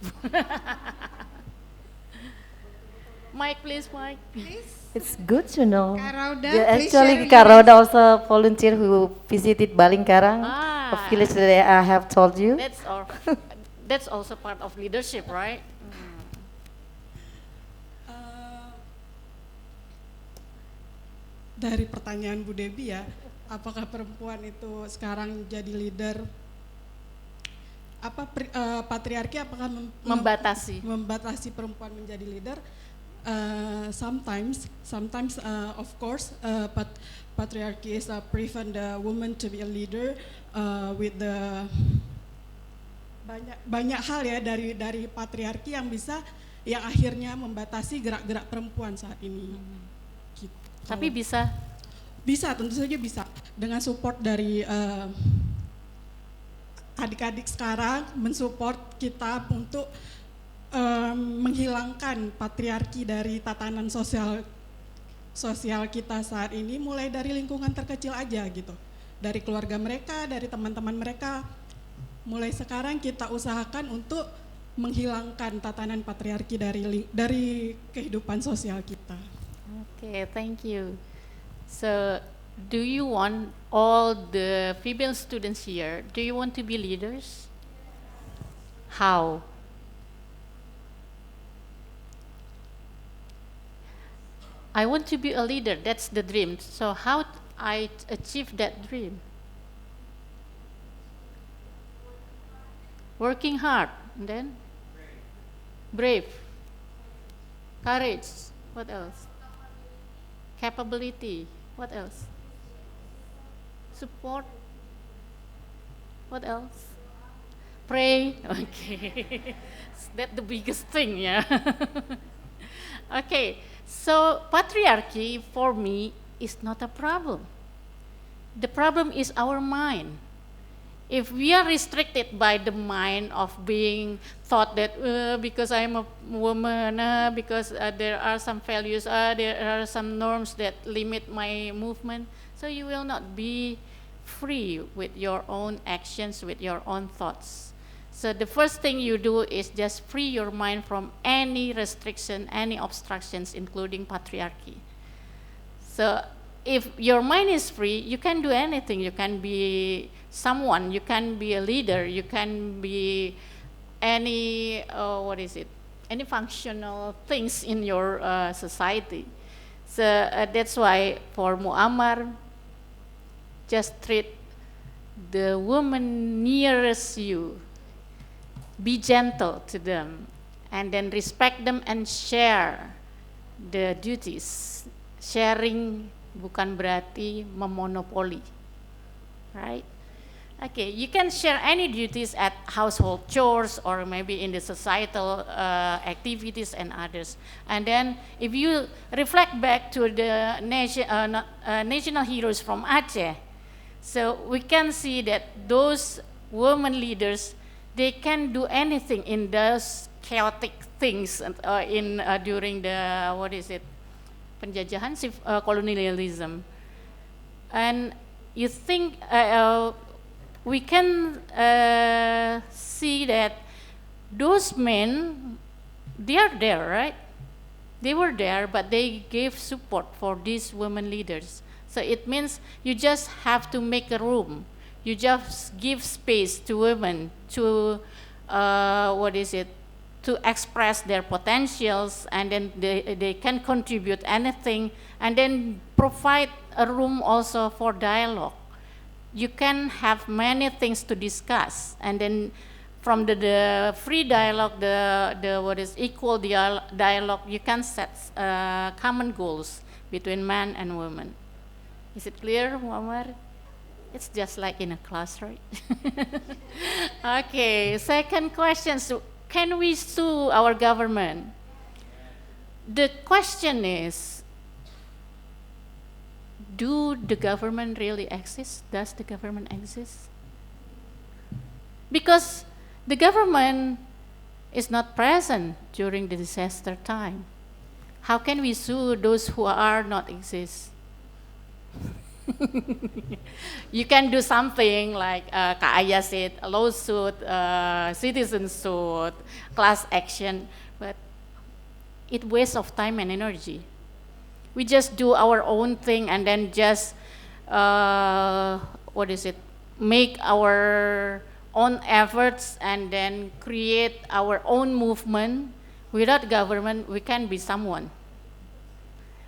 Mike, please, Mike. It's good to know. Kak Rauda, Actually, Kak Rauda also volunteer who visited Balingkarang, a village that I have told you. That's also part of leadership, right? Dari pertanyaan Bu Debbie ya, apakah perempuan itu sekarang jadi leader? Apa patriarki apakah membatasi perempuan menjadi leader? Sometimes of course, but patriarchy is prevent the woman to be a leader with the banyak hal ya dari patriarki yang akhirnya membatasi gerak-gerak perempuan saat ini. Gitu. Tapi bisa tentu saja bisa dengan support dari adik-adik sekarang mensupport kita untuk menghilangkan patriarki dari tatanan sosial kita saat ini, mulai dari lingkungan terkecil aja gitu, dari keluarga mereka, dari teman-teman mereka. Mulai sekarang kita usahakan untuk menghilangkan tatanan patriarki dari kehidupan sosial kita. Okay, thank you. So, do you want all the female students here, do you want to be leaders? How? I want to be a leader, that's the dream. So how I achieve that dream? Working hard, and then brave, courage, What else? Capability. What else? Support. What else? Pray. Okay. That's the biggest thing, yeah. Okay. So patriarchy for me is not a problem. The problem is our mind. If we are restricted by the mind of being thought that because I'm a woman, because there are some values, there are some norms that limit my movement, so you will not be free with your own actions, with your own thoughts. So the first thing you do is just free your mind from any restriction, any obstructions, including patriarchy. So if your mind is free, you can do anything. You can be someone, you can be a leader, you can be any, any functional things in your society. So that's why for Muammar, just treat the woman nearest you, be gentle to them, and then respect them and share the duties. Sharing bukan berarti memonopoli, right? Okay, you can share any duties at household chores or maybe in the societal activities and others. And then if you reflect back to the national heroes from Aceh, so we can see that those women leaders, they can do anything in those chaotic things during the, penjajahan, colonialism. And you think we can see that those men, they are there, right? They were there, but they gave support for these women leaders. So it means you just have to make a room. You just give space to women to, to express their potentials, and then they can contribute anything, and then provide a room also for dialogue. You can have many things to discuss, and then from the free dialogue, the equal dialogue, you can set common goals between men and women. Is it clear, Muammar? It's just like in a class, right? Okay, second question. So can we sue our government? The question is, do the government really exist? Does the government exist? Because the government is not present during the disaster time. How can we sue those who are not exist? You can do something like Kak Aya said, a lawsuit, citizen suit, class action, but it wastes of time and energy. We just do our own thing and then just, make our own efforts and then create our own movement. Without government, we can be someone.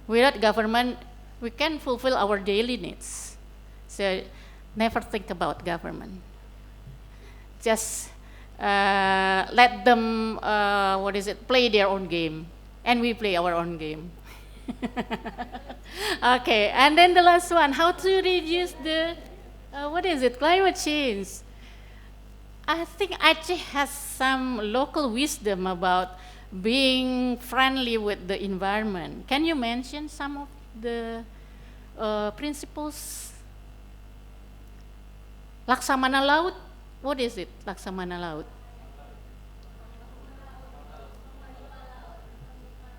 Without government, we can fulfill our daily needs. So never think about government. Just let them, play their own game, and we play our own game. Okay, and then the last one, how to reduce the, climate change. I think Aceh has some local wisdom about being friendly with the environment. Can you mention some of the principles? Laksamana Laut, what is it, Laksamana Laut?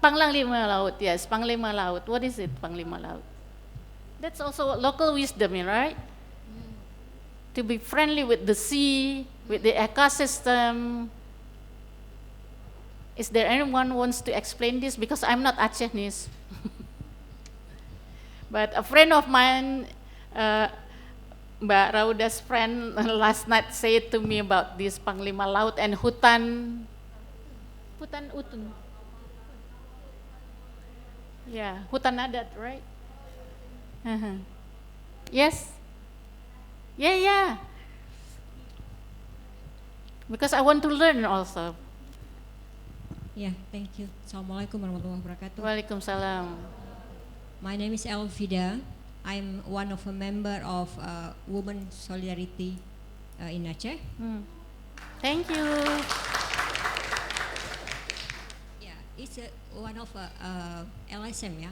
Panglima Laut, yes, Panglima Laut. What is it, Panglima Laut? That's also local wisdom, right? To be friendly with the sea, with the ecosystem. Is there anyone who wants to explain this? Because I'm not Acehnese. But a friend of mine, Mbak Rauda's friend, last night said to me about this Panglima Laut and hutan utun. Yeah, hutan adat, right? Yes? Yeah. Because I want to learn also. Yeah, thank you. Assalamualaikum warahmatullahi wabarakatuh. Waalaikumsalam. My name is Elvida. I'm one of a member of Women Solidarity in Aceh. Thank you. Yeah, it's one of LSM ya.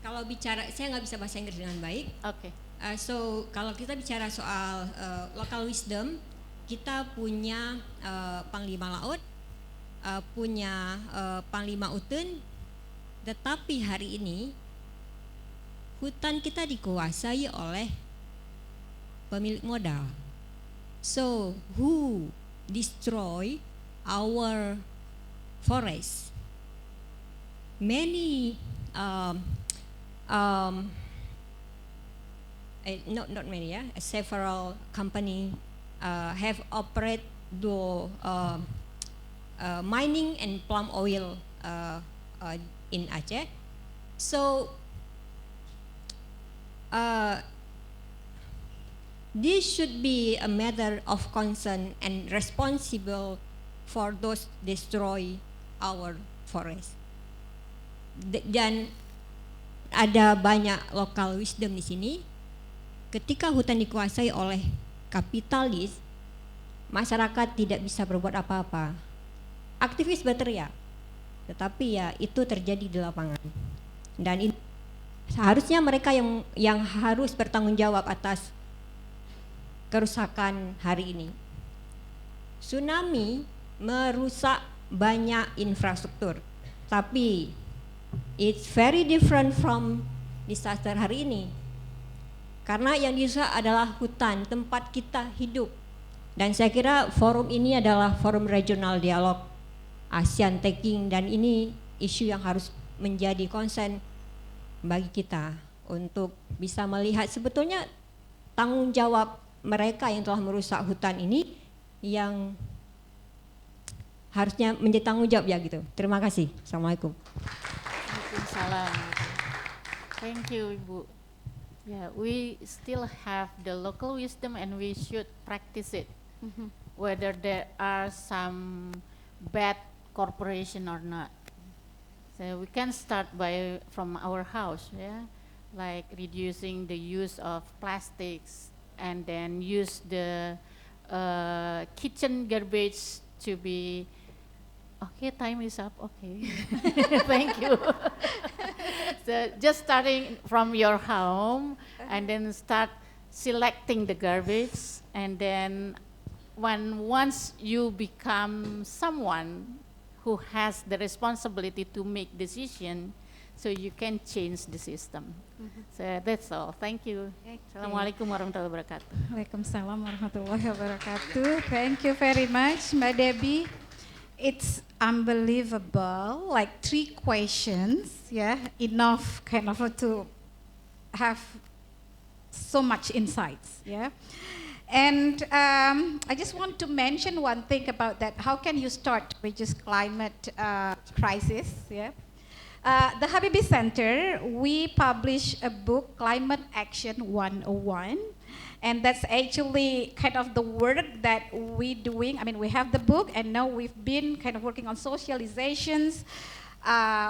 Kalau bicara, saya nggak bisa bahasa Inggris dengan baik. Oke. So kalau kita bicara soal local wisdom, kita punya Panglima Laut, punya Panglima Utun, tetapi hari ini hutan kita dikuasai oleh pemilik modal. So who destroy our forest? Many not many, several company have operate the mining and palm oil in Aceh. So this should be a matter of concern and responsible for those destroy our forest. Dan ada banyak local wisdom di sini. Ketika hutan dikuasai oleh kapitalis, masyarakat tidak bisa berbuat apa-apa. Aktivis berteriak, tetapi ya itu terjadi di lapangan. Dan ini seharusnya mereka yang harus bertanggung jawab atas kerusakan hari ini. Tsunami merusak banyak infrastruktur, tapi it's very different from disaster hari ini. Karena yang dirusak adalah hutan, tempat kita hidup. Dan saya kira forum ini adalah forum regional dialog ASEAN Taking, dan ini isu yang harus menjadi concern bagi kita untuk bisa melihat sebetulnya tanggung jawab mereka yang telah merusak hutan ini yang harusnya menjadi tanggung jawab ya gitu. Terima kasih. Assalamualaikum. Waalaikumsalam. Thank you, Ibu. Yeah, we still have the local wisdom and we should practice it. Whether there are some bad corporation or not. So we can start from our house, yeah, like reducing the use of plastics and then use the kitchen garbage to be. Okay, time is up. Okay, thank you. So just starting from your home and then start selecting the garbage, and then once you become someone who has the responsibility to make decision, so you can change the system. So that's all. Thank you. Assalamualaikum warahmatullahi wabarakatuh. Waalaikumsalam warahmatullahi wabarakatuh. Thank you very much, Mbak Debbie. It's unbelievable, like 3 questions, yeah, enough kind of to have so much insights, yeah. And I just want to mention one thing about that. How can you start with just climate crisis, yeah? The Habibie Center, we publish a book, Climate Action 101. And that's actually kind of the work that we're doing. I mean, we have the book, and now we've been kind of working on socializations.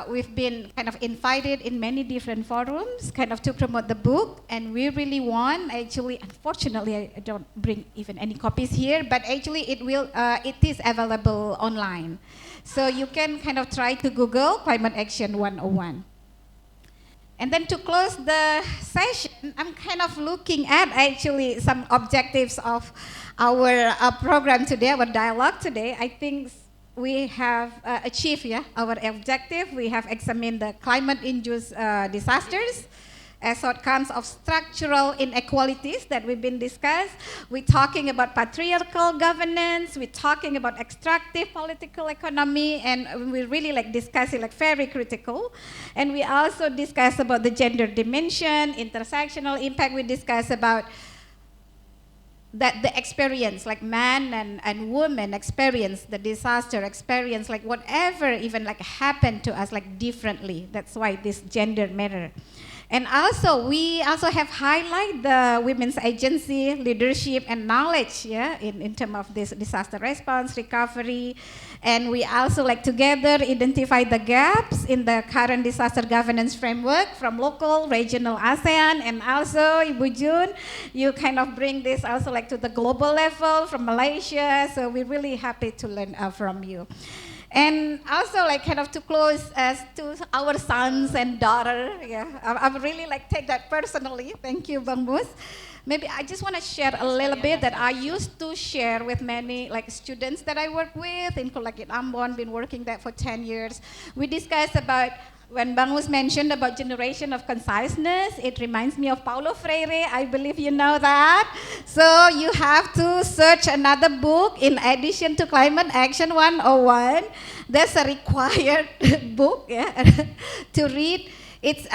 We've been kind of invited in many different forums, kind of to promote the book. And we really want, actually, unfortunately, I don't bring even any copies here, but actually it is available online. So you can kind of try to Google Climate Action 101. And then to close the session, I'm kind of looking at actually some objectives of our program today, our dialogue today. I think we have achieved our objective. We have examined the climate-induced disasters as outcomes of structural inequalities that we've been discussed. We're talking about patriarchal governance. We're talking about extractive political economy, and we really like discussing like very critical. And we also discuss about the gender dimension, intersectional impact. We discuss about that the experience, like man and woman experience the disaster, experience like whatever even like happened to us like differently. That's why this gender matter. And also, we also have highlight the women's agency, leadership, and knowledge, yeah, in terms of this disaster response, recovery. And we also like together identify the gaps in the current disaster governance framework from local, regional, ASEAN, and also Ibu Jun, you kind of bring this also like to the global level from Malaysia. So we're really happy to learn from you. And also like kind of to close as to our sons and daughter, yeah, I really like take that personally. Thank you, Bang Mus. Maybe I just want to share a little bit that I used to share with many like students that I work with in Ambon, been working there for 10 years. We discussed about when Bang Mus mentioned about generation of conciseness, it reminds me of Paulo Freire. I believe you know that. So you have to search another book in addition to Climate Action 101. There's a required book, yeah, to read. It's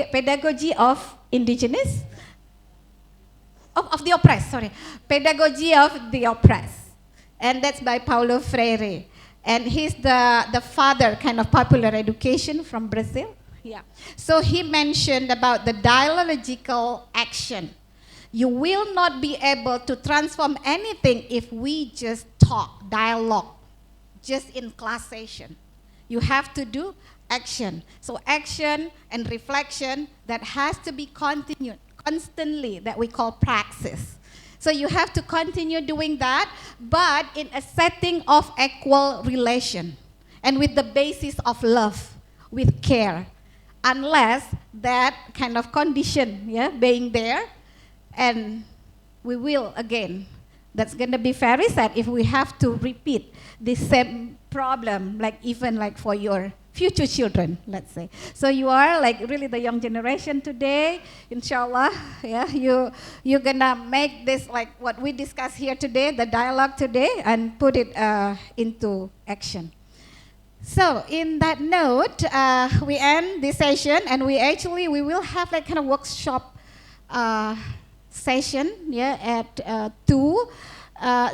Pedagogy of Indigenous, of the Oppressed, sorry. Pedagogy of the Oppressed. And that's by Paulo Freire. And he's the father kind of popular education from Brazil. Yeah. So he mentioned about the dialogical action. You will not be able to transform anything if we just talk, dialogue, just in class session. You have to do action. So action and reflection that has to be continued constantly, that we call praxis. So you have to continue doing that, but in a setting of equal relation and with the basis of love, with care, unless that kind of condition, yeah, being there, and we will again. That's going to be very sad if we have to repeat the same problem, like even like for your future children, let's say. So you are like really the young generation today, inshallah, yeah, you're gonna make this like what we discussed here today, the dialogue today, and put it into action. So in that note, we end this session, and we will have like kind of workshop session, yeah, at 2.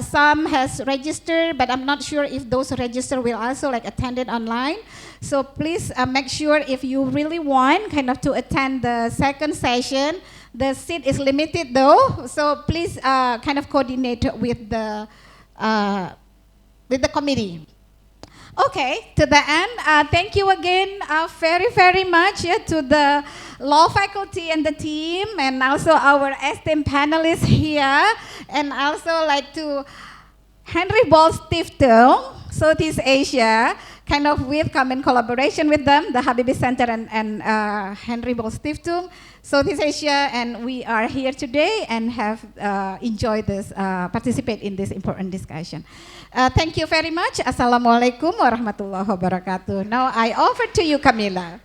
Some has registered, but I'm not sure if those registered will also like attend it online. So please make sure if you really want kind of to attend the second session. The seat is limited though, so please kind of coordinate with the committee. Okay, to the end, thank you again very, very much to the law faculty and the team, and also our esteemed panelists here, and also like to Heinrich Böll Stiftung, Southeast Asia, kind of with common collaboration with them, the Habibie Center and Heinrich Böll Stiftung, Southeast Asia, and we are here today and have enjoyed this, participate in this important discussion. Thank you very much. Assalamualaikum warahmatullahi wabarakatuh. Now I offer to you, Camilla.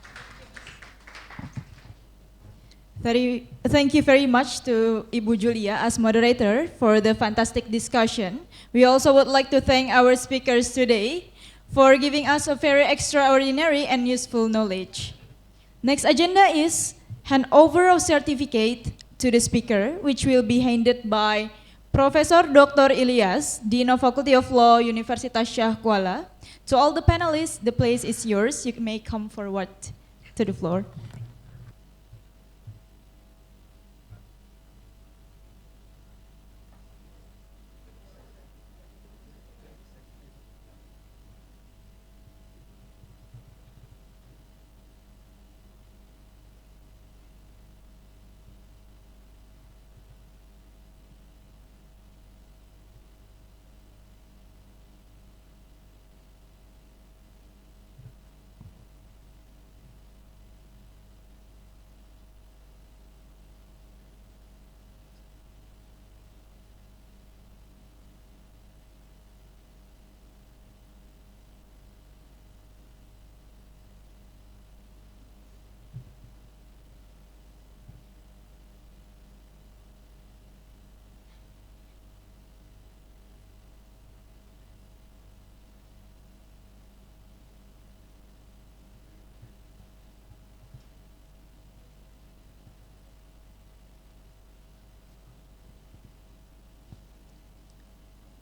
Thank you very much to Ibu Julia as moderator for the fantastic discussion. We also would like to thank our speakers today for giving us a very extraordinary and useful knowledge. Next agenda is handover of certificate to the speaker, which will be handed by Professor Dr. Ilyas, Dean of Faculty of Law, Universitas Syiah, Kuala. To all the panelists, the place is yours. You may come forward to the floor.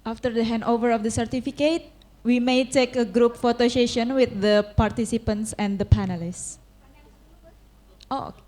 After the handover of the certificate, we may take a group photo session with the participants and the panelists. Oh, okay.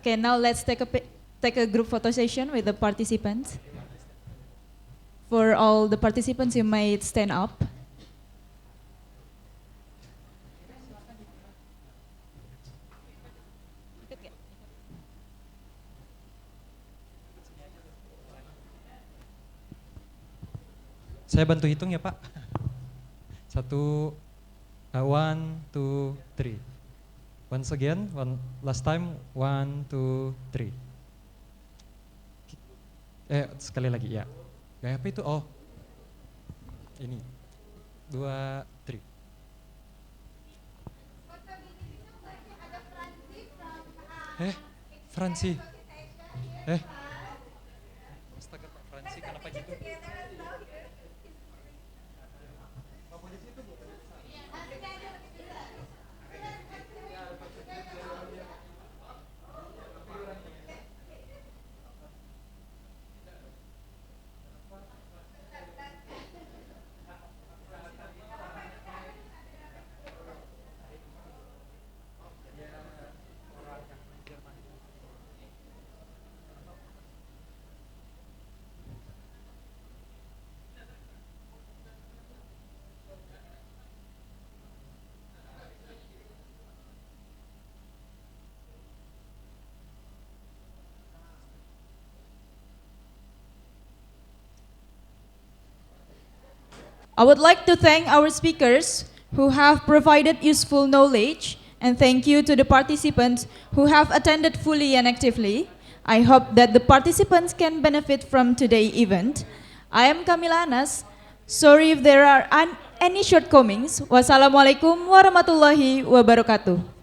Okay, now let's take a group photo session with the participants. For all the participants, you may stand up. Saya bantu hitung ya Pak. 1, 2, 3. Once again, last time, 1, 2, 3. Sekali lagi ya. Gaya apa itu? Oh, ini. 2, 3. Fransi. Astaga Pak Fransi, kenapa gitu? I would like to thank our speakers who have provided useful knowledge, and thank you to the participants who have attended fully and actively. I hope that the participants can benefit from today's event. I am Kamila Anas. Sorry if there are any shortcomings. Wassalamualaikum warahmatullahi wabarakatuh.